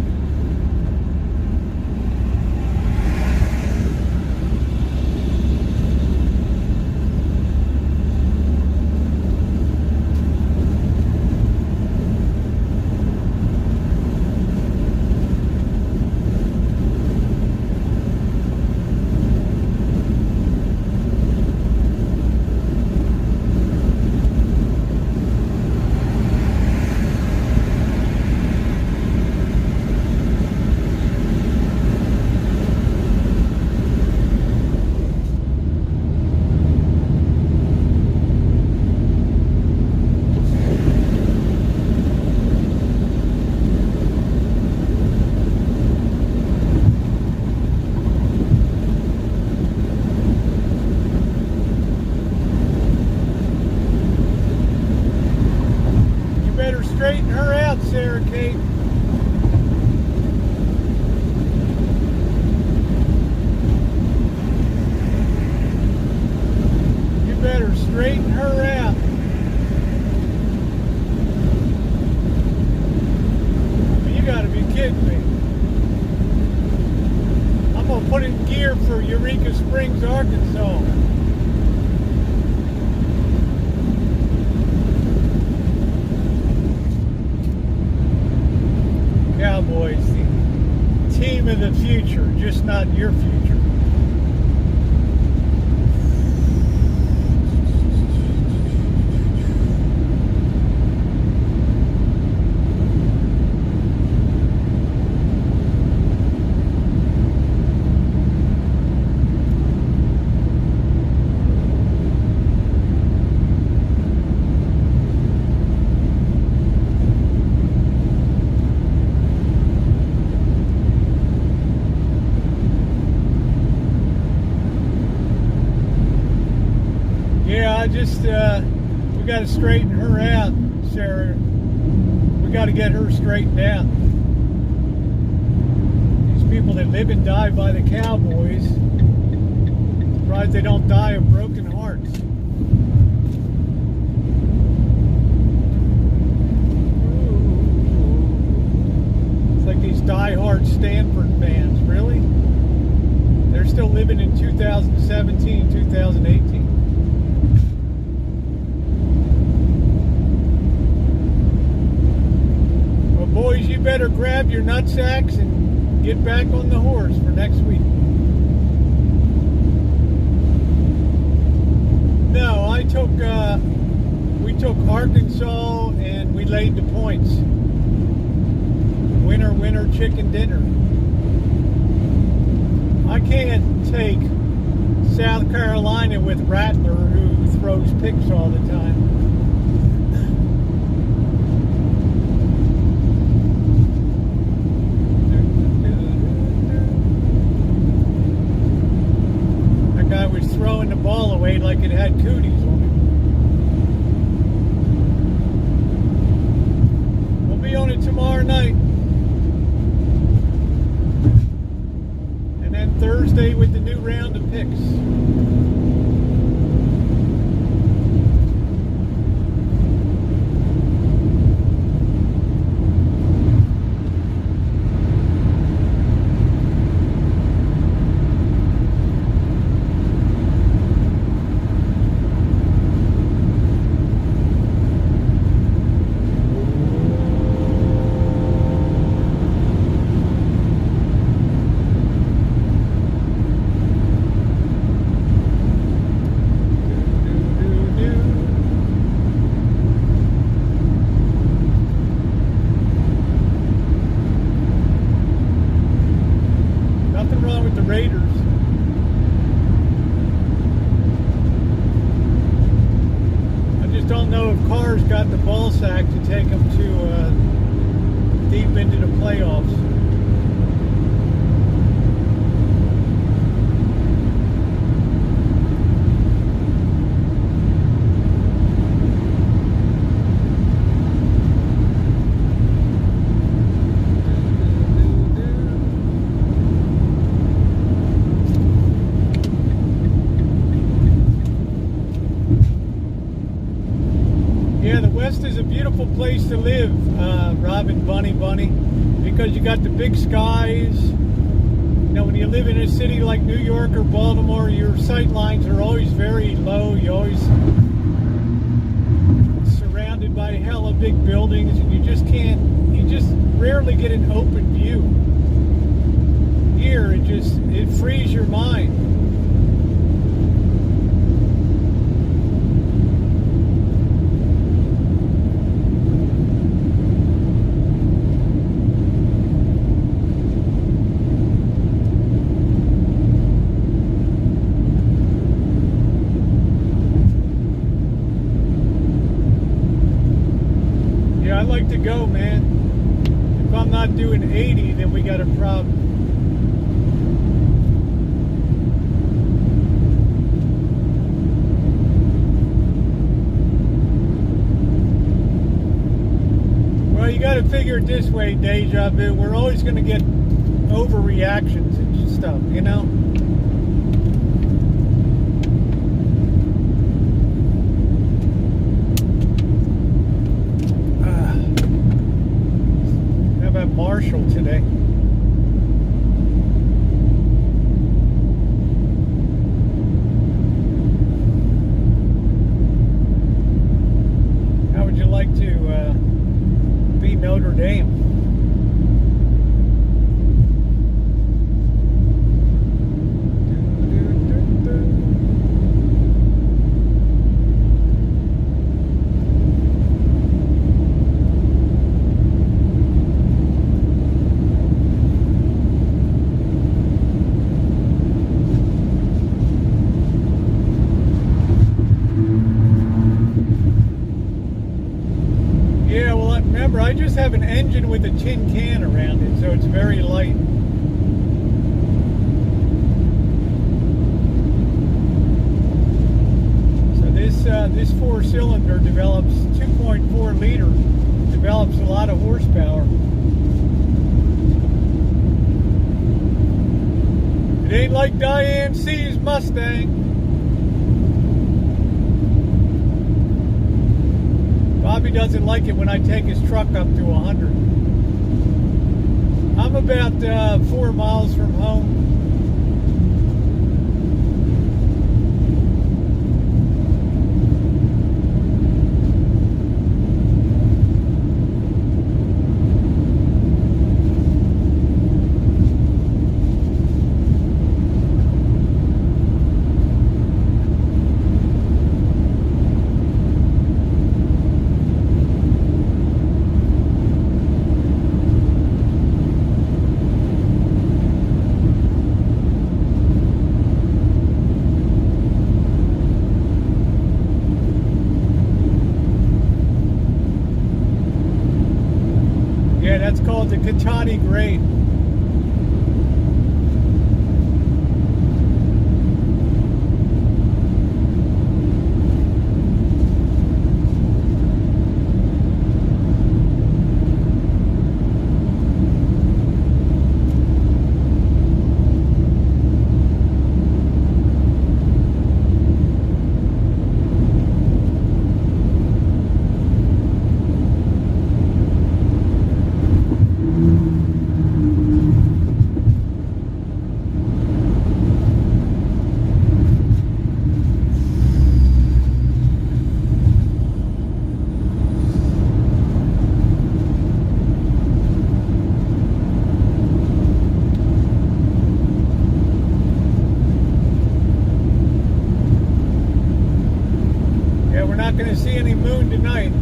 Straighten her out, Sarah Kate. You better straighten her out. I mean, you gotta be kidding me. I'm gonna put in gear for Eureka Springs, Arkansas. Cowboys, the team of the future, just not your future. We got to straighten her out, Sarah. We got to get her straightened out. These people that live and die by the Cowboys, surprised they don't die of broken hearts. It's like these die-hard Stanford fans, really? They're still living in 2017, 2018. Boys, you better grab your nutsacks and get back on the horse for next week. No, we took Arkansas and we laid the points. Winner, winner, chicken dinner. I can't take South Carolina with Rattler, who throws picks all the time. Throwing the ball away like it had cooties on it. We'll be on it tomorrow night. And then Thursday with the new round of picks. Got the ball sack to take them to deep into the playoffs. beautiful place to live, Robin Bunny, because you got the big skies. You know, when you live in a city like New York or Baltimore, your sight lines are always very low. You're always surrounded by hella big buildings, and you just rarely get an open view. Here, it frees your mind. Yeah, I like to go, man. If I'm not doing 80, then we got a problem. Well, you got to figure it this way, Deja Vu. We're always going to get overreactions and stuff, you know? How about Marshall today? How would you like to be Notre Dame? Yeah, well, remember, I just have an engine with a tin can around it, so it's very light. So this four-cylinder develops 2.4 liter, develops a lot of horsepower. It ain't like Diane C's Mustang. Bobby doesn't like it when I take his truck up to 100. I'm about 4 miles from home. Yeah, that's called the Katani grade. We're not going to see any moon tonight.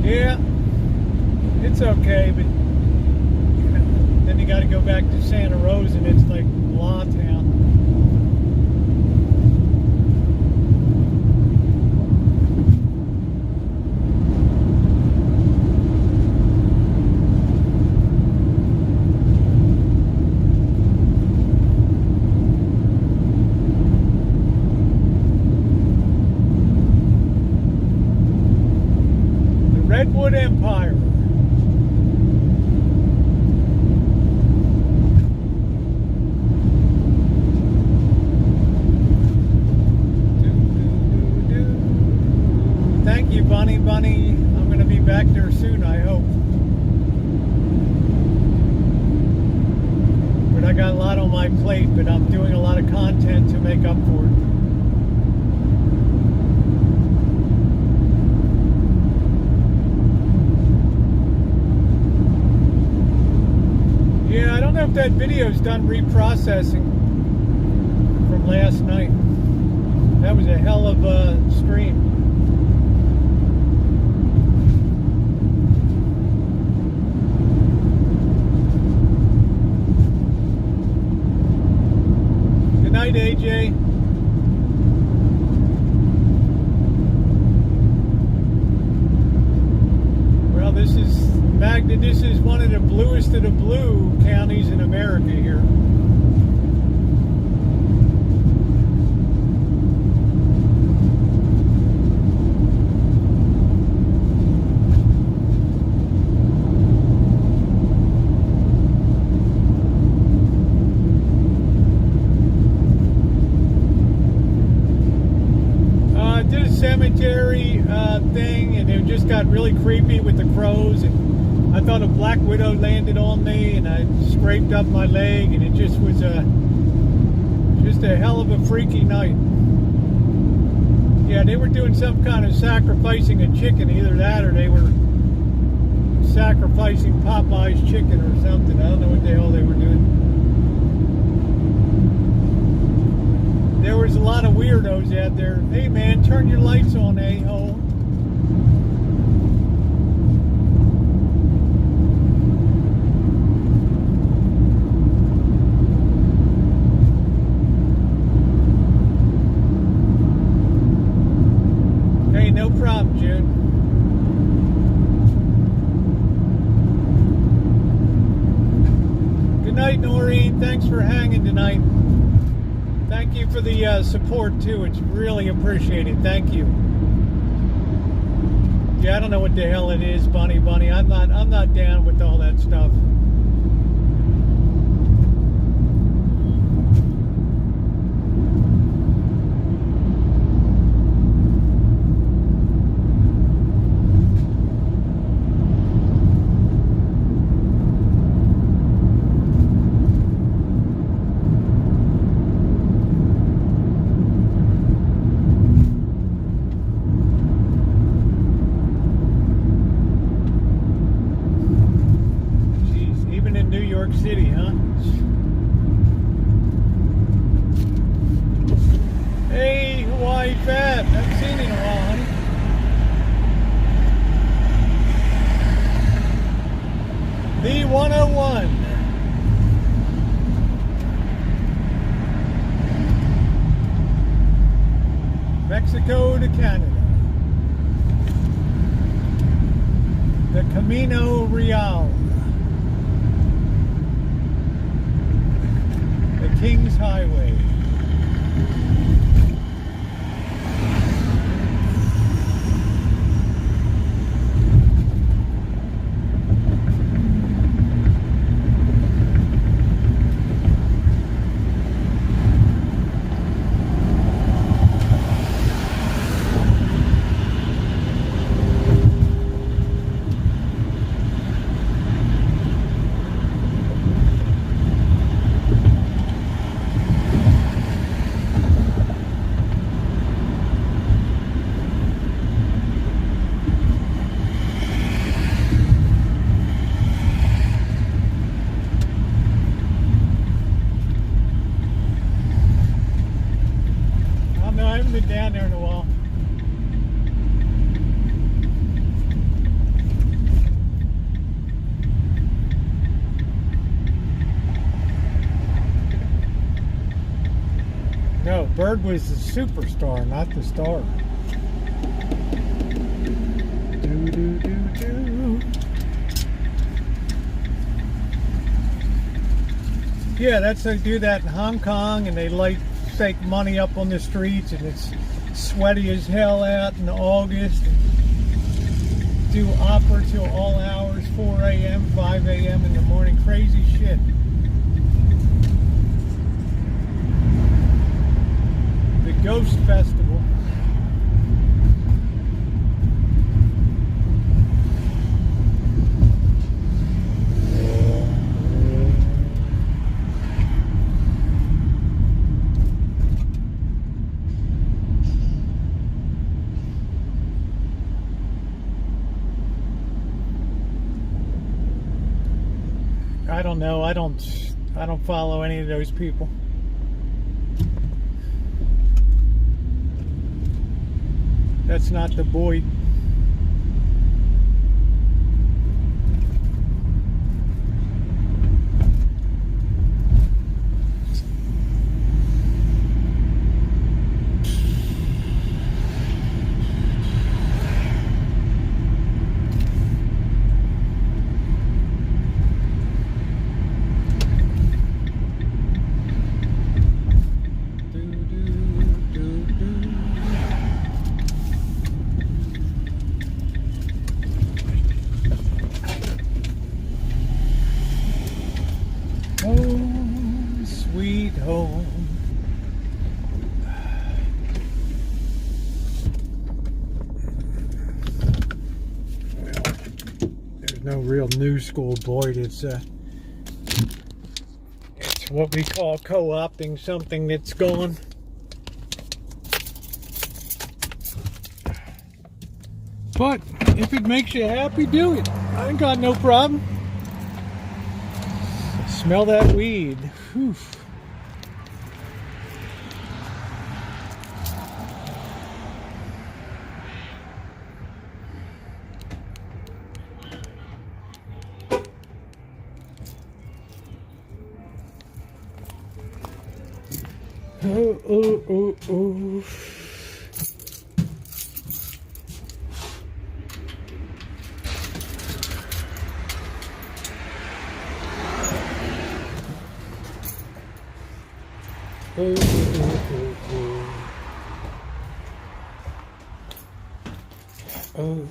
Yeah, it's okay, but you know, then you got to go back to Santa Rosa and it's like blah town. Redwood Empire. Thank you, Bunny. I'm going to be back there soon, I hope. But I got a lot on my plate, but I'm doing a lot of content to make up for it. Yeah, I don't know if that video's done reprocessing from last night. That was a hell of a stream. Good night, AJ. Well, this is Magda. This is one of the bluest of the blue counties in America here. Did a cemetery thing, and it just got really creepy with the crows, and I thought a black widow landed on me, and I scraped up my leg, and it just was just a hell of a freaky night. Yeah, they were doing some kind of sacrificing a chicken, either that or they were sacrificing Popeye's chicken or something. I don't know what the hell they were doing. There was a lot of weirdos out there. Hey man, turn your lights on, a-hole. Hey, no problem, Jude. Good night, Noreen. Thanks for hanging tonight. Thank you for the support too. It's really appreciated. Thank you. Yeah, I don't know what the hell it is, Bunny. I'm not down with all that stuff. City, huh? Hey, Hawaii Fab. Haven't seen you in a while, honey. The 101. Mexico to Canada. The Camino Real. Kings Highway. I haven't been down there in a while. No, Bird was the superstar, not the star. Do, do, do, do. Yeah, they do that in Hong Kong, and they light fake money up on the streets, and it's sweaty as hell out in August. do opera till all hours, 4 a.m., 5 a.m. in the morning. Crazy shit. The Ghost Festival. I don't know. I don't follow any of those people. That's not the Boyd. Home, sweet home. Well, there's no real new school Boyd. It's what we call co-opting something that's gone. But if it makes you happy, do it. I ain't got no problem. Smell that weed. Whew. Oh, oh, oh, oh. Oh, oh, oh, oh. Oh,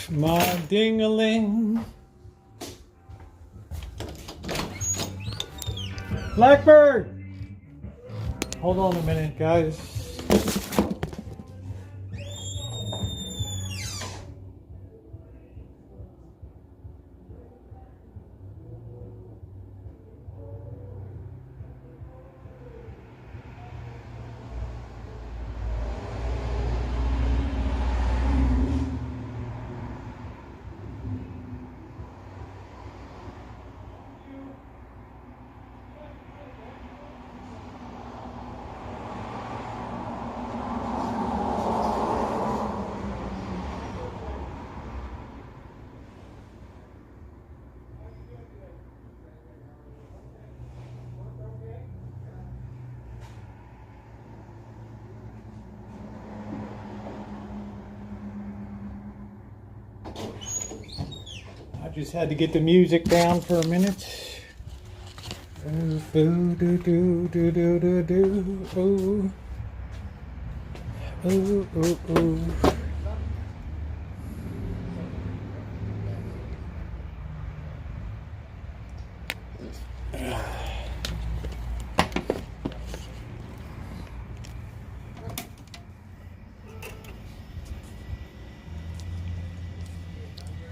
my ding-a-ling. Blackbird! Hold on a minute, guys. I just had to get the music down for a minute. Oh, do do do do do do do. Oh, oh, oh, oh.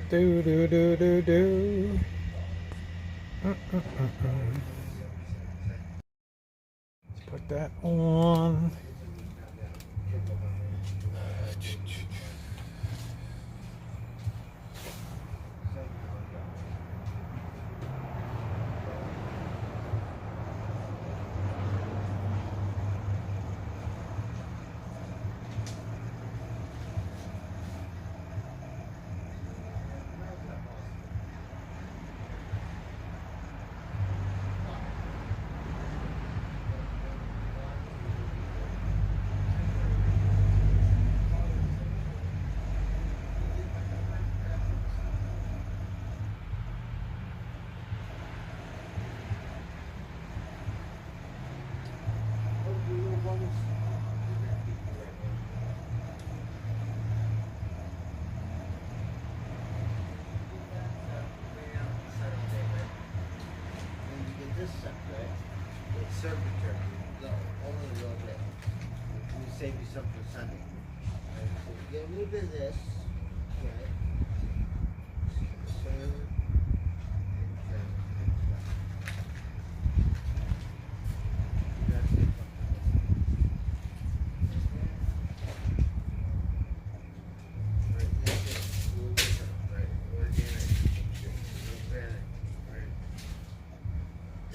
Do do do do do. Let's put that on. this stuff, right? It's surface turkey. No, only a little bit. We save you some for Sunday. Right? So you get a little bit of this, okay? Serve and turn. That's it. Right, this is a little different, right? Organic. Organic, right?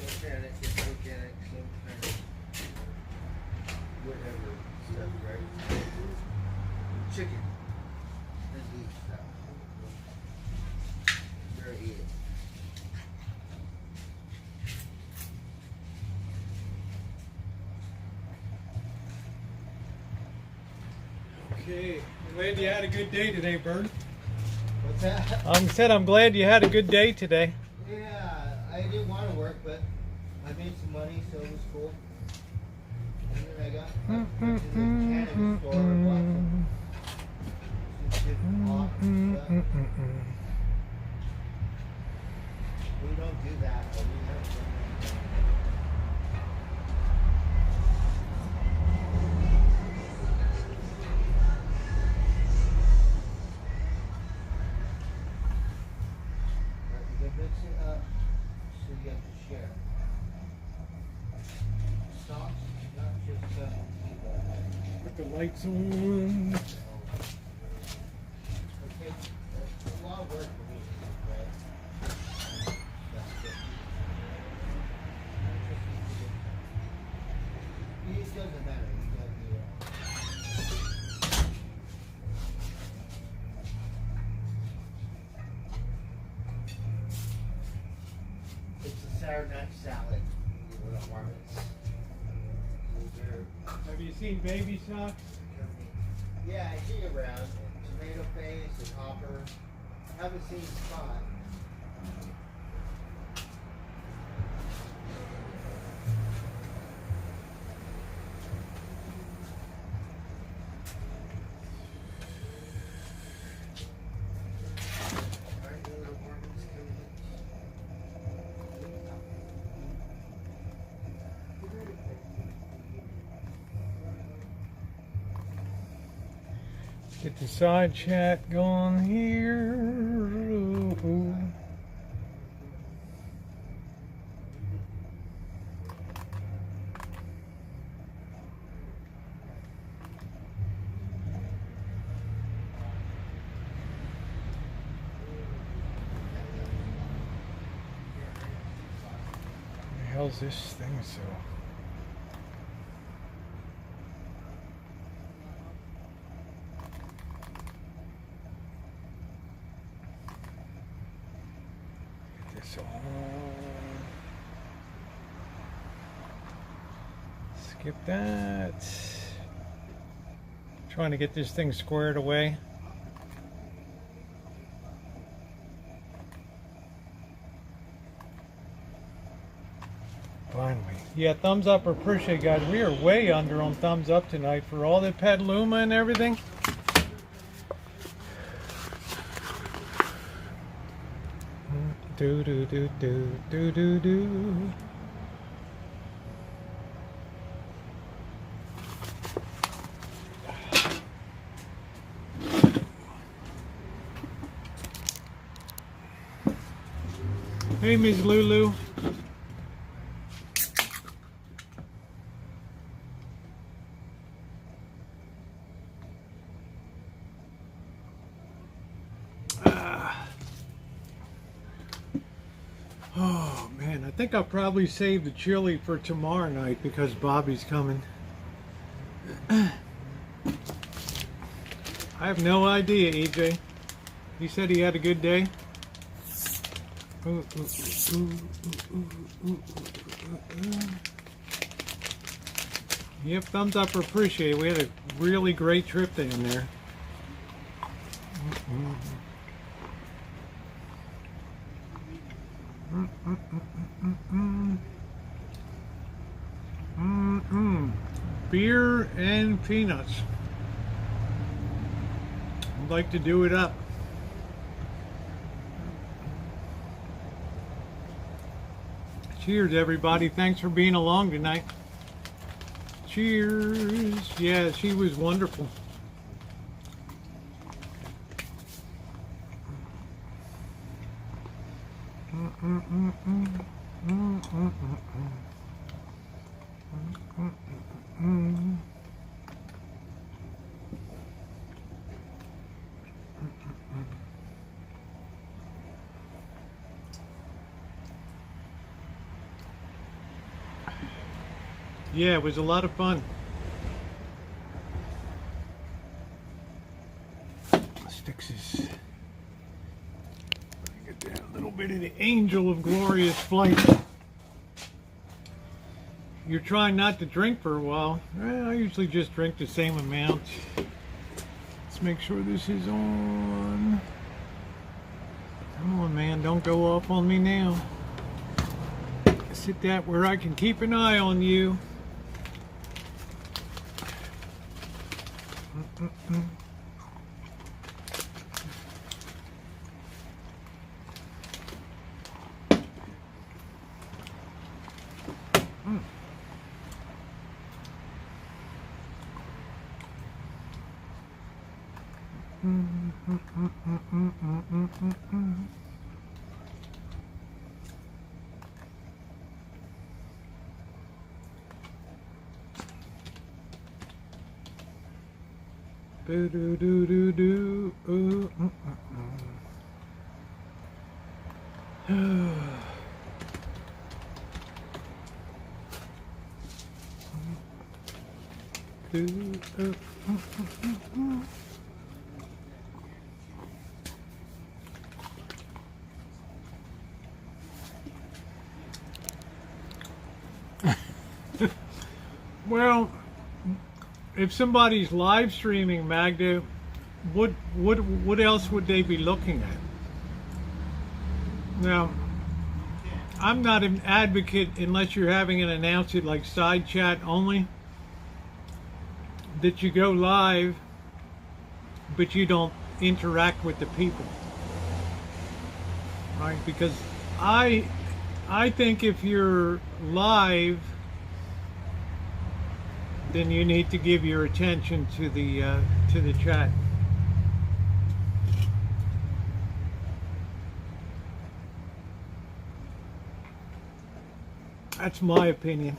Organic, it's organic, some kind of whatever stuff, right? Chicken and beef stuff. Very easy. Okay, I'm glad you had a good day today, Bird. What's that? I'm glad you had a good day today. Yeah, I didn't want to work, but I made some money, so it was cool. And then I got went to the cannabis store and bought some different off stuff. We don't do that, but we have some. You can mix it up so you have to share. Sauce, not just Put the lights on. okay, it's a lot of work for me, right? That's good. It doesn't matter. You gotta do it. It's a sour nut salad with apartments. Have you seen Baby Socks? Yeah, I see it around. Tomato face and hopper. Haven't seen Spot. Alright, the little apartments coming Get the side chat going here. What the hell's this thing so? This on. Skip that. Trying to get this thing squared away. Finally. Yeah, thumbs up or appreciate, guys. We are way under on thumbs up tonight for all the Petaluma and everything. Do do do do do do do. Hey, Ms. Lulu. Oh man, I think I'll probably save the chili for tomorrow night because Bobby's coming. I have no idea, EJ. He said he had a good day. Yep, thumbs up or appreciate it. We had a really great trip down there. Beer and peanuts. I'd like to do it up. Cheers, everybody. Thanks for being along tonight. Cheers. Yeah, she was wonderful. Yeah, it was a lot of fun. Let's fix this. Get that little bit of the angel of glorious flight. You're trying not to drink for a while. Well, I usually just drink the same amount. Let's make sure this is on. Come on, man, don't go off on me now. Sit that where I can keep an eye on you. Do do do do do. Well, if somebody's live streaming, Magda, what else would they be looking at? Now, I'm not an advocate unless you're having it announce it like side chat only, that you go live, but you don't interact with the people, right? Because I think if you're live, then you need to give your attention to the chat. That's my opinion.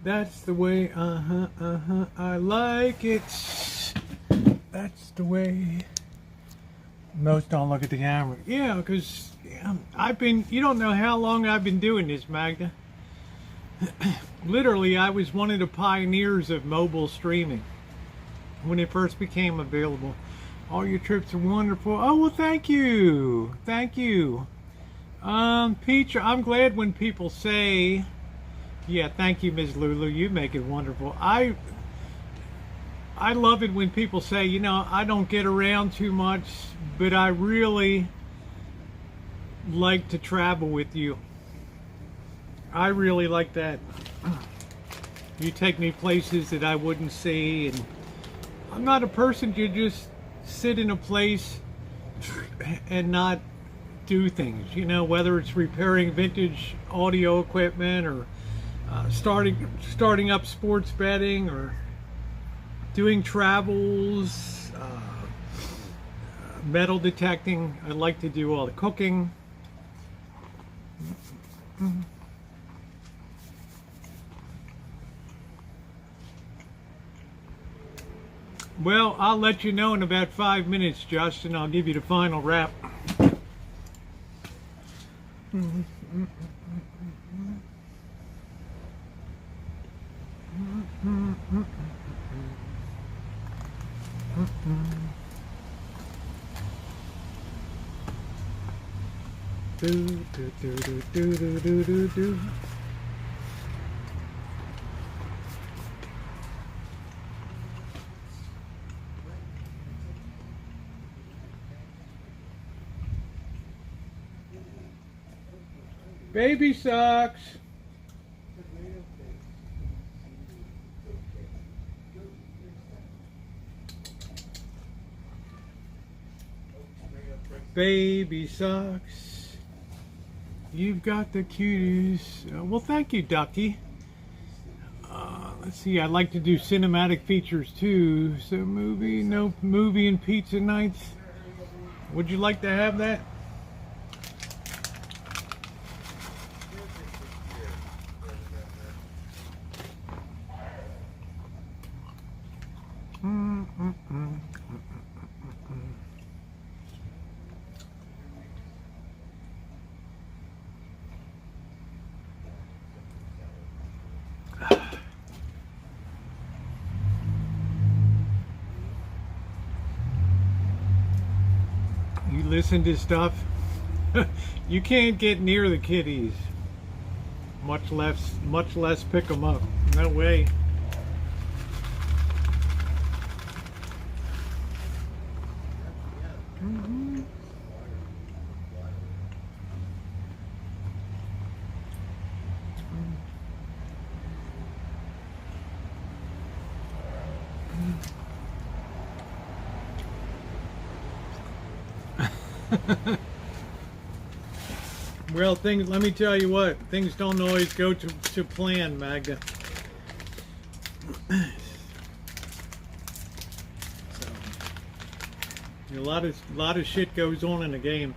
That's the way, I like it. That's the way. Most don't look at the camera. Yeah, because you don't know how long I've been doing this, Magda. Literally, I was one of the pioneers of mobile streaming when it first became available. All your trips are wonderful. Oh, well, thank you. Thank you. Peach, I'm glad when people say, yeah, thank you, Ms. Lulu. You make it wonderful. I love it when people say, you know, I don't get around too much, but I really like to travel with you. I really like that. You take me places that I wouldn't see, and I'm not a person to just sit in a place and not do things, you know, whether it's repairing vintage audio equipment or starting up sports betting or doing travels, metal detecting. I like to do all the cooking. Well, I'll let you know in about 5 minutes, Justin. I'll give you the final wrap. Do do do do do do do do do. Baby sucks. Baby sucks. You've got the cuties. Well, thank you, Ducky. Let's see, I'd like to do cinematic features too. So movie, no movie and pizza nights. Would you like to have that? You listen to stuff. You can't get near the kitties. Much less pick them up. No way. Well, let me tell you what, things don't always go to plan, Magda. So, a lot of shit goes on in the game.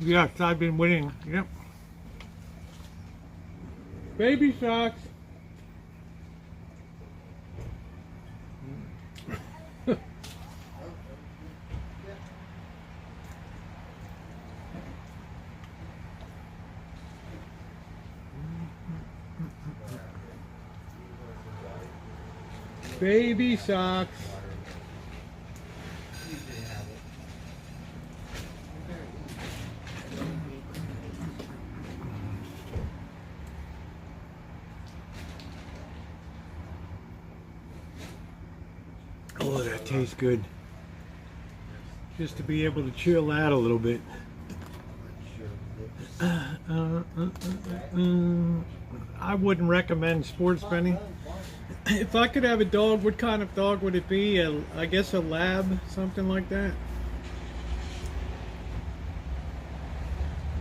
Yes, I've been winning. Yep. Baby socks. Baby socks. Oh, that tastes good. Just to be able to chill out a little bit. I wouldn't recommend sports betting. If I could have a dog, what kind of dog would it be? I guess a lab, something like that.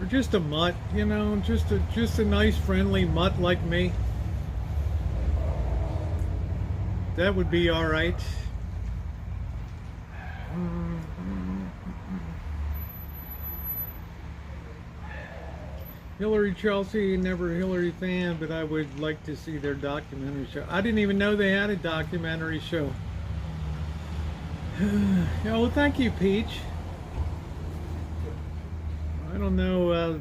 Or just a mutt, you know, just a nice friendly mutt like me. That would be all right. Hillary Chelsea, never a Hillary fan, but I would like to see their documentary show. I didn't even know they had a documentary show. Yeah, well, thank you, Peach. I don't know,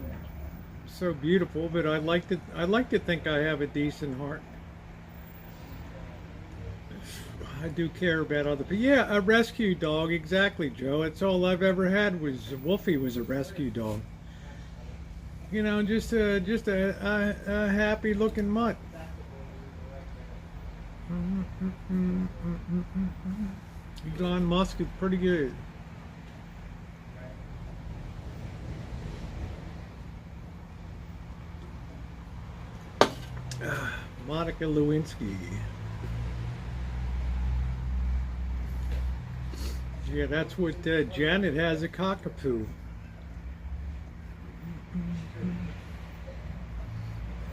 so beautiful, but I like to think I have a decent heart. I do care about other people. Yeah, a rescue dog, exactly, Joe. That's all I've ever had was Wolfie was a rescue dog. You know, just a happy looking mutt. Elon Musk is pretty good. Monica Lewinsky. Yeah, that's what Janet has, a cockapoo.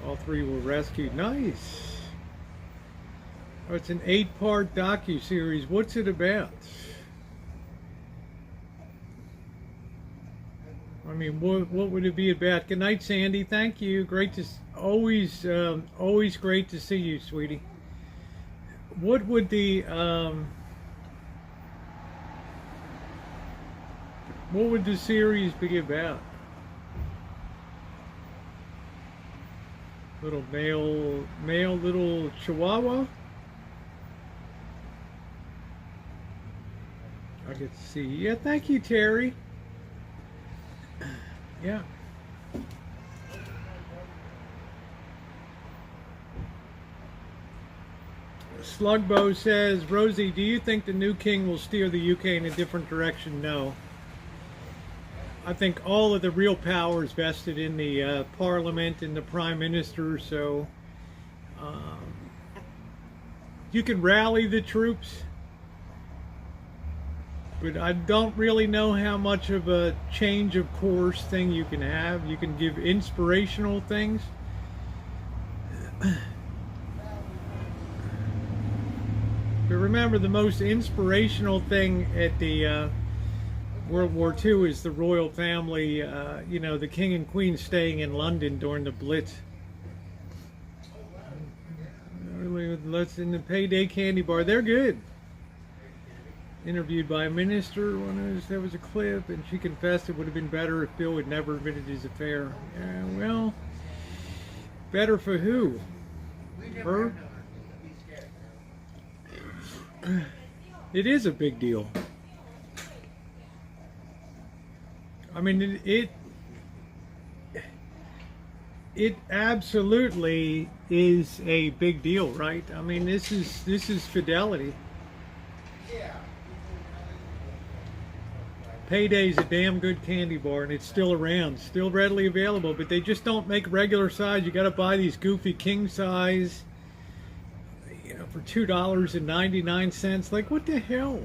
All three were rescued. Nice. Oh, it's an 8-part docu-series. What's it about? I mean, what would it be about? Good night, Sandy. Thank you. Great to always great to see you, sweetie. What would the what would the series be about? Little male little chihuahua? I get to see. Yeah, thank you, Terry. Yeah. Slugbo says, Rosie, do you think the new king will steer the UK in a different direction? No. I think all of the real power is vested in the Parliament and the Prime Minister, so you can rally the troops, but I don't really know how much of a change of course thing you can have. You can give inspirational things. But remember, the most inspirational thing at the World War II is the royal family, you know, the king and queen staying in London during the Blitz. Let's in the payday candy bar. They're good. Interviewed by a minister. There was a clip, and she confessed it would have been better if Bill had never admitted his affair. Well, better for who? Her? It is a big deal. I mean, it absolutely is a big deal, right? I mean, this is fidelity. Payday's a damn good candy bar, and it's still around, still readily available, but they just don't make regular size. You got to buy these goofy king size, you know, for $2.99. Like, what the hell?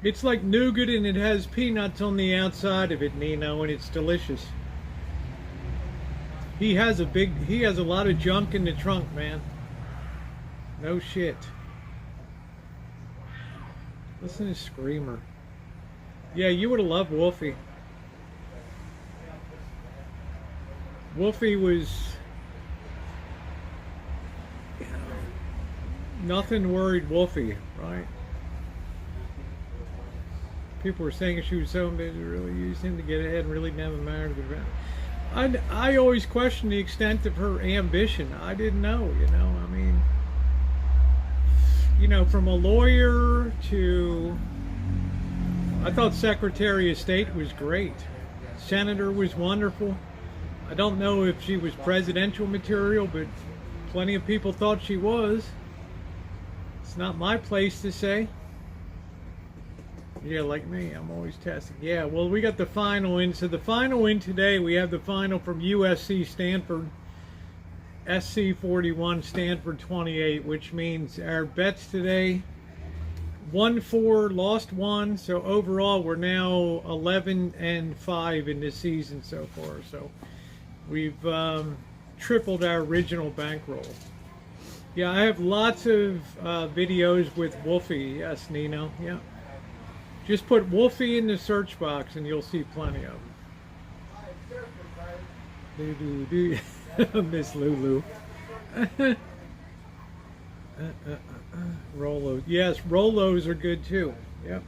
It's like nougat, and it has peanuts on the outside of it, Nino, and it's delicious. He has a lot of junk in the trunk, man. No shit. Listen to Screamer. Yeah, you would have loved Wolfie. Wolfie was, you know, nothing worried Wolfie, right? People were saying she was so busy, really used him to get ahead and really never married around. I always questioned the extent of her ambition. I didn't know, you know. I mean, you know, from a lawyer to, I thought Secretary of State was great. Senator was wonderful. I don't know if she was presidential material, but plenty of people thought she was. It's not my place to say. Yeah, like me, I'm always testing. Yeah, well, we got the final in. So the final in today, we have the final from USC Stanford, SC 41, Stanford 28, which means our bets today, 1-4, lost 1. So overall, we're now 11-5 in this season so far. So we've tripled our original bankroll. Yeah, I have lots of videos with Wolfie. Yes, Nino. Yeah. Just put Wolfie in the search box and you'll see plenty of them. Miss Lulu. Rolos. Yes, Rolos are good too. Yep.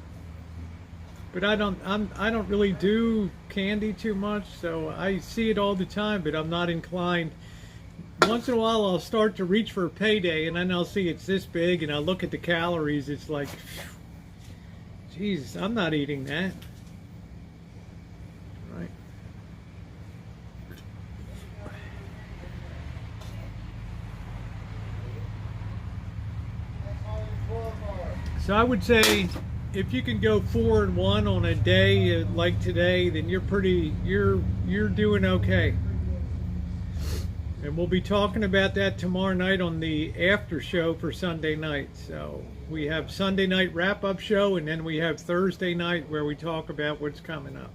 But I don't really do candy too much, so I see it all the time, but I'm not inclined. Once in a while I'll start to reach for a payday, and then I'll see it's this big, and I'll look at the calories. It's like, Jesus, I'm not eating that. Right. So I would say if you can go 4-1 on a day like today, then you're doing okay. And we'll be talking about that tomorrow night on the after show for Sunday night. So we have Sunday night wrap-up show, and then we have Thursday night where we talk about what's coming up.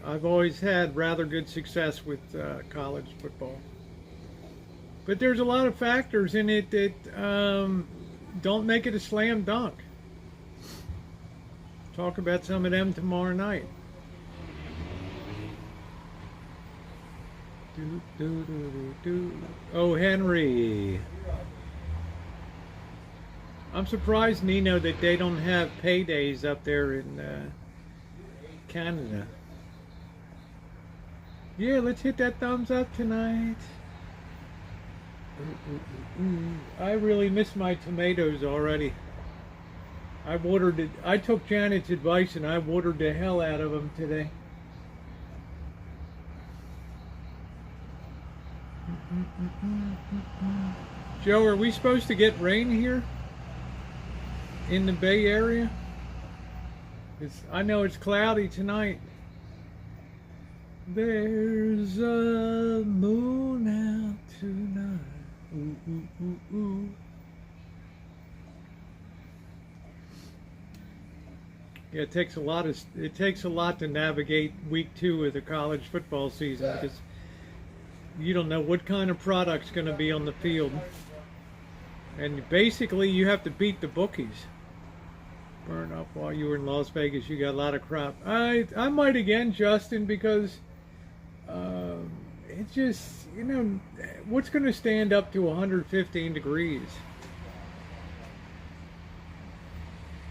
I've always had rather good success with college football. But there's a lot of factors in it that don't make it a slam dunk. Talk about some of them tomorrow night. Oh, Henry. I'm surprised, Nino, that they don't have paydays up there in Canada. Yeah, let's hit that thumbs up tonight. I really miss my tomatoes already. I took Janet's advice and I watered the hell out of them today. Joe, are we supposed to get rain here in the Bay Area? I know it's cloudy tonight. There's a moon out tonight. Ooh, ooh, ooh, ooh. Yeah, it takes a lot to navigate week 2 of the college football season, because you don't know what kind of product's going to be on the field. And basically you have to beat the bookies. Burn up while you were in Las Vegas. You got a lot of crap. I might again, Justin, because it's just, you know, what's going to stand up to 115 degrees?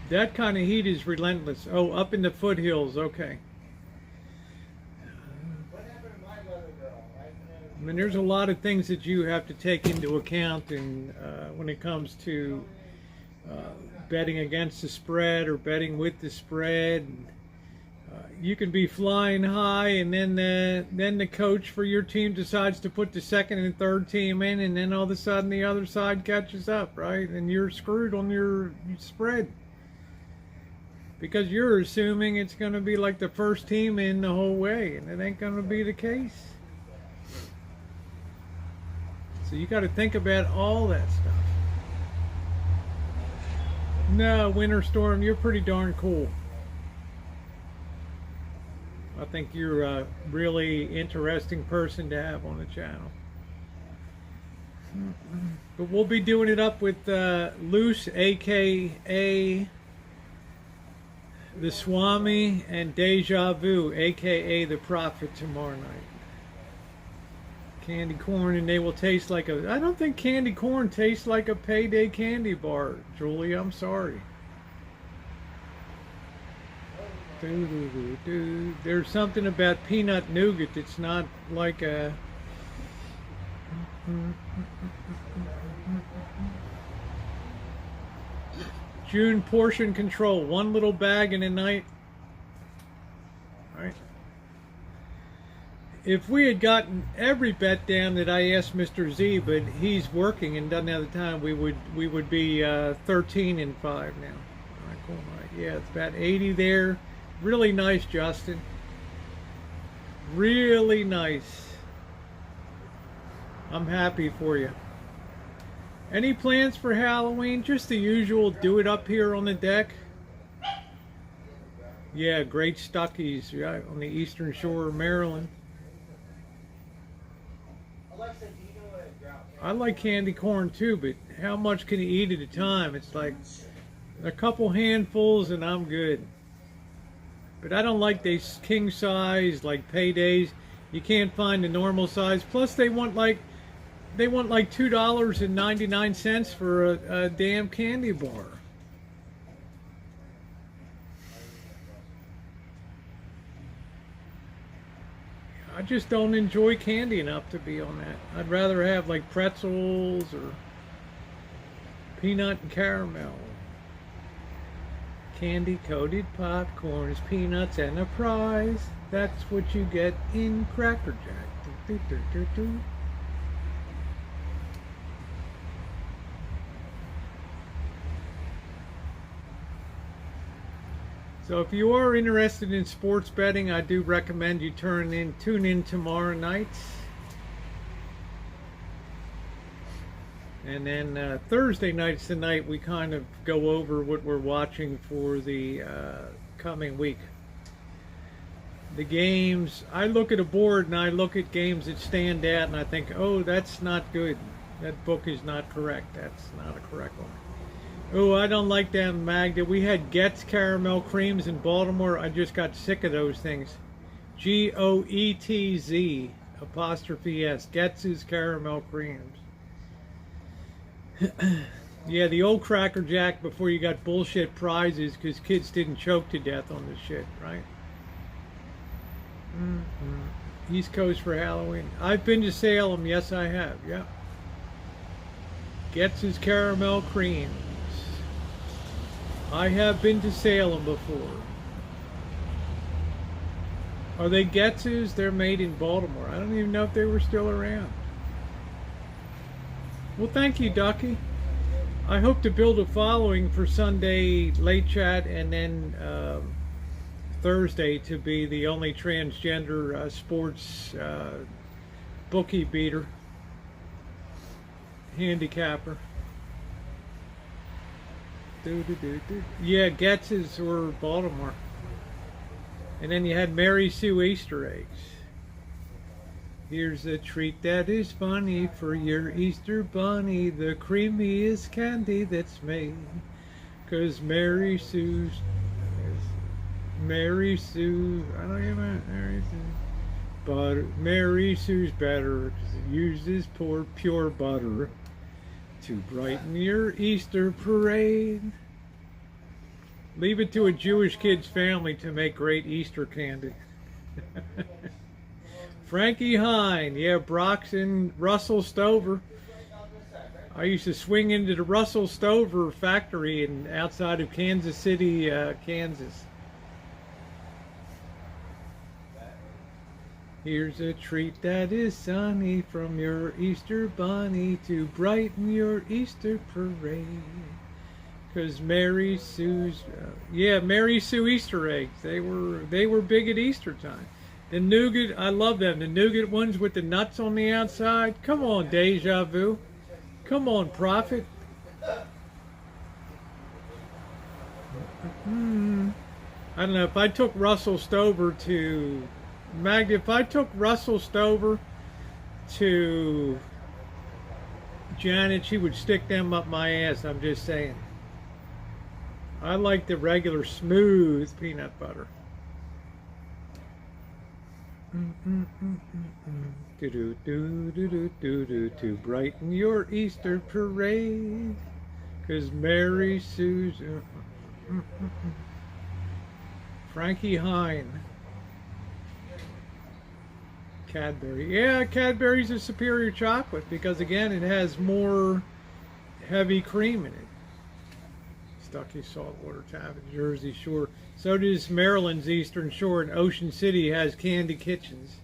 That kind of heat is relentless. Oh, up in the foothills, okay. I mean, there's a lot of things that you have to take into account when it comes to betting against the spread or betting with the spread. You can be flying high, and then the coach for your team decides to put the second and third team in, and then all of a sudden the other side catches up, right? And you're screwed on your spread, because you're assuming it's going to be like the first team in the whole way, and it ain't going to be the case. So you got to think about all that stuff. No, Winter Storm, you're pretty darn cool. I think you're a really interesting person to have on the channel. But we'll be doing it up with Luce, aka the Swami, and Deja Vu, aka the Prophet, tomorrow night. Candy corn, and they will taste like a... I don't think candy corn tastes like a payday candy bar, Julie. I'm sorry. There's something about peanut nougat that's not like a... June, portion control. 1 little bag in a night. All right. If we had gotten every bet down that I asked Mr. Z, but he's working and doesn't have the time, we would be 13 and 5 now. All right, cool. All right. Yeah, it's about 80 there. Really nice, Justin. Really nice. I'm happy for you. Any plans for Halloween? Just the usual, do it up here on the deck. Yeah, great Stuckies, right, on the eastern shore of Maryland. I like candy corn too, but how much can you eat at a time? It's like a couple handfuls and I'm good. But I don't like these king size, like paydays. You can't find the normal size. Plus they want like $2.99 for a damn candy bar. I just don't enjoy candy enough to be on that. I'd rather have like pretzels or peanut and caramel. Candy coated popcorn is peanuts and a prize. That's what you get in Cracker Jack. Do, do, do, do, do. So if you are interested in sports betting, I do recommend you tune in tomorrow night. And then Thursday night's the night we kind of go over what we're watching for the coming week. The games, I look at a board and I look at games that stand out and I think, oh, that's not good. That book is not correct. That's not a correct one. Oh, I don't like that Magda. We had Getz caramel creams in Baltimore. I just got sick of those things. G-O-E-T-Z apostrophe S. Getz's caramel creams. Yeah, the old Cracker Jack before you got bullshit prizes because kids didn't choke to death on this shit, right? East Coast for Halloween. I've been to Salem. Yes, I have. Yeah. Getz's caramel creams. I have been to Salem before. Are they Getz's? They're made in Baltimore. I don't even know if they were still around. Well, thank you, Ducky. I hope to build a following for Sunday late chat, and then Thursday to be the only transgender sports bookie beater, handicapper. Yeah, Getz's or Baltimore. And then you had Mary Sue Easter eggs. Here's a treat that is funny for your Easter bunny, the creamiest candy that's made. 'Cause Mary Sue, I don't even, Mary Sue's better 'cause it uses pure butter to brighten your Easter parade. Leave it to a Jewish kid's family to make great Easter candy. Frankie Hine, yeah, Brock's in Russell Stover. I used to swing into the Russell Stover factory outside of Kansas City, Kansas. Here's a treat that is sunny from your Easter bunny to brighten your Easter parade. 'Cause Mary Sue's, Mary Sue Easter eggs. They were big at Easter time. The nougat, I love them. The nougat ones with the nuts on the outside. Come on, Deja Vu. Come on, Prophet. I don't know, if I took Russell Stover to Magda, if I took Russell Stover to Janet, she would stick them up my ass. I'm just saying. I like the regular smooth peanut butter. To brighten your Easter parade, 'cause Mary Sue's. Frankie Hine. Cadbury. Yeah, Cadbury's a superior chocolate because, again, it has more heavy cream in it. Stucky Saltwater Tavern, Jersey Shore. So does Maryland's Eastern Shore, and Ocean City has Candy Kitchens.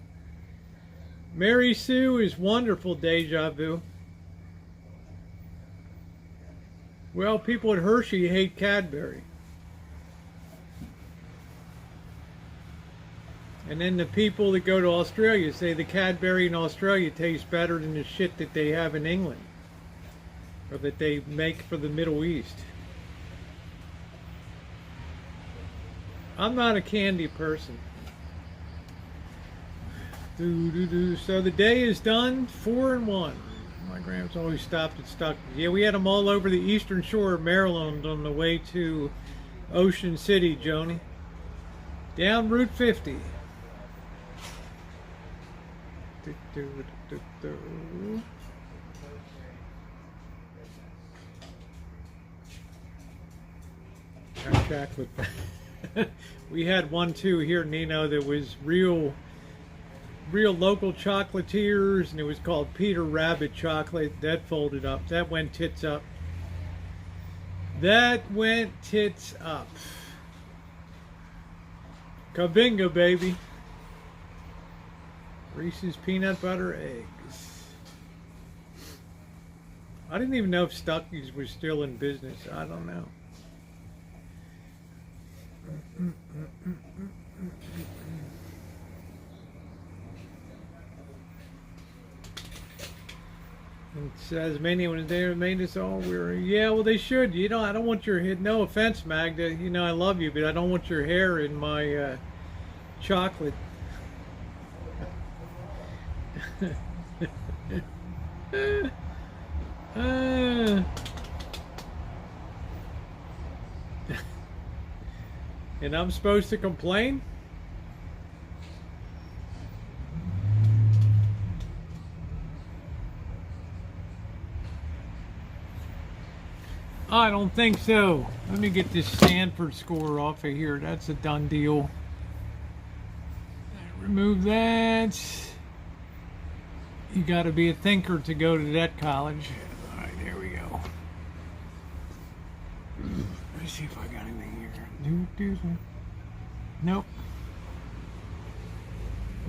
Mary Sue is wonderful, Deja Vu. Well, people at Hershey hate Cadbury. And then the people that go to Australia say the Cadbury in Australia tastes better than the shit that they have in England, or that they make for the Middle East. I'm not a candy person. So the day is done, 4-1. My grand's always stopped at Stuck. Yeah, we had them all over the Eastern Shore of Maryland on the way to Ocean City, Joni. Down Route 50. Our chocolate. We had one too here, Nino, that was real local chocolatiers, and it was called Peter Rabbit chocolate. That folded up. That went tits up. That went tits up. Kabinga, baby. Reese's peanut butter eggs. I didn't even know if Stuckey's was still in business. I don't know. It says many when they made us all weary. Yeah, well they should. You know, I don't want your head. No offense, Magda. You know I love you, but I don't want your hair in my chocolate. And I'm supposed to complain? I don't think so. Let me get this Stanford score off of here. That's a done deal. Remove that. You got to be a thinker to go to that college. All right, there we go. Let me see if I got anything here. Nope.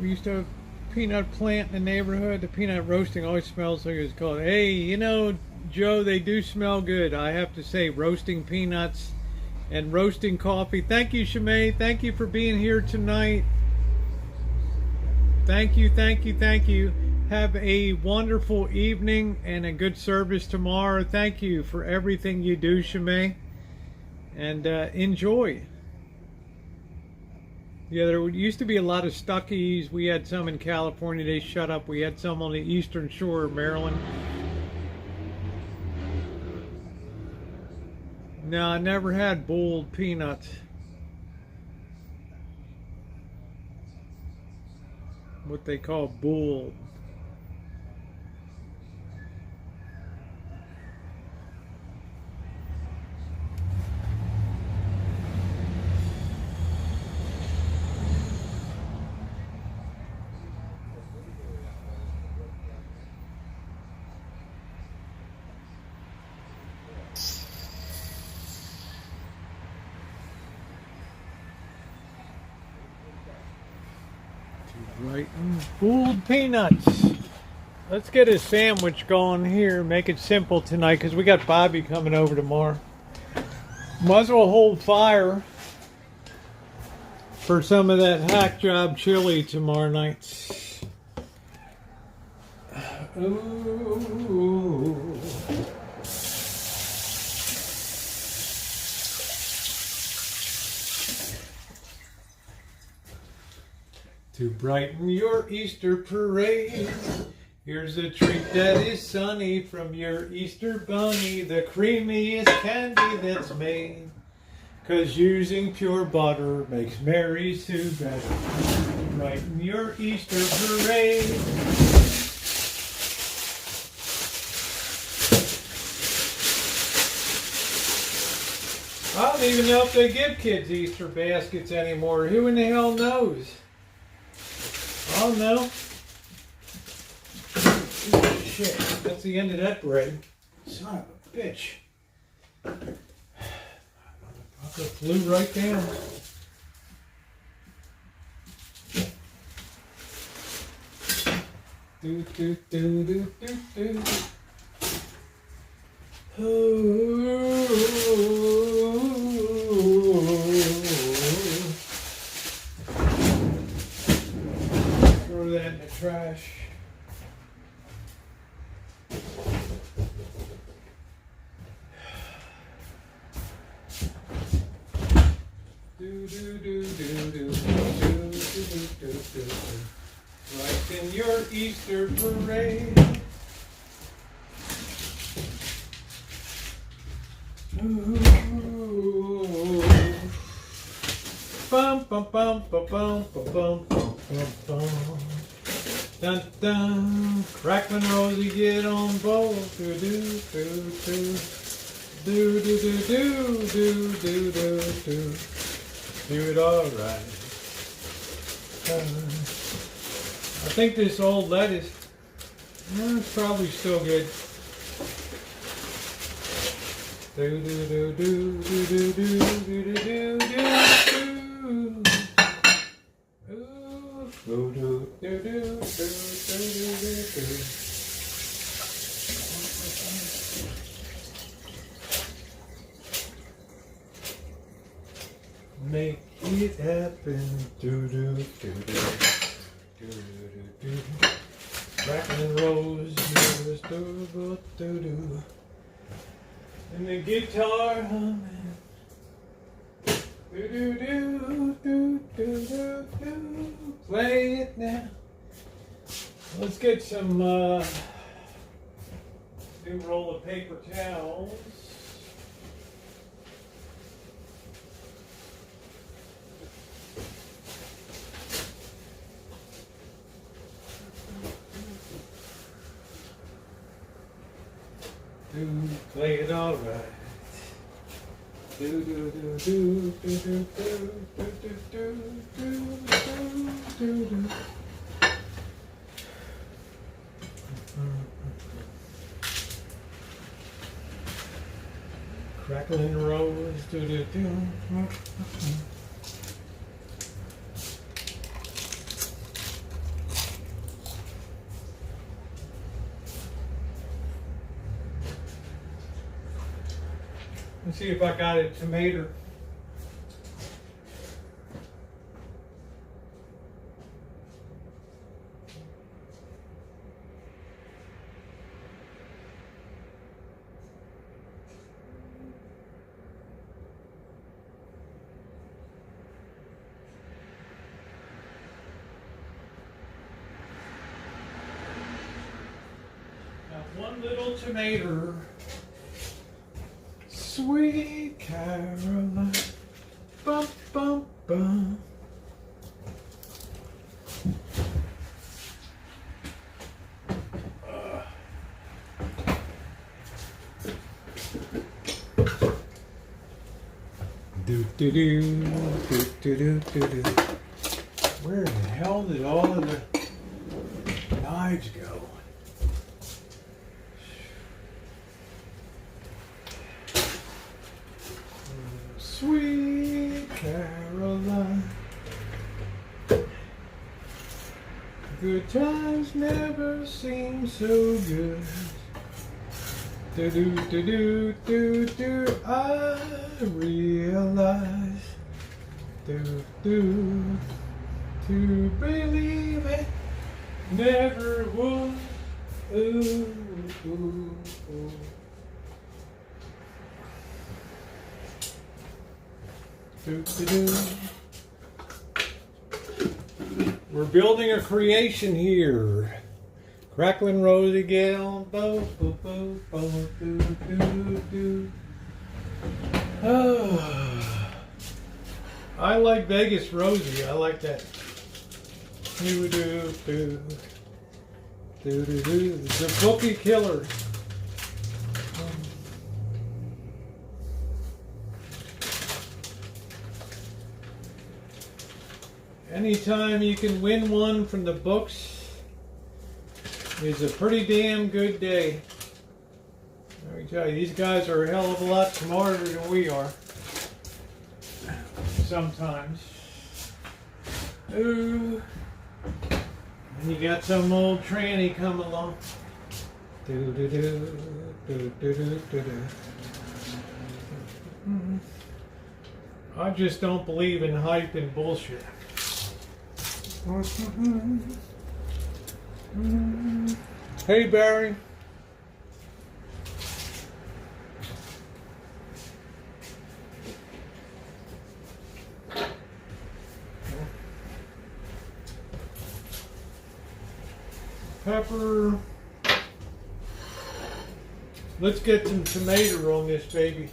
We used to have peanut plant in the neighborhood. The peanut roasting always smells like it's called. Hey, you know, Joe, they do smell good. I have to say, roasting peanuts and roasting coffee. Thank you, Shimei. Thank you for being here tonight. Thank you, thank you, thank you. Have a wonderful evening and a good service tomorrow. Thank you for everything you do, Shimei. And enjoy. Yeah, there used to be a lot of Stuckies. We had some in California. They shut up. We had some on the eastern shore of Maryland. No, I never had boiled peanuts. What they call boiled. Right, boiled peanuts. Let's get a sandwich going here. Make it simple tonight because we got Bobby coming over tomorrow. Might as well hold fire for some of that hack job chili tomorrow night. Ooh. To brighten your Easter parade, here's a treat that is sunny from your Easter bunny, the creamiest candy that's made. 'Cause using pure butter makes Mary Sue better. Brighten your Easter parade. I don't even know if they give kids Easter baskets anymore. Who in the hell knows? Oh no. Shit, that's the end of that bread. Son of a bitch. It flew right down. Do do do do do do. Throw that in the trash. Do do do do do do do do do. Right in your Easter parade. Ooh. Bum bum bum bum bum bum bum bum bum. Dun dun. Crackling Rosie, get on board. Do do do do. Do do do do do do do do. Do it all right. I think this old lettuce, it's probably still good. Do do do do do do do do do do do. Do do do do do do do. Make it happen. Do do do do do do do. Crackling Rose, do do do do. And the guitar humming. Do do do do do do do. Play it now. Let's get some new roll of paper towels. Play it all right. Do do do do do do do do do do do do. Crackling Rose, do do do. Let's see if I got a tomato. One little tomato, sweet Caroline, bum bum bum. Do do do do do do do. Where the hell did all of the knives go? Sweet Caroline, good times never seem so good. Do do do do do do. I realize to believe it never would. Ooh, ooh, ooh. We're building a creation here. Crackling Rosie Gale. Bo, bo, bo, bo, do, do, do. Oh. I like Vegas Rosie. I like that. Do, do, do. Do, do, do. The Bookie Killer. Anytime you can win one from the books is a pretty damn good day. Let me tell you, these guys are a hell of a lot smarter than we are. Sometimes. Ooh. And you got some old tranny come along. Do do do do do do do do. I just don't believe in hype and bullshit. Hey Barry. Pepper. Let's get some tomato on this baby.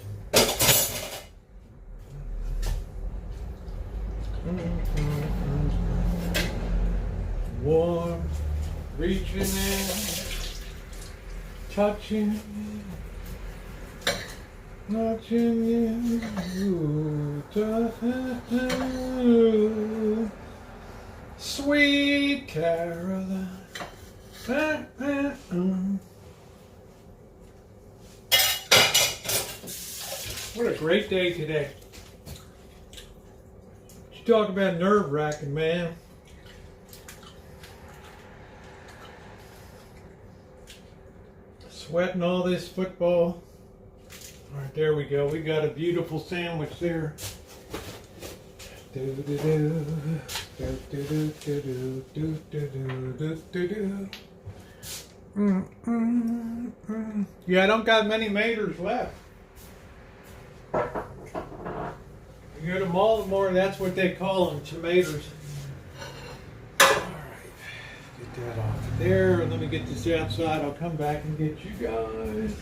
Warm, reaching in, touching, touching you, sweet Caroline. What a great day today. You talk about nerve-wracking, man. Sweating all this football. All right, there we go. We got a beautiful sandwich there. Do do do do do do do do do do do. Yeah, I don't got many maters left. You go to Baltimore, that's what they call them, tomatoes. Get that off of there. Let me get this outside. I'll come back and get you guys.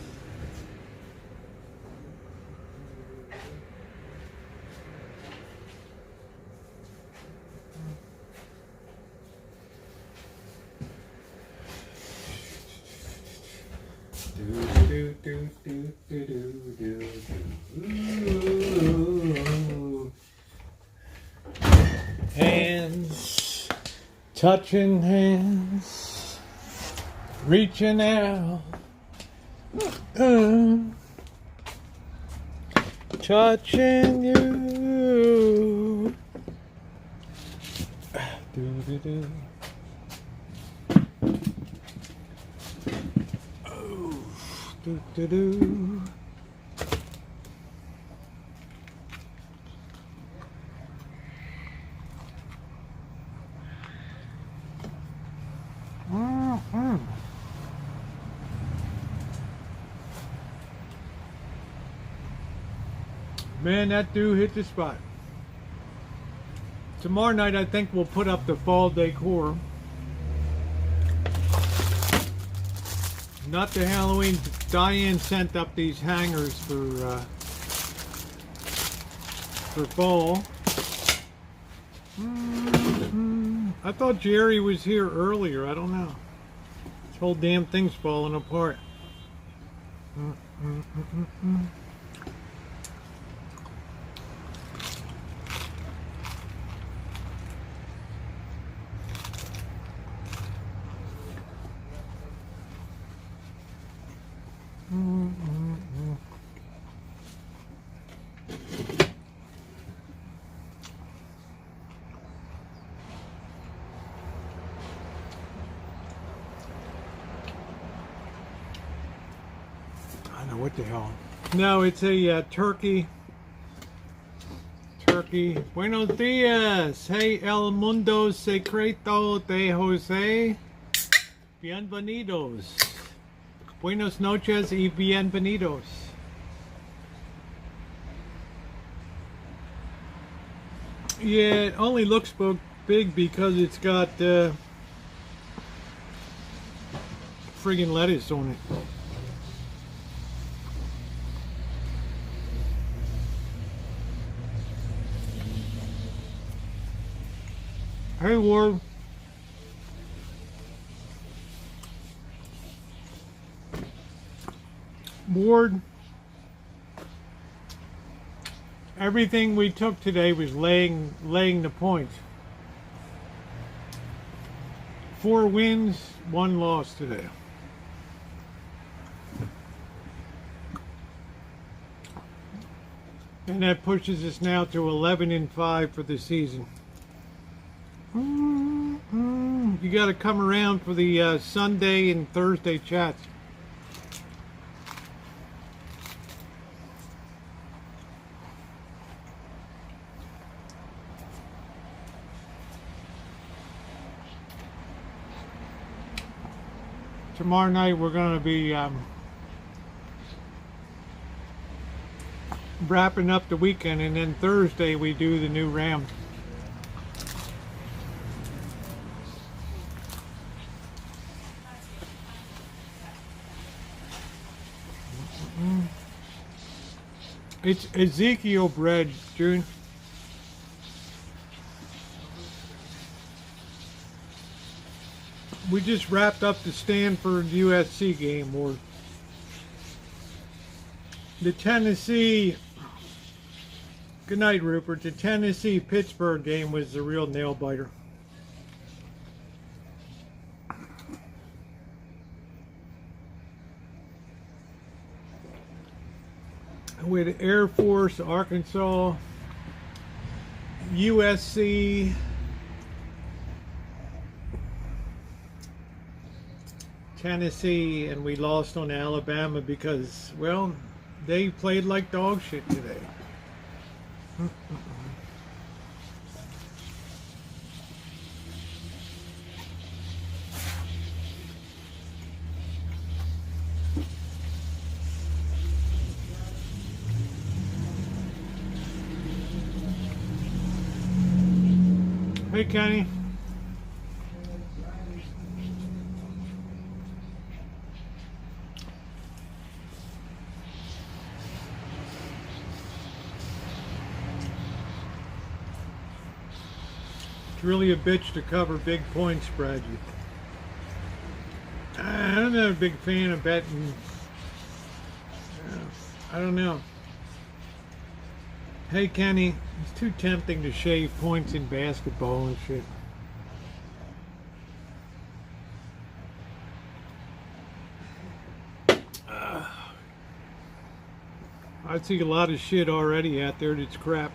Do, do, do, do, do, do, do. Hands, touching hands, reaching out, touching you. Do, do, do. Do, do, do. Man, that dude hit the spot. Tomorrow night, I think we'll put up the fall decor. Not the Halloween. Diane sent up these hangers for fall. I thought Jerry was here earlier. I don't know. This whole damn thing's falling apart. I know what the hell. No, it's a turkey. Turkey. Buenos dias. Hey, el mundo secreto de Jose. Bienvenidos. Buenas noches y bienvenidos. Yeah, it only looks big because it's got friggin' lettuce on it. Hey, Ward. Ward. Everything we took today was laying the points. 4 wins, 1 loss today. And that pushes us now to 11-5 for the season. You got to come around for the Sunday and Thursday chats. Tomorrow night we're going to be wrapping up the weekend, and then Thursday we do the new Rams. It's Ezekiel bread, June. We just wrapped up the Stanford USC game, or the Tennessee. Good night, Rupert. The Tennessee Pittsburgh game was the real nail biter. With Air Force, Arkansas, USC, Tennessee, and we lost on Alabama because, well, they played like dog shit today. Hey, Kenny. It's really a bitch to cover big point spread. I'm not a big fan of betting. I don't know. Hey, Kenny, it's too tempting to shave points in basketball and shit. I see a lot of shit already out there that's crap.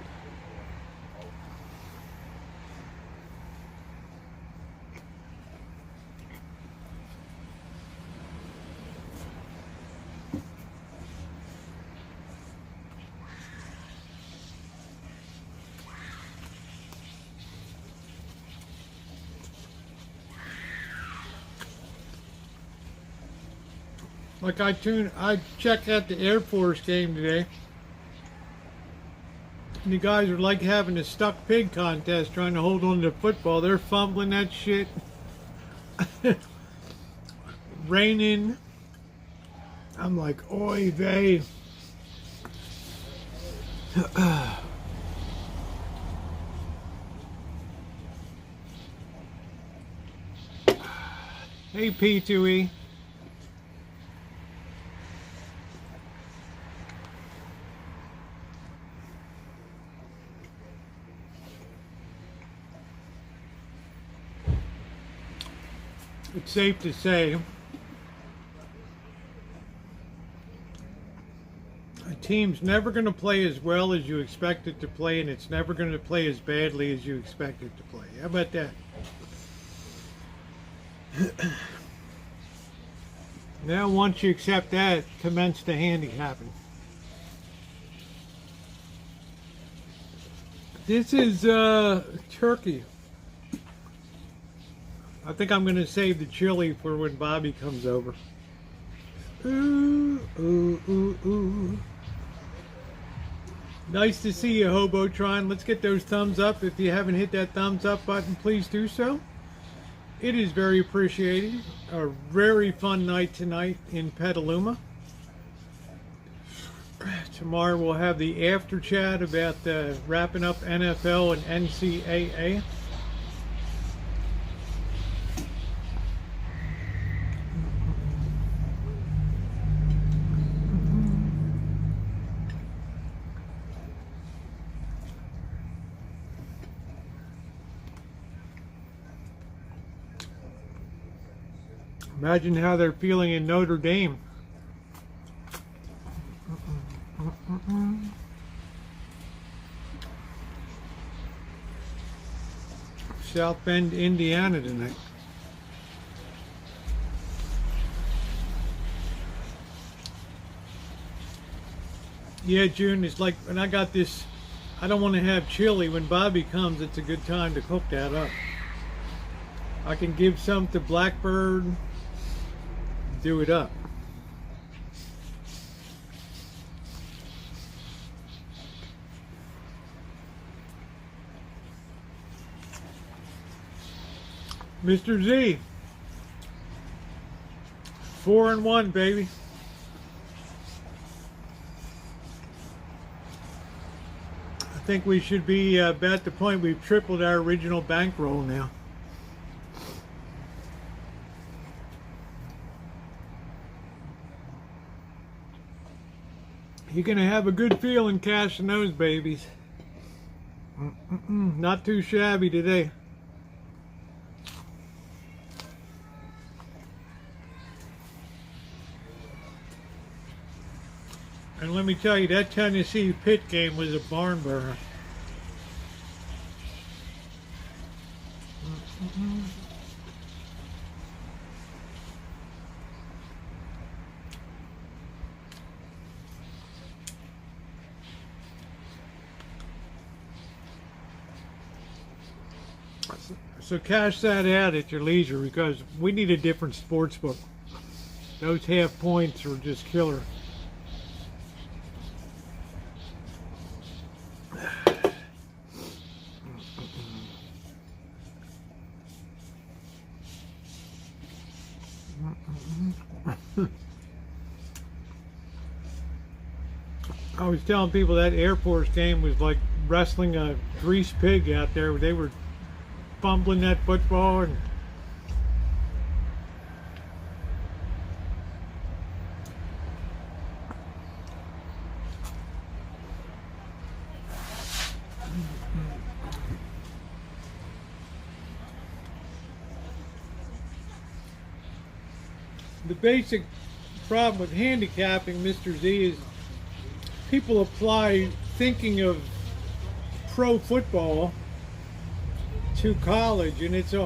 Like I checked out the Air Force game today. The guys are like having a stuck pig contest trying to hold on to the football. They're fumbling that shit. Raining. I'm like, oy vey. Hey, P2E. It's safe to say a team's never going to play as well as you expect it to play, and it's never going to play as badly as you expect it to play. How about that? Now, once you accept that, commence the handicapping. This is turkey. I think I'm going to save the chili for when Bobby comes over. Ooh, ooh, ooh, ooh. Nice to see you, Hobotron. Let's get those thumbs up. If you haven't hit that thumbs up button, please do so. It is very appreciated. A very fun night tonight in Petaluma. Tomorrow we'll have the after chat about wrapping up NFL and NCAA. Imagine how they're feeling in Notre Dame. South Bend, Indiana tonight. Yeah, June, it's like when I got this, I don't want to have chili. When Bobby comes, it's a good time to cook that up. I can give some to Blackbird, do it up. Mr. Z, 4-1, baby. I think we should be about the point we've tripled our original bankroll now. You're going to have a good feeling cashing those babies. Not too shabby today. And let me tell you, that Tennessee Pitt game was a barn burner. So cash that out at your leisure, because we need a different sports book. Those half points are just killer. I was telling people that Air Force game was like wrestling a greased pig out there. They were fumbling that football and the basic problem with handicapping, Mr. Z, is people apply thinking of pro football to college, and it's a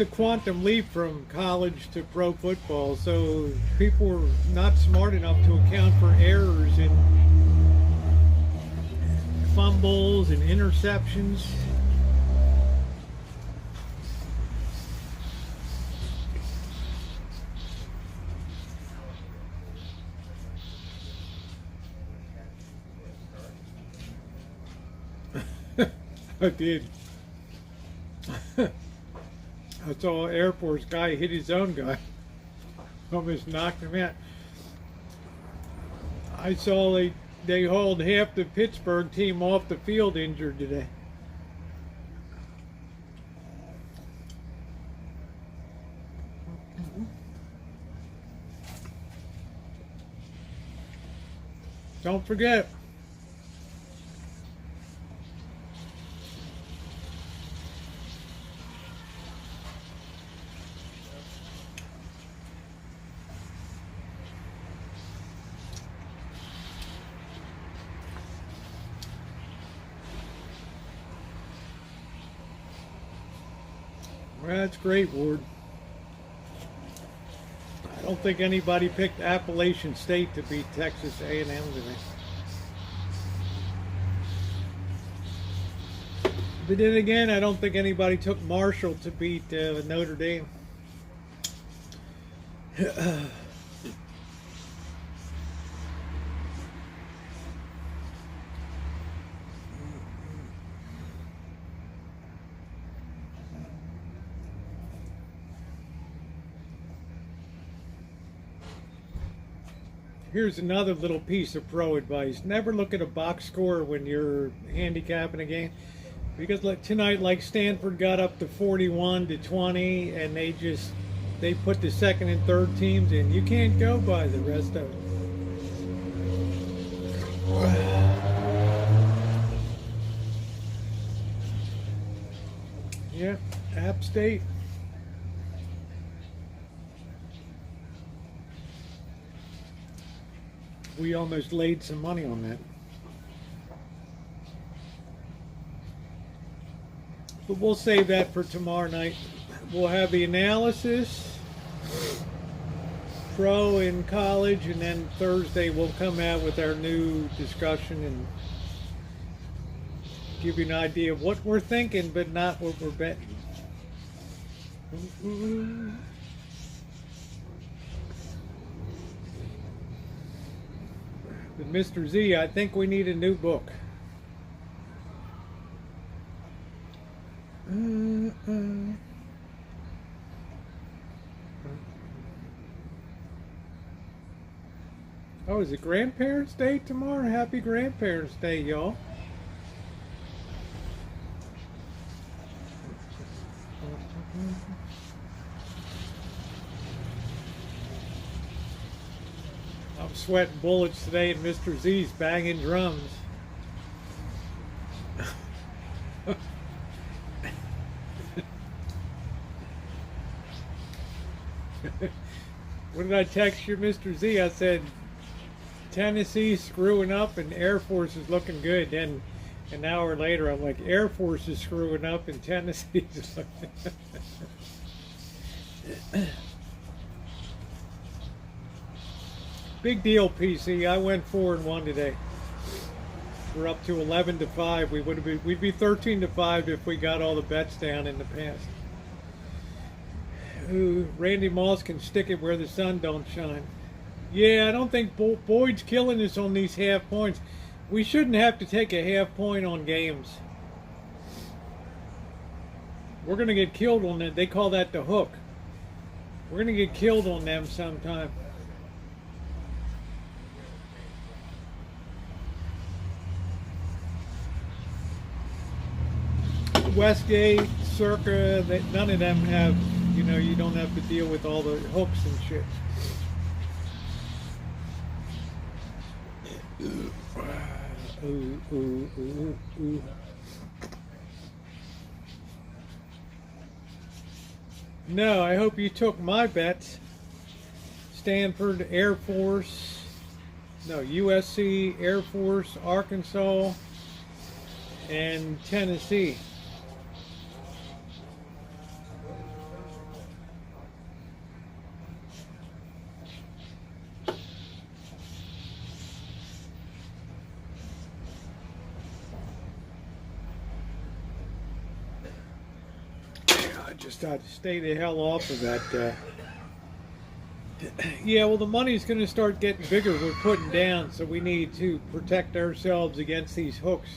quantum leap from college to pro football. So people are not smart enough to account for errors in fumbles and interceptions. I did. I saw an Air Force guy hit his own guy. Almost knocked him out. I saw they hauled half the Pittsburgh team off the field injured today. Don't forget. Well, that's great, Ward. I don't think anybody picked Appalachian State to beat Texas A&M today. But then again, I don't think anybody took Marshall to beat Notre Dame. Here's another little piece of pro advice. Never look at a box score when you're handicapping a game. Because like tonight, like Stanford got up to 41-20, and they put the second and third teams in. You can't go by the rest of it. Yeah, App State. We almost laid some money on that. But we'll save that for tomorrow night. We'll have the analysis, pro in college, and then Thursday we'll come out with our new discussion and give you an idea of what we're thinking, but not what we're betting. But Mr. Z, I think we need a new book. Oh, is it Grandparents' Day tomorrow? Happy Grandparents' Day, y'all. I'm sweating bullets today, and Mr. Z's banging drums. What did I text you, Mr. Z? I said, Tennessee screwing up and Air Force is looking good. Then an hour later, I'm like, Air Force is screwing up and Tennessee is looking Big deal, PC. I went 4-1 today. We're up to 11-5. We'd be 13-5 if we got all the bets down in the past. Ooh, Randy Moss can stick it where the sun don't shine. Yeah, I don't think Boyd's killing us on these half points. We shouldn't have to take a half point on games. We're going to get killed on that. They call that the hook. We're going to get killed on them sometime. Westgate, Circa, none of them have, you don't have to deal with all the hooks and shit. Ooh. No, I hope you took my bets. Stanford, Air Force, USC, Air Force, Arkansas, and Tennessee. Just had to stay the hell off of that. Yeah, well, the money's going to start getting bigger. We're putting down, so we need to protect ourselves against these hooks.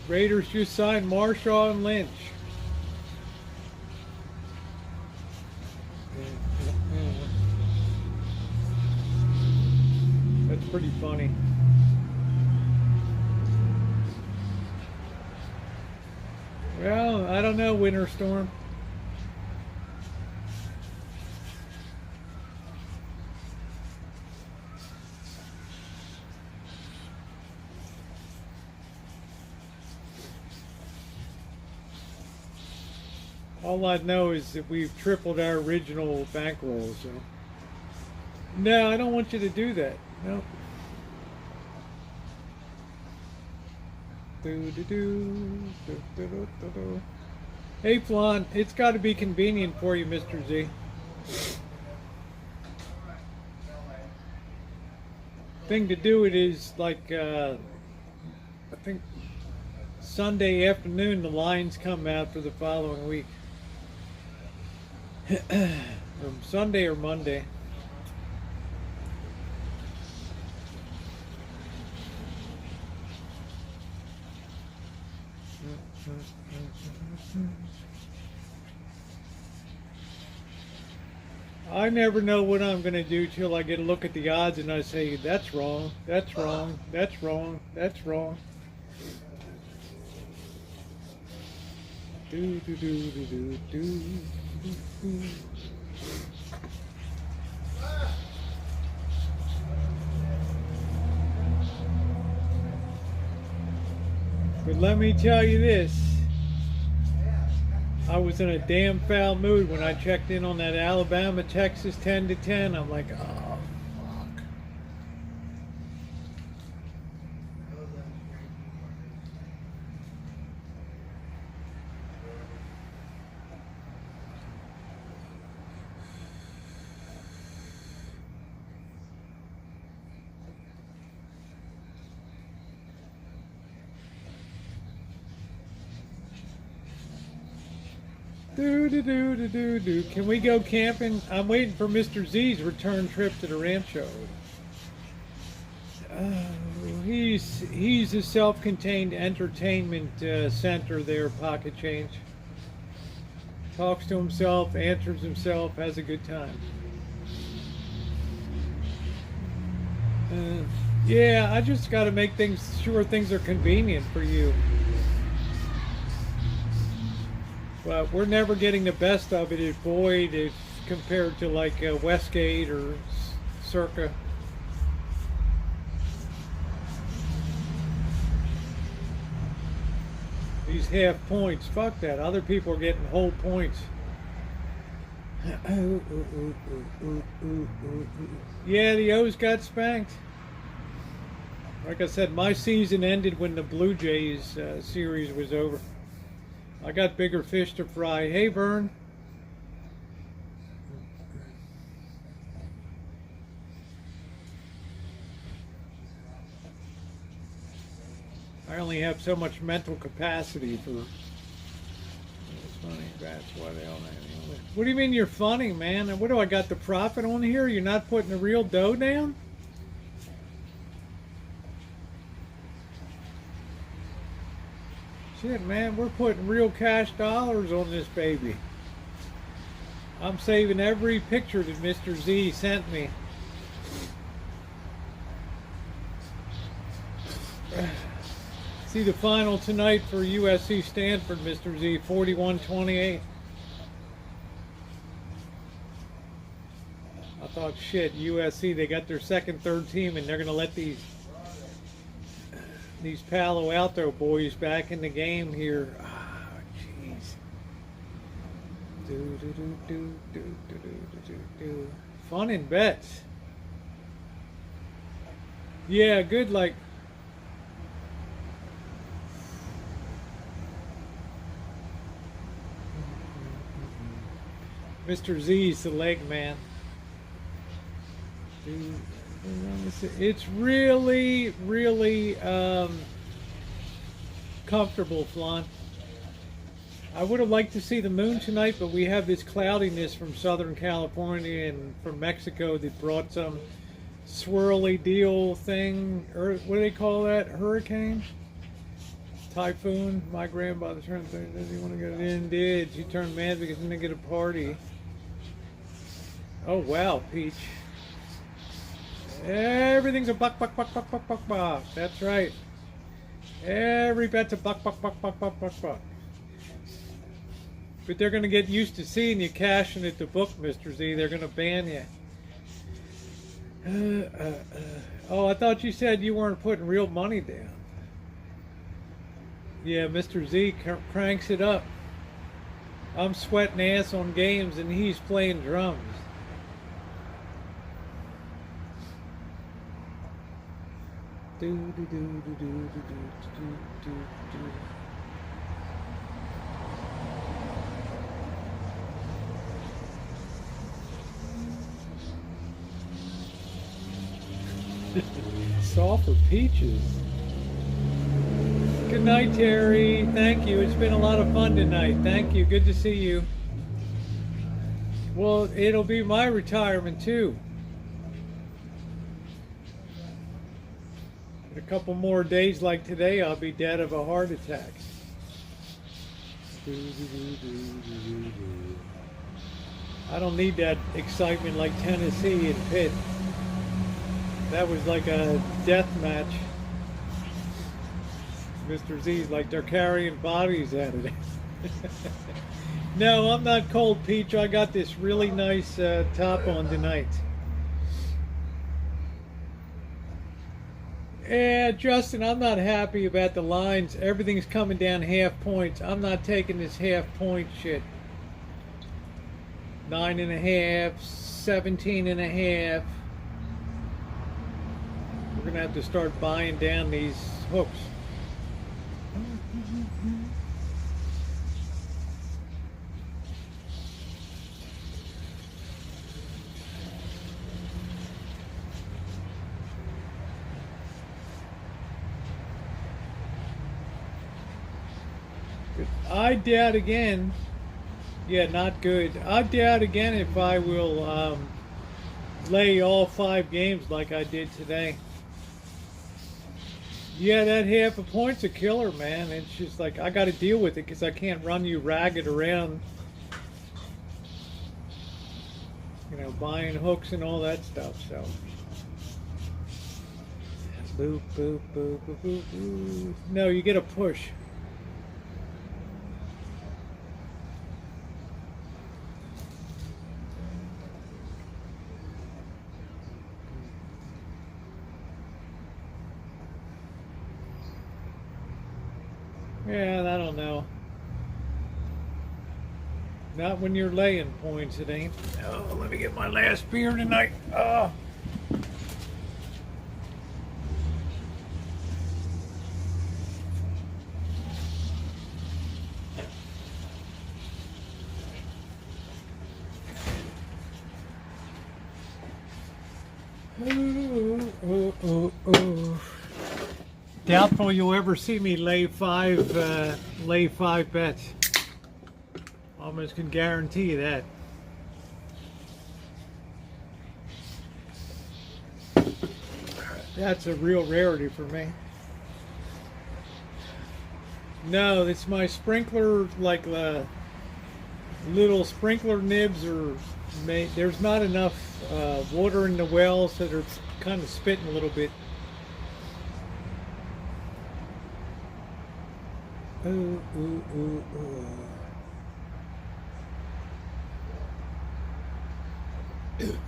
Raiders just signed Marshaw and Lynch. That's pretty funny. Well, I don't know, Winter Storm. All I know is that we've tripled our original bankroll, so. No, I don't want you to do that. No. Hey, Flan, it's got to be convenient for you, Mr. Z. Thing to do it is like, I think Sunday afternoon the lines come out for the following week. Sunday or Monday. I never know what I'm going to do till I get a look at the odds and I say, that's wrong, that's wrong, that's wrong, that's wrong. Do, do, do, do, do, do, do. But let me tell you this, I was in a damn foul mood when I checked in on that Alabama-Texas 10-10. I'm like, oh, fuck. Do. Can we go camping? I'm waiting for Mr. Z's return trip to the rancho. He's a self-contained entertainment center there, Pocket Change. Talks to himself, answers himself, has a good time. Yeah, I just got to make sure things are convenient for you. But we're never getting the best of it at Boyd if compared to like Westgate or Circa. These half points, fuck that. Other people are getting whole points. Yeah, the O's got spanked. Like I said, my season ended when the Blue Jays series was over. I got bigger fish to fry. Hey, Vern. I only have so much mental capacity for. It's funny. That's why they all. What do you mean you're funny, man? What do I got the profit on here? You're not putting the real dough down? Shit, man, we're putting real cash dollars on this baby. I'm saving every picture that Mr. Z sent me. See the final tonight for USC Stanford, Mr. Z, 41-28. I thought, shit, USC, they got their second, third team, and they're going to let these Palo Alto boys back in the game here. Ah, jeez. Fun in bets. Yeah, good, like. Mr. Z's the leg man. It's really, really comfortable, Flan. I would have liked to see the moon tonight, but we have this cloudiness from Southern California and from Mexico that brought some swirly deal thing, or what do they call that? Hurricane? Typhoon. My grandmother turned 30. Does he want to get in? Did. She turned mad because he didn't get a party. Oh, wow, Peach. Everything's a buck. That's right. Every bet's a buck. But they're going to get used to seeing you cashing at the book, Mr. Z. They're going to ban you. Oh, I thought you said you weren't putting real money down. Yeah, Mr. Z cranks it up. I'm sweating ass on games and he's playing drums. Soft for peaches. Good night, Terry. Thank you. It's been a lot of fun tonight. Thank you. Good to see you. Well, it'll be my retirement too. In a couple more days like today, I'll be dead of a heart attack. I don't need that excitement like Tennessee and Pitt. That was like a death match. Mr. Z's like they're carrying bodies out of it. No, I'm not cold, Peach. I got this really nice top on tonight. Yeah, Justin, I'm not happy about the lines. Everything's coming down half points. I'm not taking this half point shit. 9.5, 17.5. We're gonna have to start buying down these hooks. I doubt again. Yeah, not good. I doubt again if I will lay all 5 games like I did today. Yeah, that half a point's a killer, man. It's just like I got to deal with it because I can't run you ragged around, you know, buying hooks and all that stuff. So, boop, boop, boop, boop, boop, boop. No, you get a push. Yeah, I don't know. Not when you're laying points, it ain't. Oh, let me get my last beer tonight. Oh. Doubtful you'll ever see me lay five bets. Almost can guarantee you that. That's a real rarity for me. No, it's my sprinkler, like the little sprinkler nibs are made. There's not enough water in the well, so they're kind of spitting a little bit. Ooh, ooh, ooh, ooh.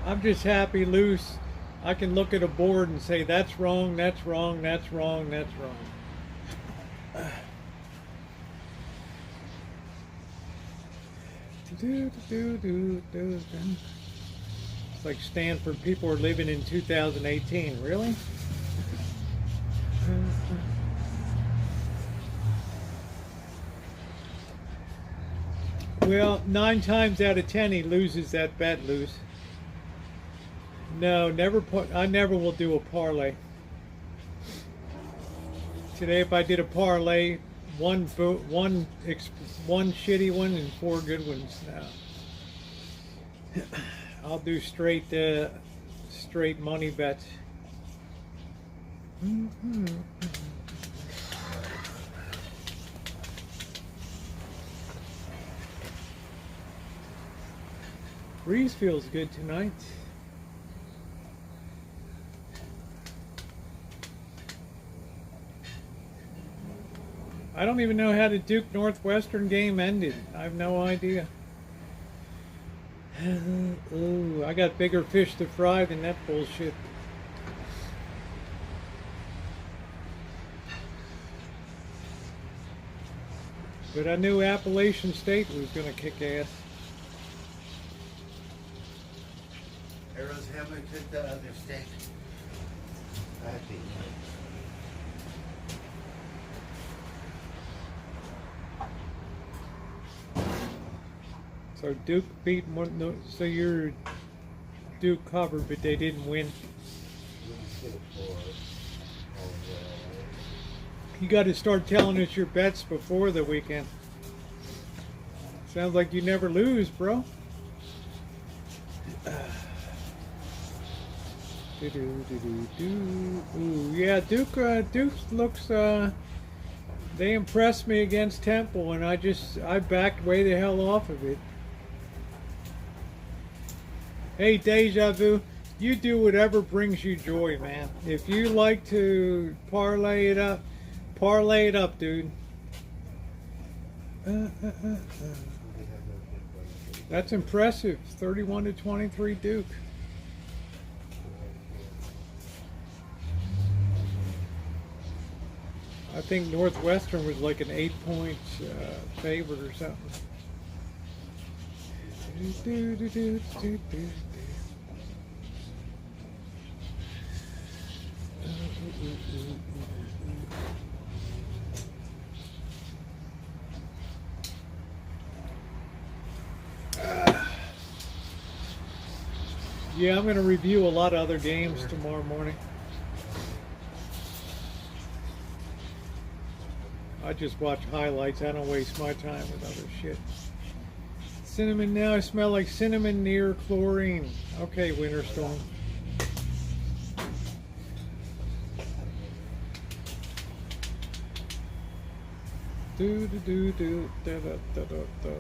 I'm just happy, loose. I can look at a board and say, that's wrong, that's wrong, that's wrong, that's wrong. It's like Stanford, people are living in 2018. Really? Well, 9 times out of 10 he loses that bet, loose. No, never put. I never will do a parlay. Today, if I did a parlay, one shitty one and 4 good ones. Now, I'll do straight money bets. Breeze feels good tonight. I don't even know how the Duke Northwestern game ended. I have no idea. Ooh, I got bigger fish to fry than that bullshit. But I knew Appalachian State was going to kick ass. Arrows Hamlet took the other state. Happy. So Duke beat one. No, so your Duke covered, but they didn't win. You got to start telling us your bets before the weekend. Sounds like you never lose, bro. Ooh, yeah, Duke looks. They impressed me against Temple, and I backed way the hell off of it. Hey, Deja Vu, you do whatever brings you joy, man. If you like to parlay it up, dude. That's impressive. 31-23 Duke. I think Northwestern was like an 8-point favorite or something. Yeah, I'm going to review a lot of other games tomorrow morning. I just watch highlights. I don't waste my time with other shit. Cinnamon now. I smell like cinnamon near chlorine. Okay, Winter Storm. Do do do do da da da da da.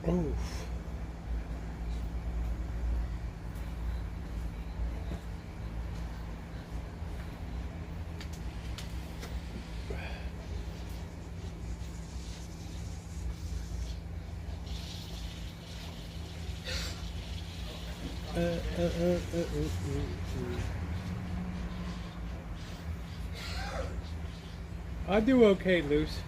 Oh. I do okay, Luce.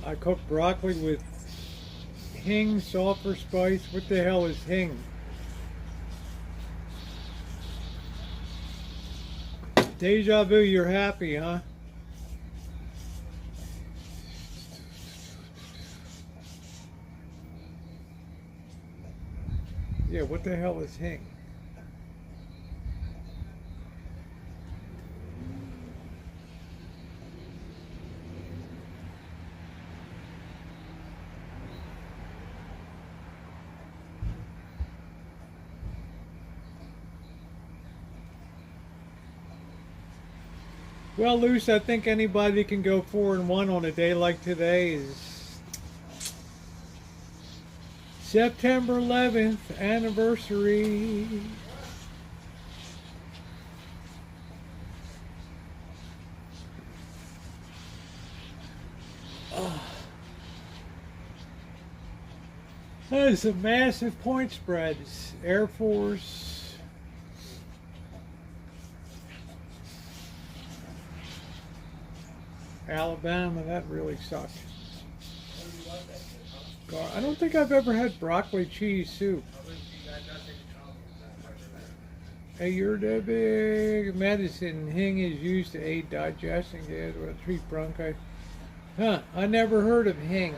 I cook broccoli with hing, sulfur spice. What the hell is hing? Deja Vu, you're happy, huh? Yeah, what the hell is hing? Well, Luce, I think anybody can go 4-1 on a day like today. Is September 11th anniversary. Oh. There's some massive point spreads. Air Force. Alabama, that really sucked. I don't think I've ever had broccoli cheese soup. You're the big medicine. Hing is used to aid digestion, gas, or treat bronchitis. Huh, I never heard of hing.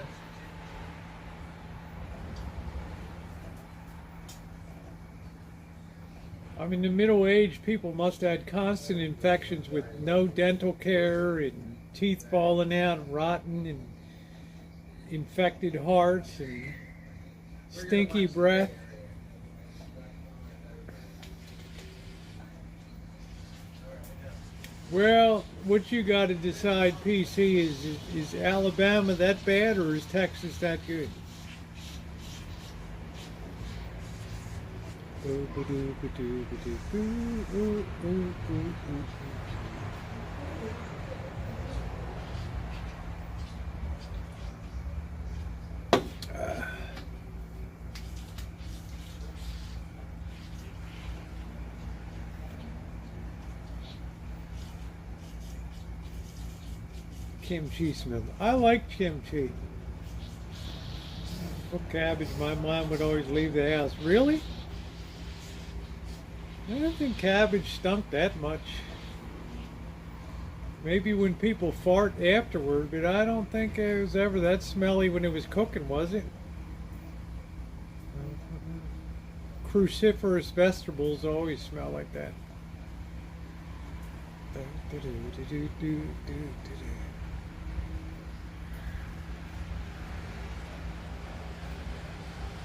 I mean, the middle-aged people must have had constant infections with no dental care and teeth falling out, rotten, and infected hearts and stinky breath. Well, what you got to decide, PC, is Alabama that bad or is Texas that good? Kimchi smell. I like kimchi. For cabbage, my mom would always leave the house. Really? I don't think cabbage stunk that much. Maybe when people fart afterward, but I don't think it was ever that smelly when it was cooking, was it? Cruciferous vegetables always smell like that.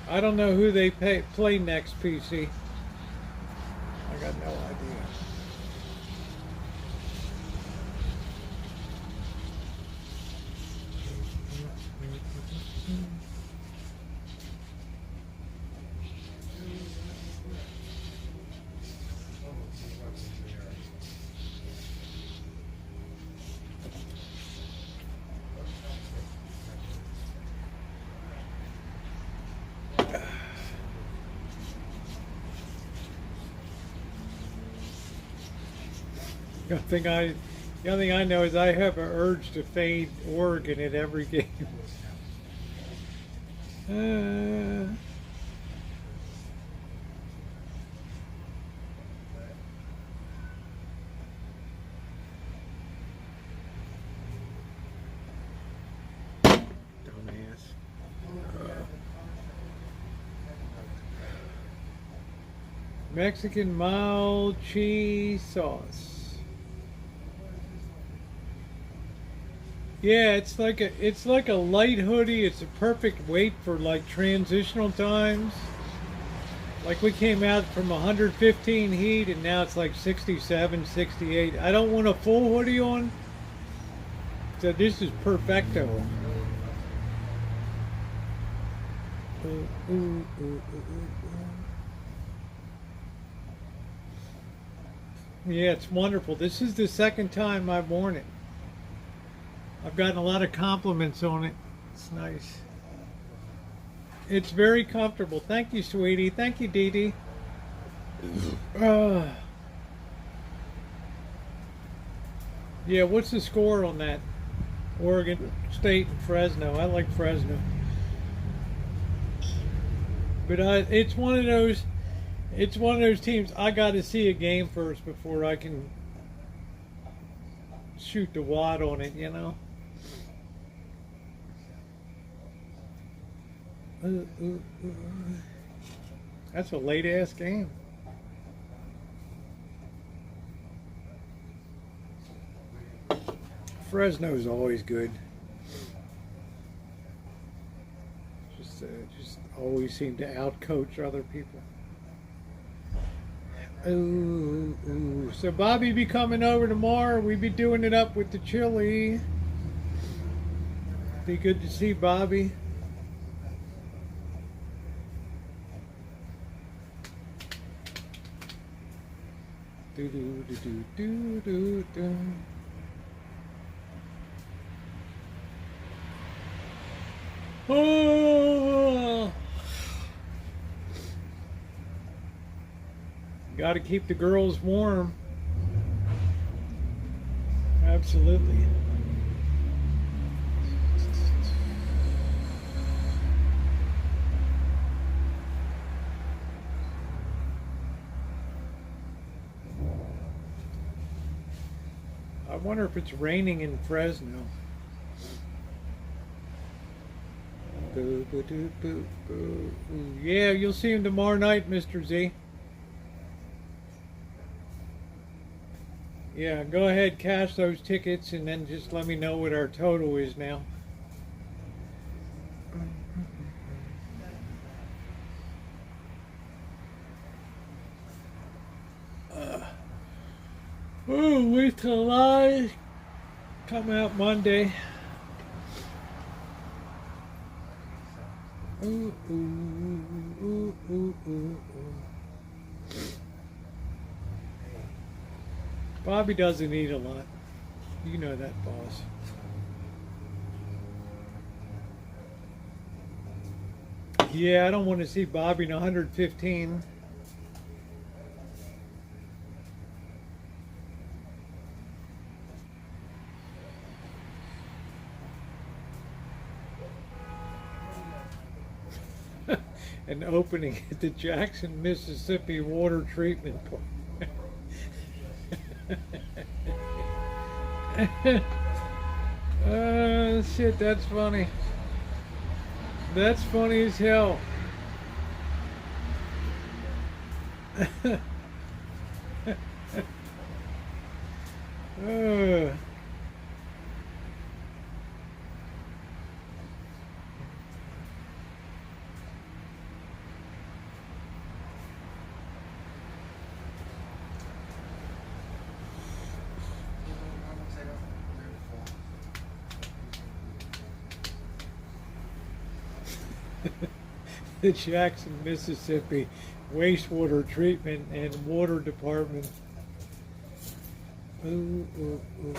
I don't know who they play next, PC. I got no idea. The only thing I know is I have an urge to fade Oregon at every game. Dumbass. Mexican mild cheese sauce. Yeah, it's like a light hoodie. It's a perfect weight for like transitional times. Like we came out from 115 heat and now it's like 67, 68. I don't want a full hoodie on. So this is perfecto. Yeah, it's wonderful. This is the second time I've worn it. I've gotten a lot of compliments on it. It's nice. It's very comfortable. Thank you, sweetie. Thank you, Dee Dee. Yeah, what's the score on that? Oregon State and Fresno. I like Fresno. But it's one of those teams I got to see a game first before I can shoot the wad on it, you know. That's a late ass game. Fresno's always good. Just always seem to outcoach other people. Ooh. So Bobby be coming over tomorrow. We be doing it up with the chili. Be good to see Bobby. Do do do do do do. Oh, got to keep the girls warm. Absolutely. wonder if it's raining in Fresno. Boo, boo, doo, boo, boo. Yeah, you'll see him tomorrow night, Mr. Z. Yeah, go ahead, cash those tickets, and then just let me know what our total is now. Wait till live. Come out Monday. Ooh, ooh, ooh, ooh, ooh, ooh. Bobby doesn't eat a lot. You know that, boss. Yeah, I don't want to see Bobby in 115. An opening at the Jackson, Mississippi water treatment plant. Shit, that's funny. That's funny as hell. The Jackson, Mississippi wastewater treatment and water department. Ooh, ooh, ooh.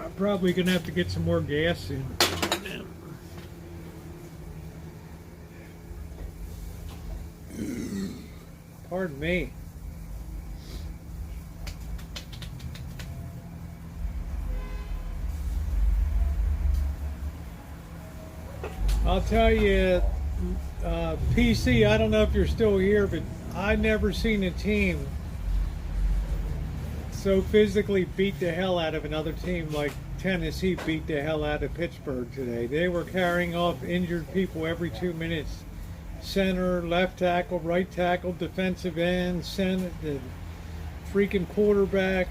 I'm probably gonna have to get some more gas soon. Pardon me. I'll tell you, PC, I don't know if you're still here, but I never seen a team so physically beat the hell out of another team like Tennessee beat the hell out of Pittsburgh today. They were carrying off injured people every 2 minutes. Center, left tackle, right tackle, defensive end, center, the freaking quarterback.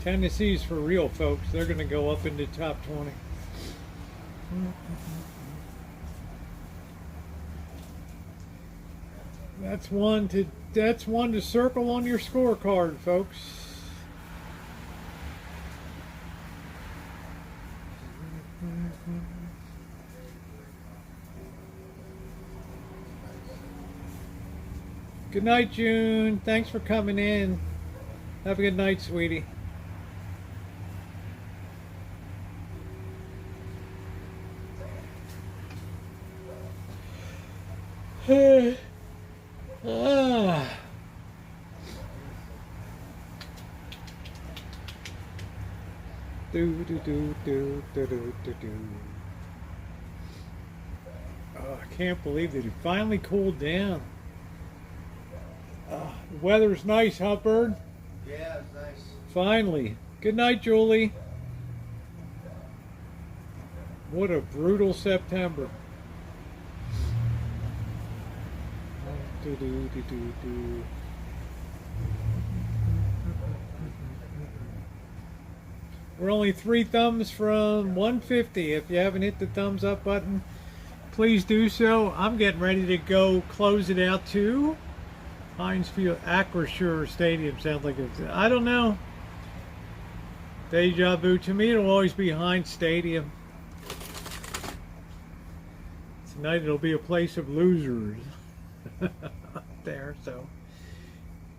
Tennessee's for real, folks. They're going to go up into top 20. That's one to circle on your scorecard, folks. Good night, June. Thanks for coming in. Have a good night, sweetie. Do do do do do do do do. Oh, I can't believe that it finally cooled down. The weather's nice, huh, Bird? Yeah, it's nice. Finally. Good night, Julie. What a brutal September. Do, do, do, do, do. We're only 3 thumbs from 150. If you haven't hit the thumbs up button, please do so. I'm getting ready to go close it out too. Heinz Field, Acrisure Stadium sounds like it's, I don't know. Deja vu. To me, it'll always be Heinz Stadium. Tonight it'll be a place of losers. There, so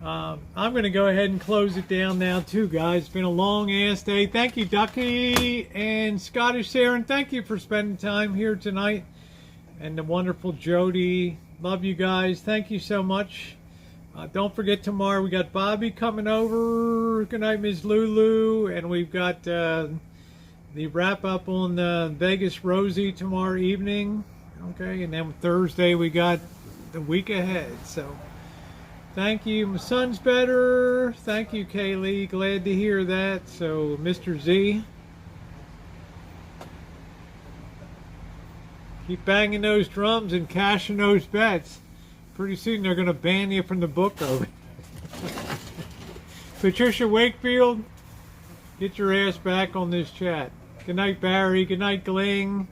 I'm going to go ahead and close it down now too, guys. It's been a long ass day. Thank you, Ducky and Scottish Sharon. Thank you for spending time here tonight. and the wonderful Jody. Love you guys. Thank you so much. Don't forget tomorrow we got Bobby coming over. Good night, Ms. Lulu. And we've got the wrap up on Vegas Rosie tomorrow evening. Okay, and then Thursday we got the week ahead. So thank you. My son's better. Thank you, Kaylee. Glad to hear that. So Mr. Z, keep banging those drums and cashing those bets. Pretty soon they're going to ban you from the book over. Patricia Wakefield, get your ass back on this chat. Good night, Barry. Good night, Gling.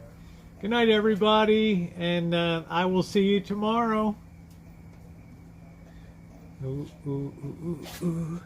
Good night, everybody. And I will see you tomorrow. Ooh, ooh, ooh, ooh, ooh.